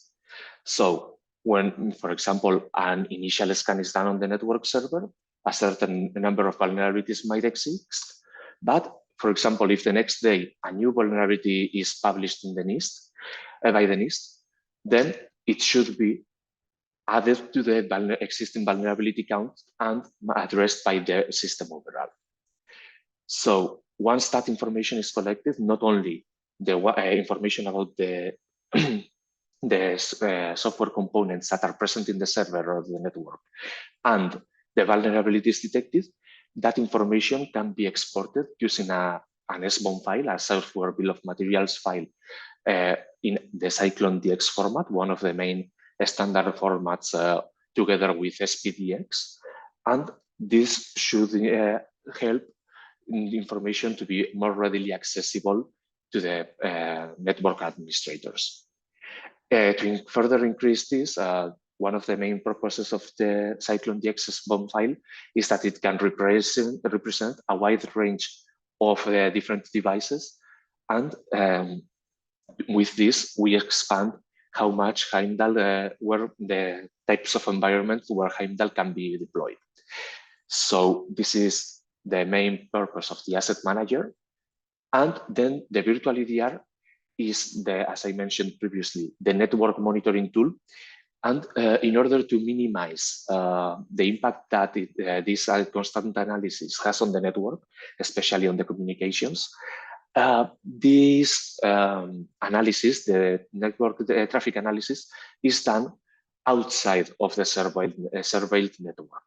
So when, for example, an initial scan is done on the network server, a certain number of vulnerabilities might exist. But for example, if the next day a new vulnerability is published in the NIST, by the NIST, then it should be added to the existing vulnerability count and addressed by the system overall. So once that information is collected, not only the information about the software components that are present in the server or the network and the vulnerabilities detected, that information can be exported using an SBOM file, a software bill of materials file in the Cyclone DX format, one of the main standard formats together with SPDX. And this should help the information to be more readily accessible to the network administrators. To further increase this, one of the main purposes of the Cyclone DX SBOM file is that it can represent a wide range of different devices. And with this, we expand how much Heimdall, where the types of environments where Heimdall can be deployed. So this is the main purpose of the asset manager. And then the virtual EDR is as I mentioned previously, the network monitoring tool. And in order to minimize the impact that this constant analysis has on the network, especially on the communications, this analysis, the network traffic analysis, is done outside of the surveilled network.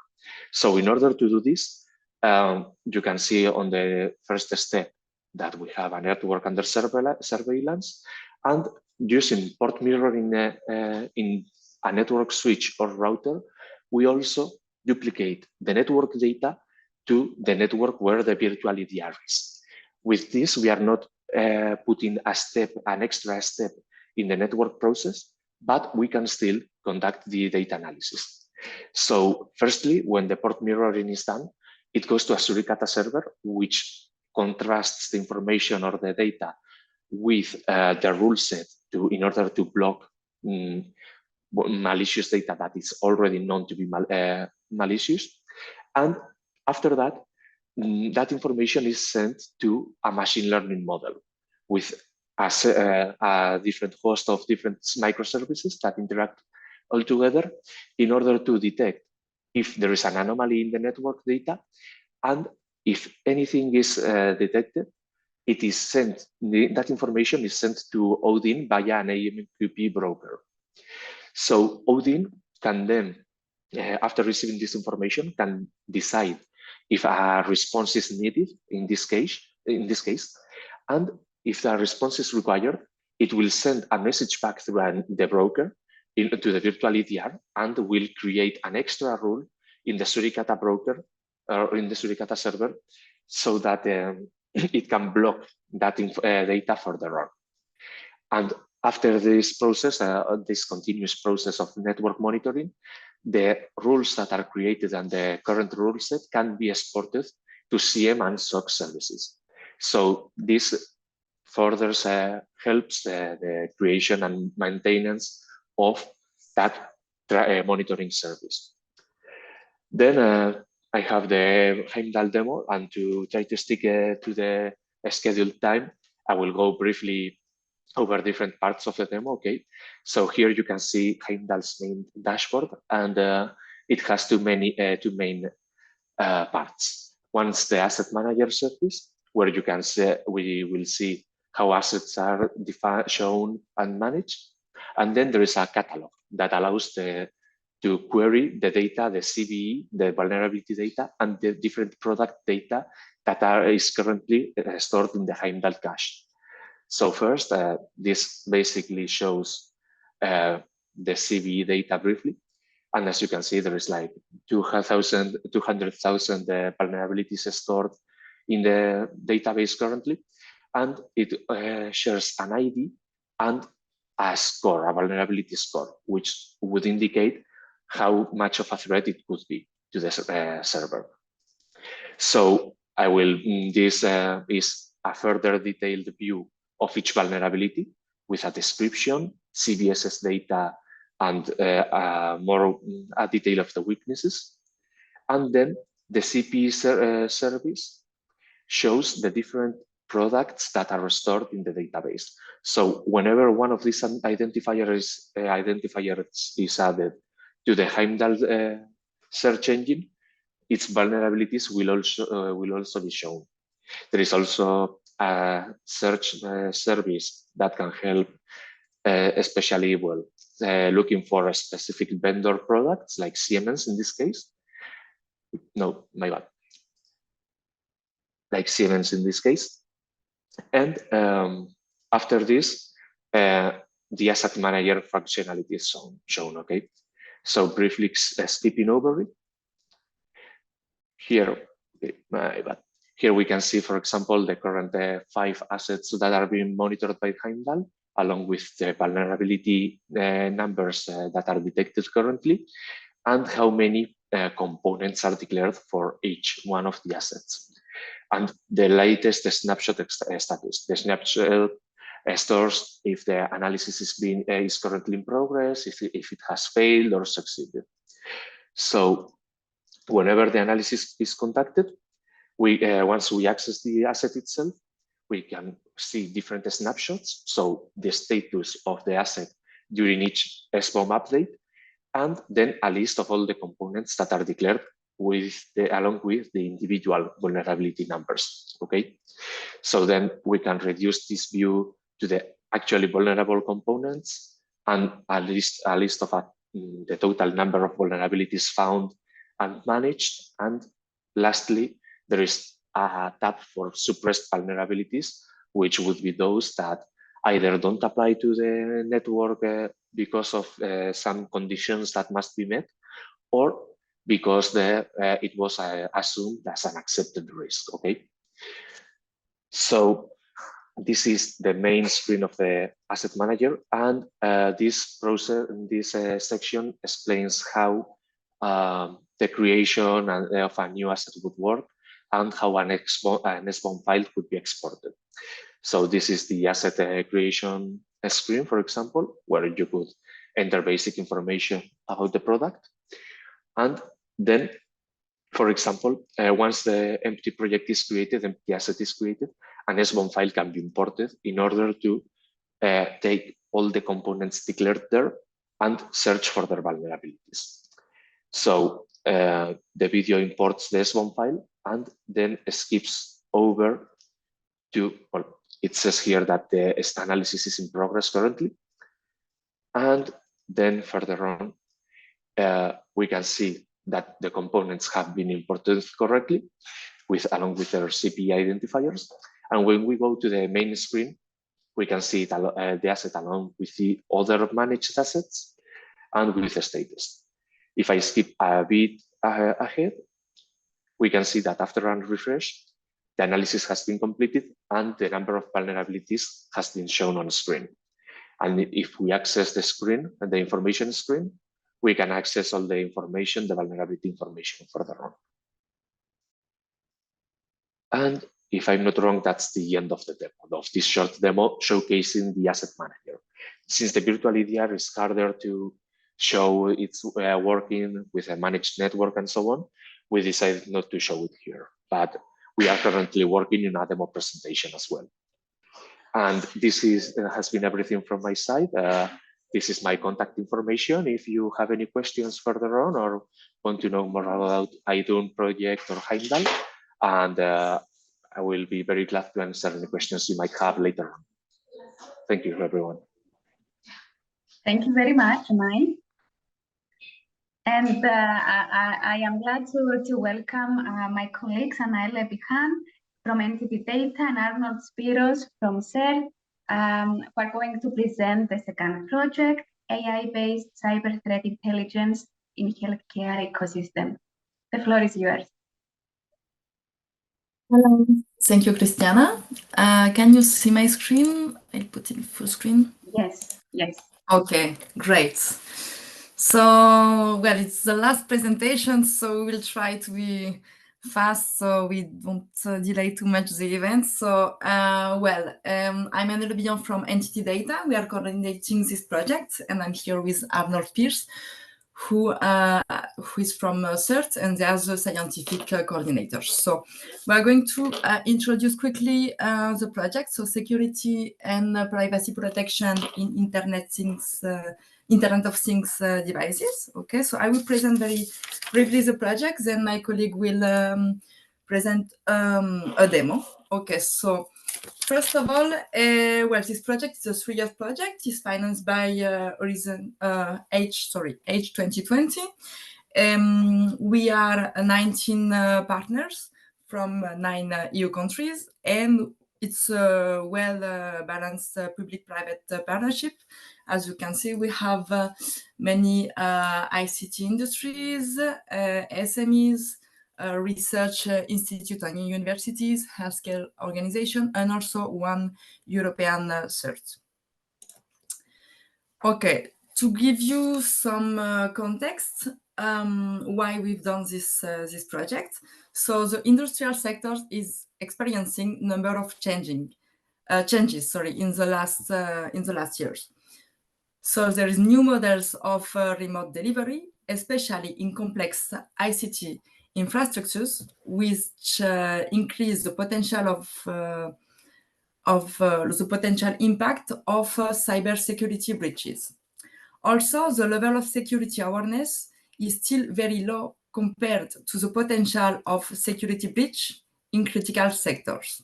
So in order to do this, you can see on the first step that we have a network under surveillance, and using port mirroring in a network switch or router, we also duplicate the network data to the network where the virtual EDR is. With this, we are not putting an extra step in the network process, but we can still conduct the data analysis. So firstly, when the port mirroring is done, it goes to a Suricata server, which contrasts the information or the data with the rule set in order to block malicious data that is already known to be malicious. And after that, that information is sent to a machine learning model with a different host of different microservices that interact all together in order to detect if there is an anomaly in the network data, and if anything is detected, it is sent, that information is sent to Odin via an AMQP broker. So Odin can then, after receiving this information, can decide if a response is needed in this case, and if the response is required, it will send a message back to the broker to the virtual EDR and will create an extra rule in the Suricata broker or in the Suricata server so that it can block that data further on. And after this process, this continuous process of network monitoring, the rules that are created and the current rule set can be exported to CM and SOC services. So this further helps the creation and maintenance of that monitoring service. Then I have the Heimdall demo, and to try to stick to the scheduled time, I will go briefly over different parts of the demo. Okay, so here you can see Heimdall's main dashboard, and it has two main parts. One's the asset manager service, where you can see, we will see how assets are defined, shown, and managed. And then there is a catalog that allows to query the data, the CVE, the vulnerability data, and the different product data that is currently stored in the Heimdall cache. So first, this basically shows the CVE data briefly. And as you can see, there is like 200,000 vulnerabilities stored in the database currently. And it shares an ID and a score, a vulnerability score, which would indicate how much of a threat it could be to the server. So this is a further detailed view of each vulnerability with a description, CVSS data, and more a detail of the weaknesses. And then the CP service shows the different products that are stored in the database. So whenever one of these identifiers is added to the Heimdall search engine, its vulnerabilities will also be shown. There is also a search service that can help, especially looking for a specific vendor products like Siemens in this case. No, my bad. Like Siemens in this case. And after this, the asset manager functionality is shown, okay? So briefly skipping over it. Here, my bad. Here we can see, for example, the current 5 assets that are being monitored by Heimdall, along with the vulnerability numbers that are detected currently, and how many components are declared for each one of the assets. And the latest snapshot status. The snapshot stores if the analysis is currently in progress, if it has failed or succeeded. So whenever the analysis is conducted, once we access the asset itself, we can see different snapshots. So the status of the asset during each SBOM update, and then a list of all the components that are declared along with the individual vulnerability numbers. Okay, so then we can reduce this view to the actually vulnerable components and a list of the total number of vulnerabilities found and managed. And lastly, there is a tab for suppressed vulnerabilities, which would be those that either don't apply to the network because of some conditions that must be met, or because it was assumed as an accepted risk. Okay, so this is the main screen of the asset manager, and this section explains how the creation of a new asset would work and how an SBOM file could be exported. So this is the asset creation screen, for example, where you could enter basic information about the product. And then For example, once the empty project is created, empty asset is created, an SBOM file can be imported in order to take all the components declared there and search for their vulnerabilities. So the video imports the SBOM file and then skips over to, well, it says here that the analysis is in progress currently. And then further on, we can see that the components have been imported correctly along with their CPE identifiers. And when we go to the main screen, we can see the asset along with the other managed assets and with the status. If I skip a bit ahead, we can see that after a refresh, the analysis has been completed and the number of vulnerabilities has been shown on screen. And if we access the screen, the information screen, we can access all the information, the vulnerability information further on. And if I'm not wrong, that's the end of the demo, of this short demo showcasing the asset manager. Since the virtual EDR is harder to show it's working with a managed network and so on, we decided not to show it here, but we are currently working in a demo presentation as well. And this has been everything from my side. This is my contact information. If you have any questions further on or want to know more about IDUN project or Heimdall, and I will be very glad to answer any questions you might have later on. Thank you, everyone. Thank you very much, Mai. And I am glad to welcome my colleagues, Anaela Bihan from Entity Data and Arnold Spiros from CERT, who are going to present the second project, AI-based cyber threat intelligence in healthcare ecosystem. The floor is yours. Hello. Thank you, Christiana. Can you see my screen? I'll put it full screen. Yes, yes. Okay, great. So, well, it's the last presentation, so we'll try to be fast so we don't delay too much the event. So, I'm Anaela Bihan from Entity Data. We are coordinating this project, and I'm here with Arnold Pierce, who is from CERT, and they are the scientific coordinators. So we are going to introduce quickly the project, so security and privacy protection in Internet of Things devices. Okay, so I will present very briefly the project, then my colleague will present a demo. Okay, so first of all, this project is a 3-year project. It's financed by Horizon H 2020. We are 19 partners from 9 EU countries, and it's a well-balanced public-private partnership. As you can see, we have many ICT industries, SMEs, research institute and universities, healthcare organization, and also one European CERT. Okay, to give you some context, why we've done this project. So the industrial sector is experiencing number of changes in the last years. So there is new models of remote delivery, especially in complex ICT infrastructures, which increase the potential the potential impact of cybersecurity breaches. Also, the level of security awareness is still very low compared to the potential of security breach in critical sectors.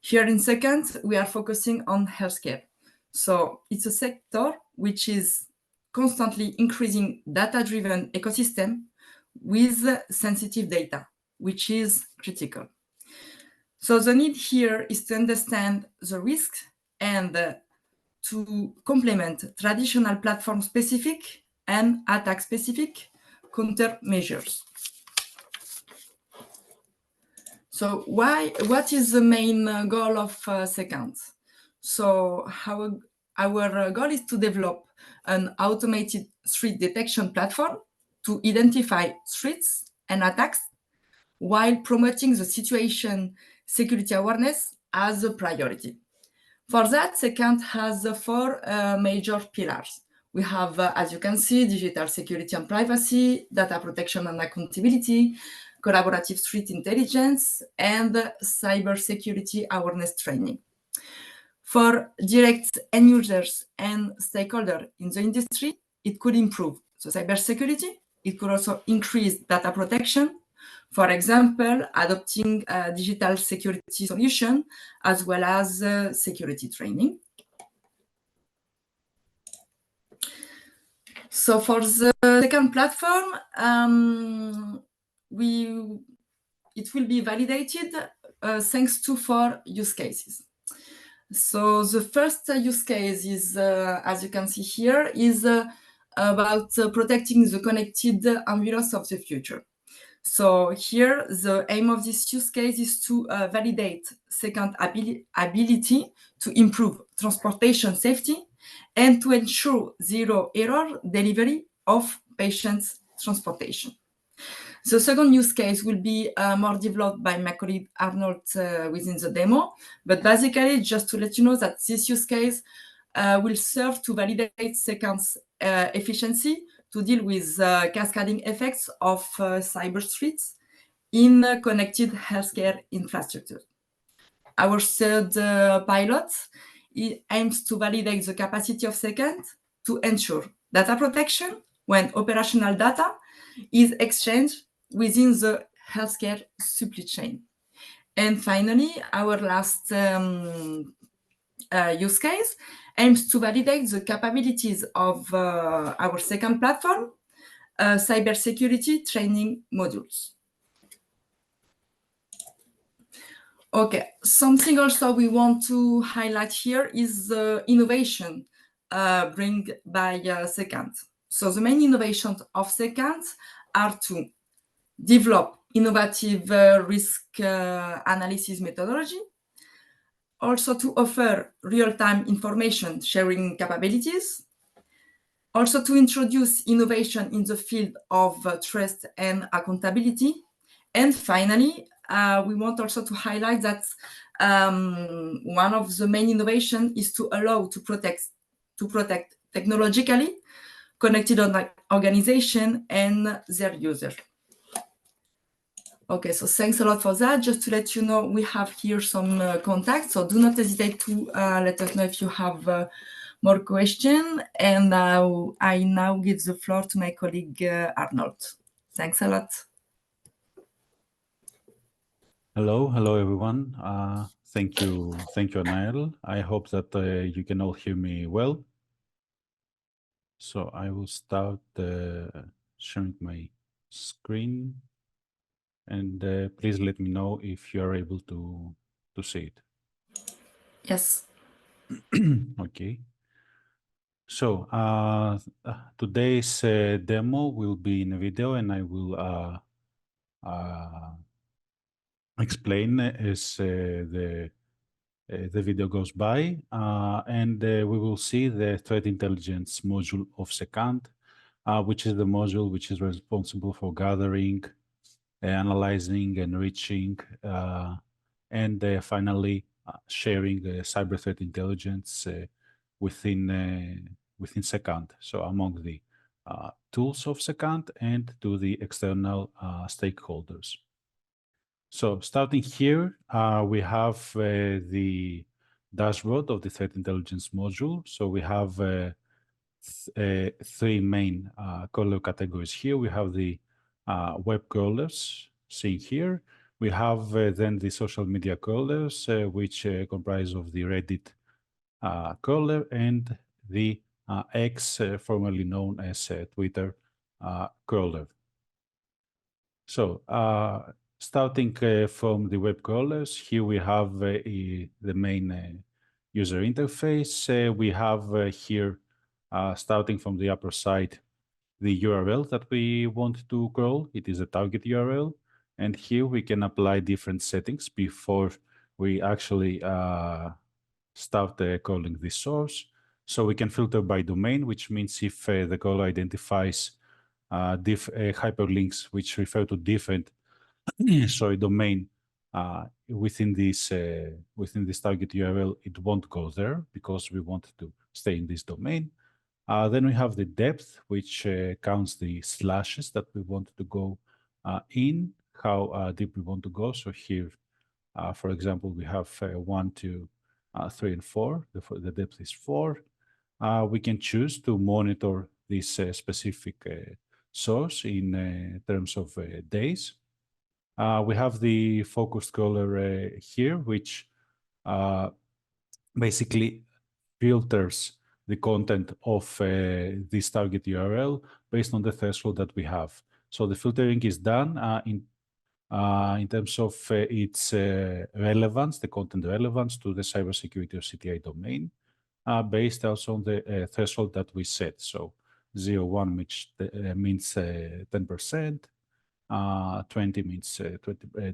Here in second, we are focusing on healthcare. So it's a sector which is constantly increasing data-driven ecosystem with sensitive data, which is critical. So the need here is to understand the risks and to complement traditional platform-specific and attack-specific countermeasures. So what is the main goal of Second? So our goal is to develop an automated threat detection platform to identify threats and attacks while promoting the situation security awareness as a priority. For that, Second has 4 major pillars. We have, as you can see, digital security and privacy, data protection and accountability, collaborative threat intelligence, and cybersecurity awareness training. For direct end users and stakeholders in the industry, it could improve the cybersecurity. It could also increase data protection. For example, adopting a digital security solution as well as security training. So for the second platform, it will be validated thanks to 4 use cases. So the first use case is, as you can see here, is about protecting the connected ambulance of the future. So here, the aim of this use case is to validate second ability to improve transportation safety and to ensure zero error delivery of patients' transportation. The second use case will be more developed by my colleague Arnold within the demo. But basically, just to let you know that this use case will serve to validate seconds efficiency to deal with cascading effects of cyber threats in connected healthcare infrastructure. Our third pilot aims to validate the capacity of Second to ensure data protection when operational data is exchanged within the healthcare supply chain. And finally, our last use case aims to validate the capabilities of our second platform, cybersecurity training modules. Okay, something also we want to highlight here is the innovation bring by Second. So the main innovations of Second are to develop innovative risk analysis methodology, also to offer real-time information sharing capabilities, also to introduce innovation in the field of trust and accountability. And finally, we want also to highlight that one of the main innovations is to allow to protect technologically connected organization and their user. Okay, so thanks a lot for that. Just to let you know, we have here some contacts, so do not hesitate to let us know if you have more questions. And I now give the floor to my colleague Arnold. Thanks a lot. Hello everyone. Thank you, Anael. I hope that you can all hear me well. So I will start sharing my screen, and please let me know if you are able to see it. Yes. Okay. So today's demo will be in a video, and I will explain as the video goes by, and we will see the threat intelligence module of Second, which is the module which is responsible for gathering, analyzing, enriching, and finally sharing cyber threat intelligence within Second. So among the tools of Second and to the external stakeholders. So starting here, we have the dashboard of the threat intelligence module. So we have 3 main crawler categories here. We have the web crawlers, seen here. We have then the social media crawlers, which comprise of the Reddit crawler and the X, formerly known as Twitter crawler. So starting from the web crawlers, here we have the main user interface. We have here, starting from the upper side, the URL that we want to crawl. It is a target URL. And here we can apply different settings before we actually start calling the source. So we can filter by domain, which means if the crawler identifies hyperlinks which refer to different domain within this target URL, it won't go there because we want to stay in this domain. Then we have the depth, which counts the slashes that we want to go in, how deep we want to go. So here, for example, we have 1, 2, 3, and 4. The depth is 4. We can choose to monitor this specific source in terms of days. We have the focused color here, which basically filters the content of this target URL based on the threshold that we have. So the filtering is done in terms of its relevance, the content relevance to the cybersecurity or CTI domain, based also on the threshold that we set. So 0.1 means 10%, 20 means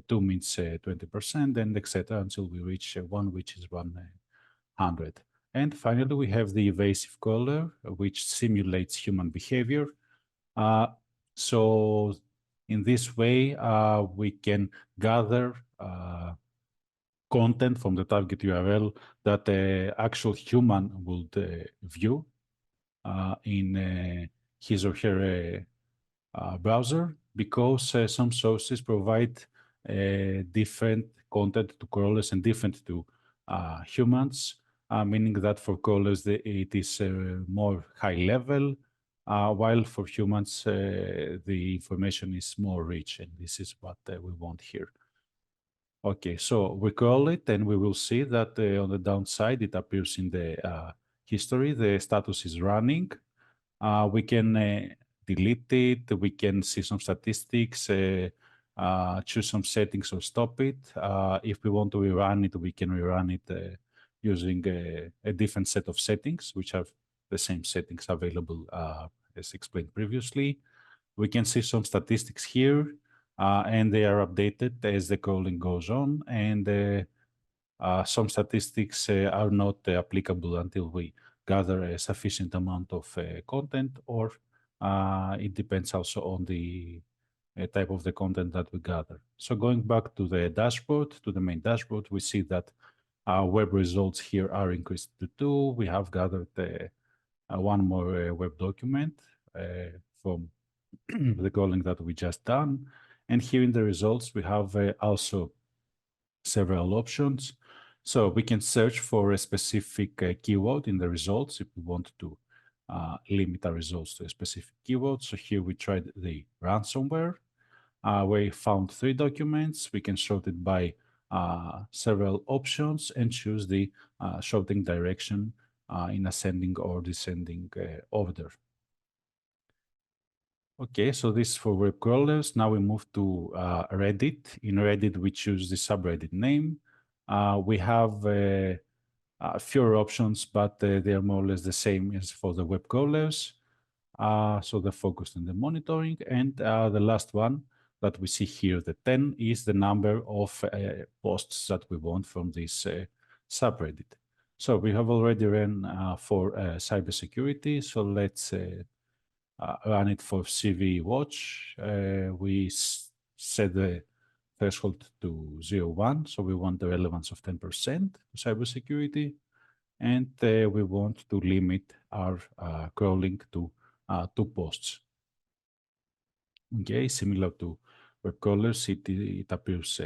2 means 20%, and etc. until we reach 1, which is 100. And finally, we have the evasive color, which simulates human behavior. So in this way, we can gather content from the target URL that the actual human would view in his or her browser, because some sources provide different content to crawlers and different to humans, meaning that for crawlers it is more high level, while for humans the information is more rich, and this is what we want here. Okay, so we crawl it, and we will see that on the downside it appears in the history. The status is running. We can delete it. We can see some statistics, choose some settings or stop it. If we want to rerun it, we can rerun it using a different set of settings, which have the same settings available as explained previously. We can see some statistics here, and they are updated as the crawling goes on, and some statistics are not applicable until we gather a sufficient amount of content, or it depends also on the type of the content that we gather. So going back to the dashboard, to the main dashboard, we see that web results here are increased to 2. We have gathered one more web document from the crawling that we just done. And here in the results, we have also several options. So we can search for a specific keyword in the results if we want to limit our results to a specific keyword. So here we tried the ransomware. We found 3 documents. We can sort it by several options and choose the sorting direction in ascending or descending order. Okay, so this is for web crawlers. Now we move to Reddit. In Reddit, we choose the subreddit name. We have fewer options, but they are more or less the same as for the web crawlers. So they're focused on the monitoring. And the last one that we see here, the 10, is the number of posts that we want from this subreddit. So we have already ran for cybersecurity. So let's run it for CV Watch. We set the threshold to 0.1, so we want the relevance of 10% to cybersecurity, and we want to limit our crawling to 2 posts. Okay, similar to web crawlers, it appears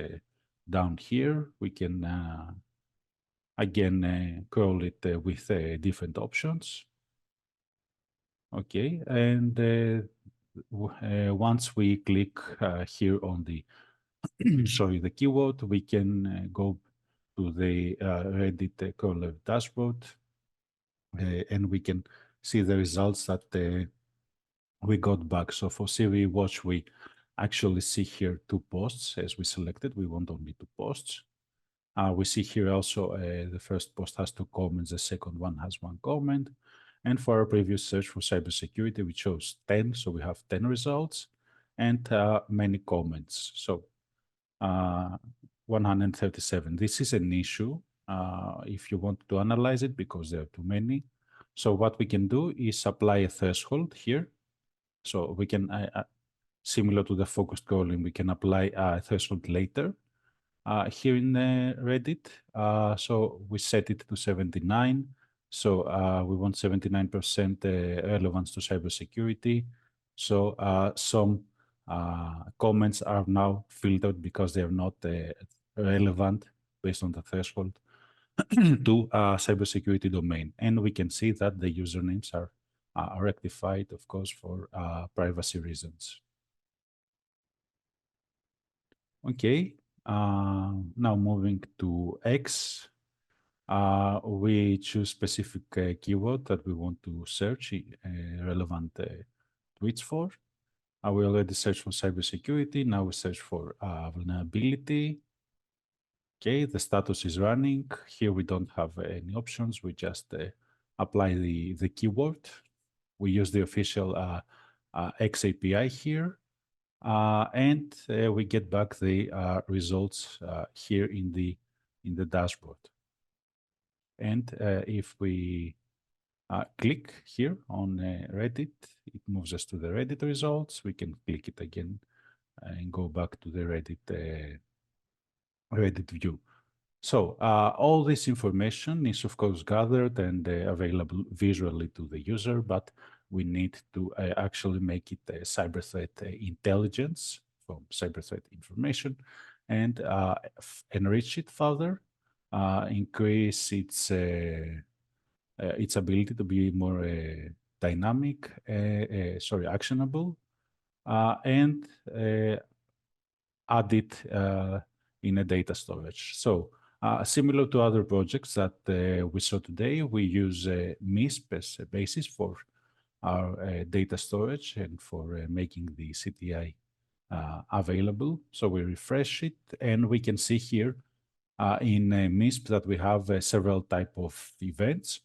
down here. We can again crawl it with different options. Okay, and once we click here on the sorry, the keyword, we can go to the Reddit crawler dashboard, and we can see the results that we got back. So for CV Watch, we actually see here 2 posts as we selected. We want only 2 posts. We see here also the first post has 2 comments, the second one has 1 comment. And for our previous search for cybersecurity, we chose 10, so we have 10 results and many comments. So 137. This is an issue if you want to analyze it, because there are too many. So what we can do is apply a threshold here. So we can, similar to the focused crawling, we can apply a threshold later here in Reddit. So we set it to 79. So we want 79% relevance to cybersecurity. So some comments are now filtered because they are not relevant based on the threshold to cybersecurity domain. And we can see that the usernames are rectified, of course, for privacy reasons. Okay, now moving to X, we choose specific keyword that we want to search relevant tweets for. We already searched for cybersecurity. Now we search for vulnerability. Okay, the status is running. Here we don't have any options. We just apply the keyword. We use the official X API here. And we get back the results here in the dashboard. And if we click here on Reddit, it moves us to the Reddit results. We can click it again and go back to the Reddit view. So all this information is of course gathered and available visually to the user, but we need to actually make it cyber threat intelligence from cyber threat information and enrich it further, increase its ability to be more dynamic, actionable, and add it in a data storage. So similar to other projects that we saw today, we use MISP as a basis for our data storage and for making the CTI available. So we refresh it, and we can see here in MISP that we have several type of events,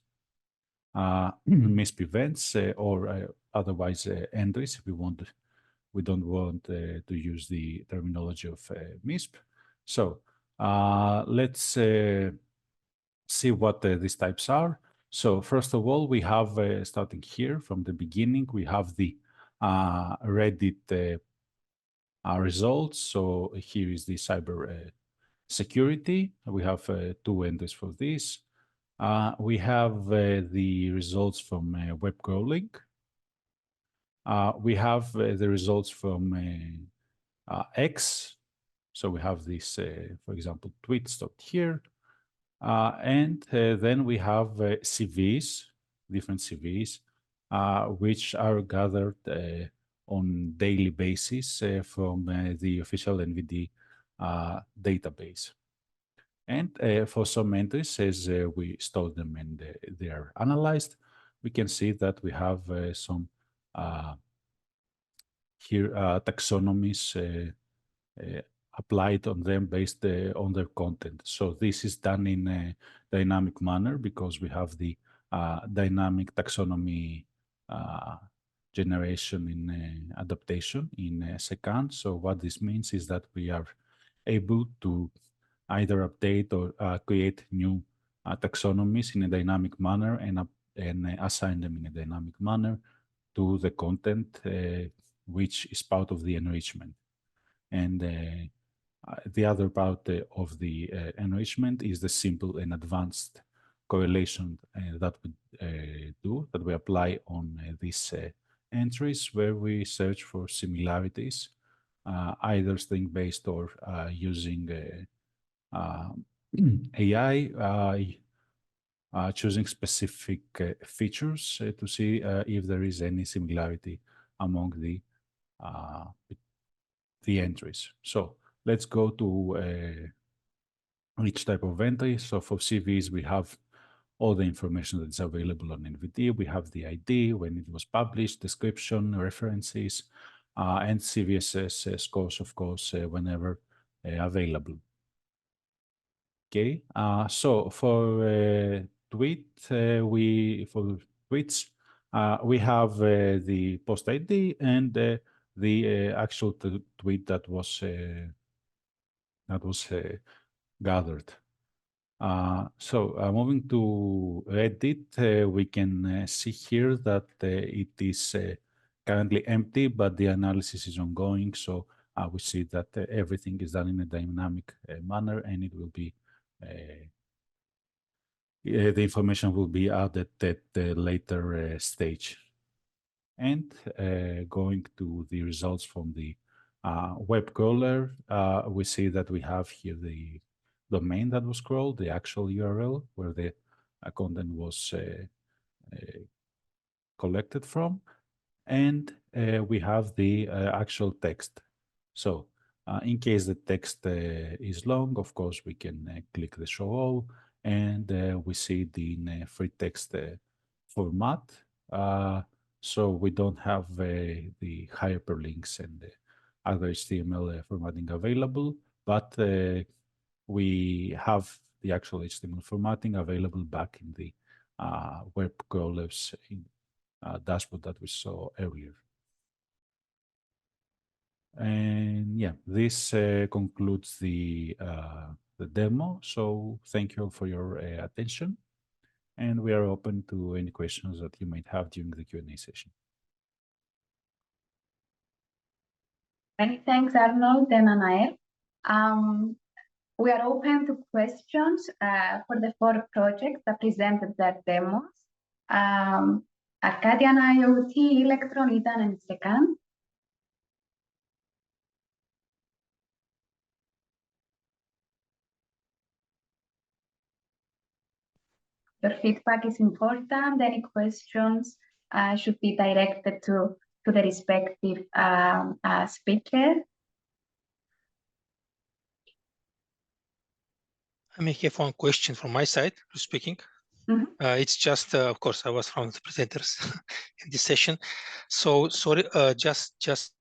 MISP events, or otherwise entries if we don't want to use the terminology of MISP. So let's see what these types are. So first of all, we have, starting here from the beginning, we have the Reddit results. So here is the cyber security. We have two entries for this. We have the results from web crawling. We have the results from X. So we have this, for example, tweet stopped here. And then we have CVs, different CVs, which are gathered on daily basis from the official NVD database. And for some entries, as we store them and they are analyzed, we can see that we have some here taxonomies applied on them based on their content. So this is done in a dynamic manner because we have the dynamic taxonomy generation in adaptation in second. So what this means is that we are able to either update or create new taxonomies in a dynamic manner and assign them in a dynamic manner to the content which is part of the enrichment. And the other part of the enrichment is the simple and advanced correlation that we apply on these entries, where we search for similarities, either string-based or using AI, choosing specific features to see if there is any similarity among the entries. So let's go to each type of entry. So for CVs, we have all the information that's available on NVD. We have the ID, when it was published, description, references, and CVSS scores, of course, whenever available. Okay, so for for tweets, we have the post ID and the actual tweet that was gathered. So moving to Reddit, we can see here that it is currently empty, but the analysis is ongoing. So we see that everything is done in a dynamic manner, and it will be the information will be added at the later stage. And going to the results from the web crawler, we see that we have here the domain that was crawled, the actual URL where the content was collected from, and we have the actual text. So in case the text is long, of course, we can click the show all, and we see it in free text format. So we don't have the hyperlinks and the other HTML formatting available, but we have the actual HTML formatting available back in the web crawlers dashboard that we saw earlier. And yeah, this concludes the demo. So thank you all for your attention. And we are open to any questions that you might have during the Q&A session. Many thanks, Arnold and Anael. We are open to questions for the 4 projects that presented their demos. Arcadian IoT, Electron, Ethan, and Secan. Your feedback is important. Any questions should be directed to the respective speaker. I may have one question from my side, speaking. It's just, of course, I was from the presenters in this session. So sorry, just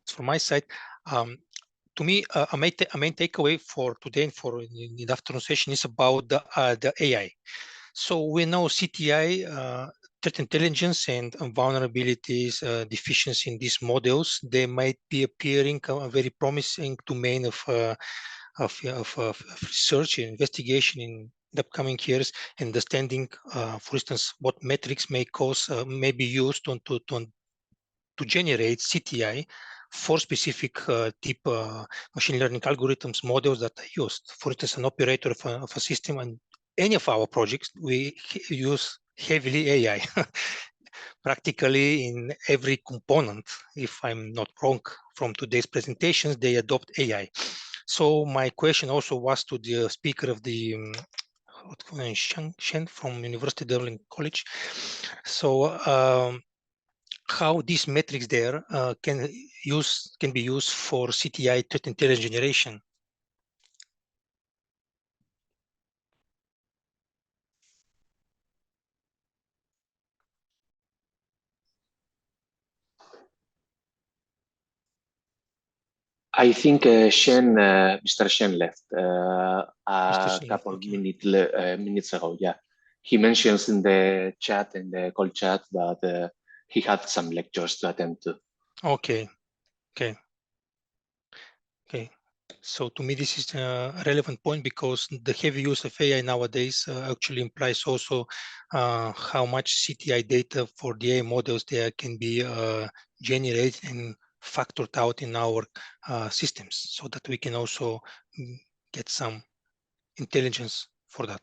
from my side, to me, a main takeaway for today and for in the afternoon session is about the AI. So we know CTI, threat intelligence and vulnerabilities, deficiency in these models, they might be appearing a very promising domain of research and investigation in the upcoming years, understanding, for instance, what metrics may be used to generate CTI for specific type machine learning algorithms, models that are used. For instance, an operator of a system, and any of our projects, we use heavily AI. Practically in every component, if I'm not wrong, from today's presentations, they adopt AI. So my question also was to the speaker of the Shen from University of Dublin College. So how these metrics there can be used for CTI threat intelligence generation? I think Mr. Shen left a couple of minutes ago. Yeah, he mentions in the chat, in the call chat, that he had some lectures to attend to. Okay. So to me, this is a relevant point because the heavy use of AI nowadays actually implies also how much CTI data for the AI models there can be generated and factored out in our systems, so that we can also get some intelligence for that.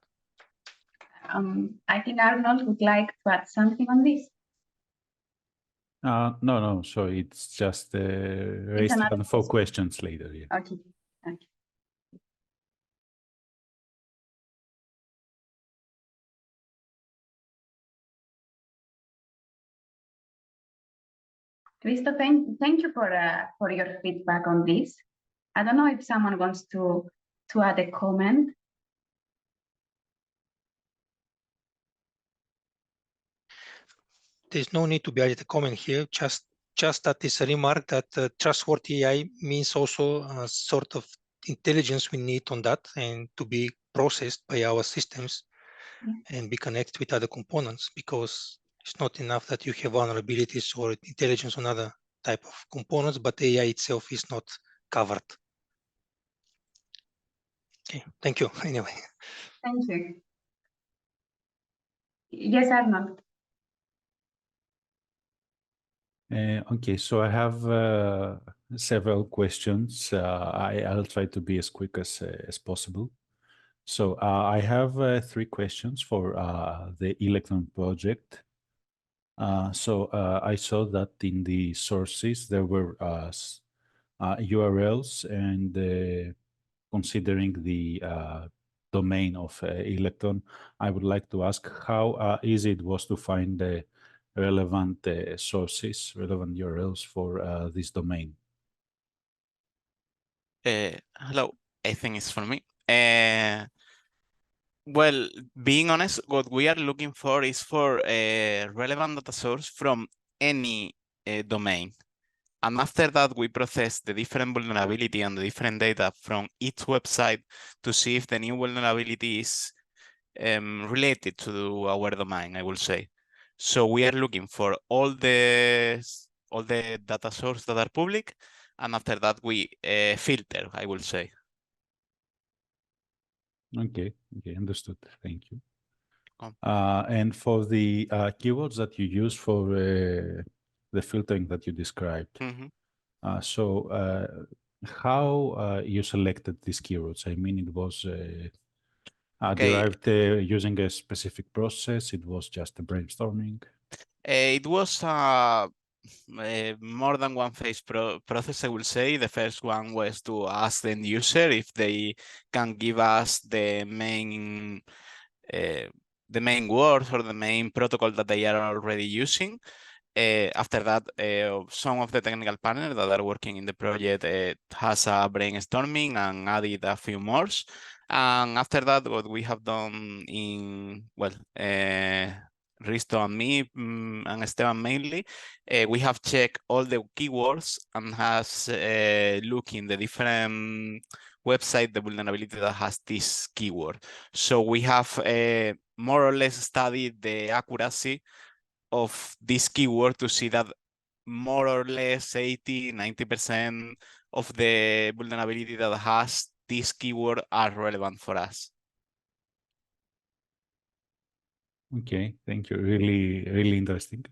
I think Arnold would like to add something on this. No. So it's just raised on 4 questions later. Yeah. Okay. Christo, thank you for your feedback on this. I don't know if someone wants to add a comment. There's no need to be added a comment here. Just that is a remark that trustworthy AI means also a sort of intelligence we need on that and to be processed by our systems and be connected with other components, because it's not enough that you have vulnerabilities or intelligence on other type of components, but AI itself is not covered. Okay, thank you. Anyway. Thank you. Yes, Arnold. Okay, so I have several questions. I'll try to be as quick as possible. So I have 3 questions for the Electron project. So I saw that in the sources there were URLs and considering the domain of Electron, I would like to ask how easy it was to find the relevant sources, relevant URLs for this domain. Hello, I think it's for me. Well, being honest, what we are looking for is for a relevant data source from any domain. And after that, we process the different vulnerability and the different data from each website to see if the new vulnerability is related to our domain, I will say. So we are looking for all the data sources that are public, and after that we filter, I will say. Okay, understood. Thank you. And for the keywords that you use for the filtering that you described, how you selected these keywords? I mean, it was derived using a specific process. It was just a brainstorming. It was more than one phase process, I will say. The first one was to ask the end user if they can give us the main words or the main protocol that they are already using. After that, some of the technical partners that are working in the project has a brainstorming and added a few more. And after that, what we have done in, well, Risto and me and Esteban mainly, we have checked all the keywords and has looked in the different website the vulnerability that has this keyword. So we have more or less studied the accuracy of this keyword to see that more or less 80–90% of the vulnerability that has this keyword are relevant for us. Okay, thank you. Really interesting.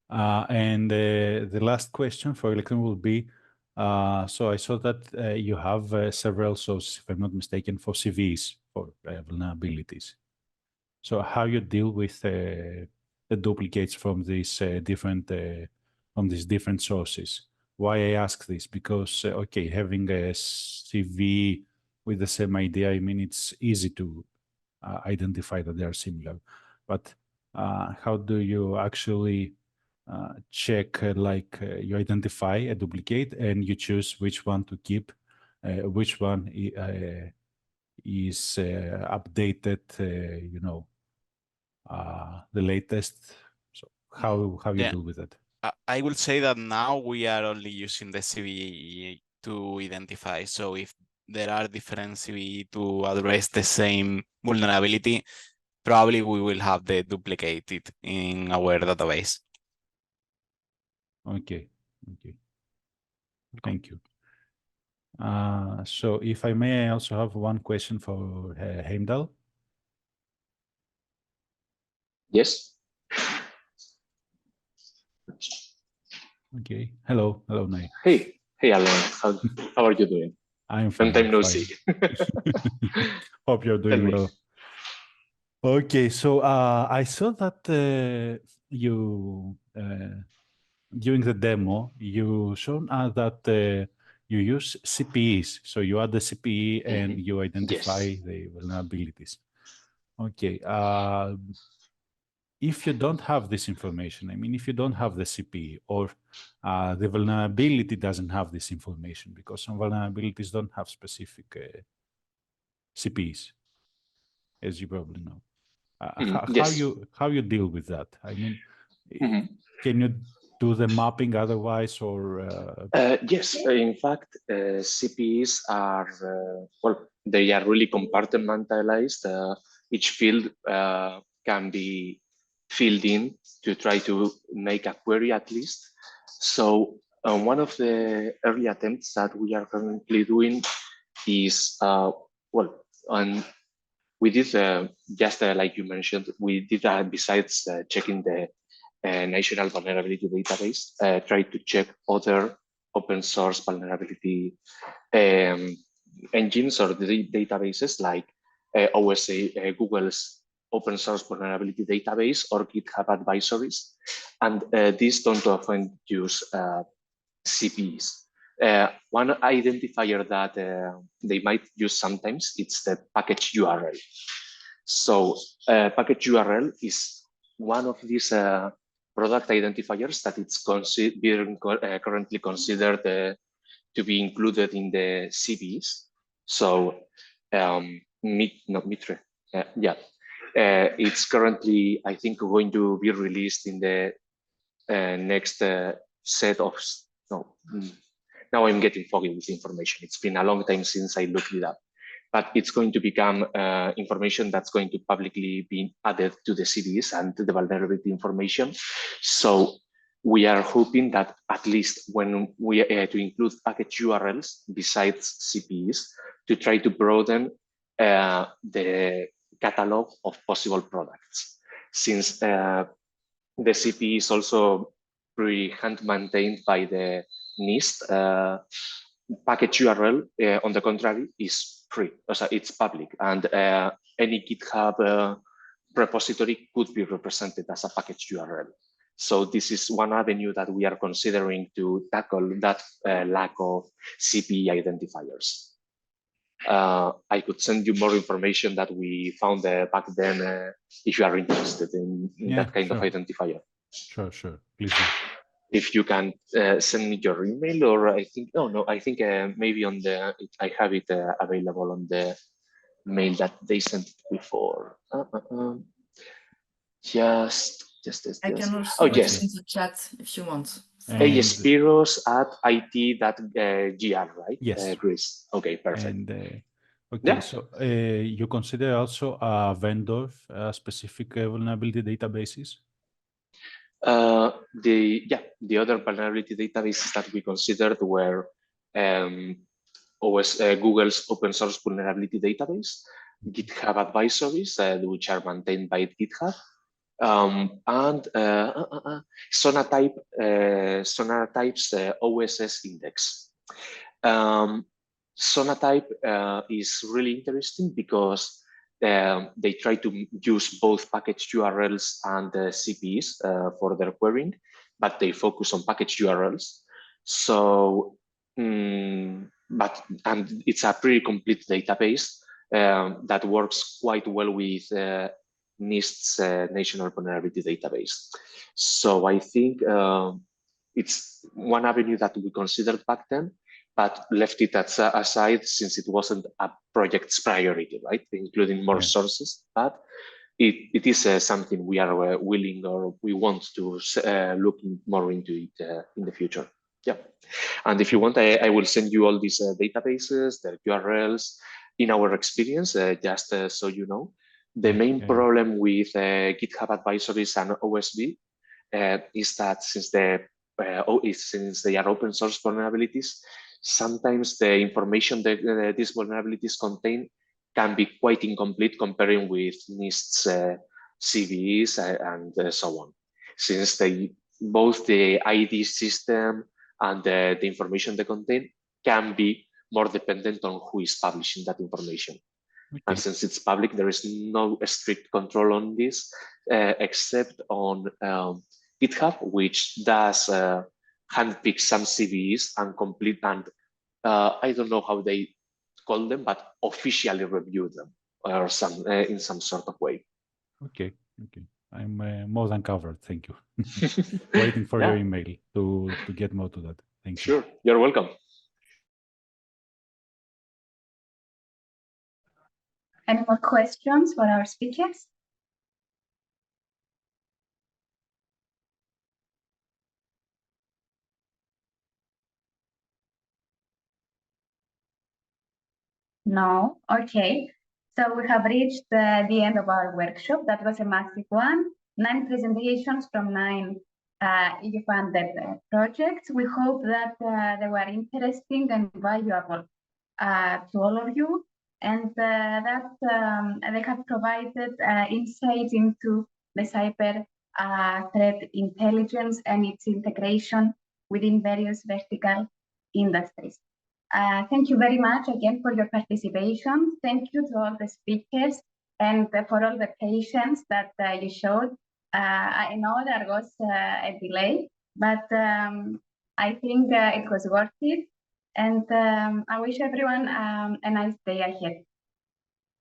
And the last question for Electron will be, so I saw that you have several sources, if I'm not mistaken, for CVEs, for vulnerabilities. So how you deal with the duplicates from these different sources? Why I ask this? Because okay, having a CV with the same idea, I mean, it's easy to identify that they are similar. But how do you actually check, you identify a duplicate and you choose which one to keep, which one is updated, the latest. So how you deal with it? I will say that now we are only using the CVE to identify. So if there are different CVE to address the same vulnerability, probably we will have the duplicated in our database. Okay. Thank you. So if I may, I also have one question for Heimdall. Yes. Okay. Hello, Nay. Hey, Alan. How are you doing? I'm fine. Long time no see. Hope you're doing well. Okay, so I saw that you during the demo you shown that you use CPEs. So you add the CPE and you identify the vulnerabilities. Okay. If you don't have this information, I mean, if you don't have the CPE or the vulnerability doesn't have this information, because some vulnerabilities don't have specific CPEs, as you probably know. Yes. How you deal with that? I mean, can you do the mapping otherwise, or? Yes, in fact, CPEs are they are really compartmentalized. Each field can be filled in to try to make a query at least. So one of the early attempts that we are currently doing is and we did just like you mentioned, we did that besides checking the National Vulnerability Database, try to check other open source vulnerability engines or the databases like OSA, Google's open source vulnerability database or GitHub advisories. And these don't often use CPEs. One identifier that they might use sometimes, it's the package URL. So package URL is one of these product identifiers that it's being currently considered to be included in the CVs. So Mitre, it's currently, I think, going to be released in the next set of, now I'm getting foggy with information. It's been a long time since I looked it up, but it's going to become information that's going to publicly be added to the CVs and to the vulnerability information. So we are hoping that at least when we to include package URLs besides CPEs to try to broaden the catalog of possible products, since the CPE is also pre-hand maintained by the NIST. Package URL, on the contrary, is free. So it's public, and any GitHub repository could be represented as a package URL. So this is one avenue that we are considering to tackle that lack of CPE identifiers. I could send you more information that we found back then if you are interested in that kind of identifier. Sure, please do. If you can send me your email, or I think, I think maybe on the, I have it available on the mail that they sent before. I can also put it in the chat if you want. Spiros@it.gr, right? Yes. Greece. Okay, perfect. And, okay, so you consider also a vendor specific vulnerability databases? The other vulnerability databases that we considered were Google's open source vulnerability database, GitHub advisories, which are maintained by GitHub, and Sonatype's OSS index. Sonatype is really interesting because they try to use both package URLs and CPEs for their querying, but they focus on package URLs. So, and it's a pretty complete database that works quite well with NIST's National Vulnerability Database. So I think it's one avenue that we considered back then, but left it aside since it wasn't a project's priority, right? Including more sources, but it is something we are willing, or we want to look more into it in the future. Yeah, and if you want, I will send you all these databases, their URLs. In our experience, just so you know, the main problem with GitHub advisories and OSV is that since they are open source vulnerabilities, sometimes the information that these vulnerabilities contain can be quite incomplete comparing with NIST's CVEs and so on. Since both the ID system and the information they contain can be more dependent on who is publishing that information. Okay. And since it's public, there is no strict control on this, except on GitHub, which does handpick some CVEs and complete, and I don't know how they call them, but officially review them or some in some sort of way. Okay. I'm more than covered. Thank you. Waiting for your email to get more to that. Thank you. Sure, you're welcome. Any more questions for our speakers? No? Okay. So we have reached the end of our workshop. That was a massive one. 9 presentations from 9 EU-funded projects. We hope that they were interesting and valuable to all of you, and that they have provided insights into the cyber threat intelligence and its integration within various vertical industries. Thank you very much again for your participation. Thank you to all the speakers and for all the patience that you showed. I know there was a delay, but I think it was worth it. And I wish everyone a nice day ahead.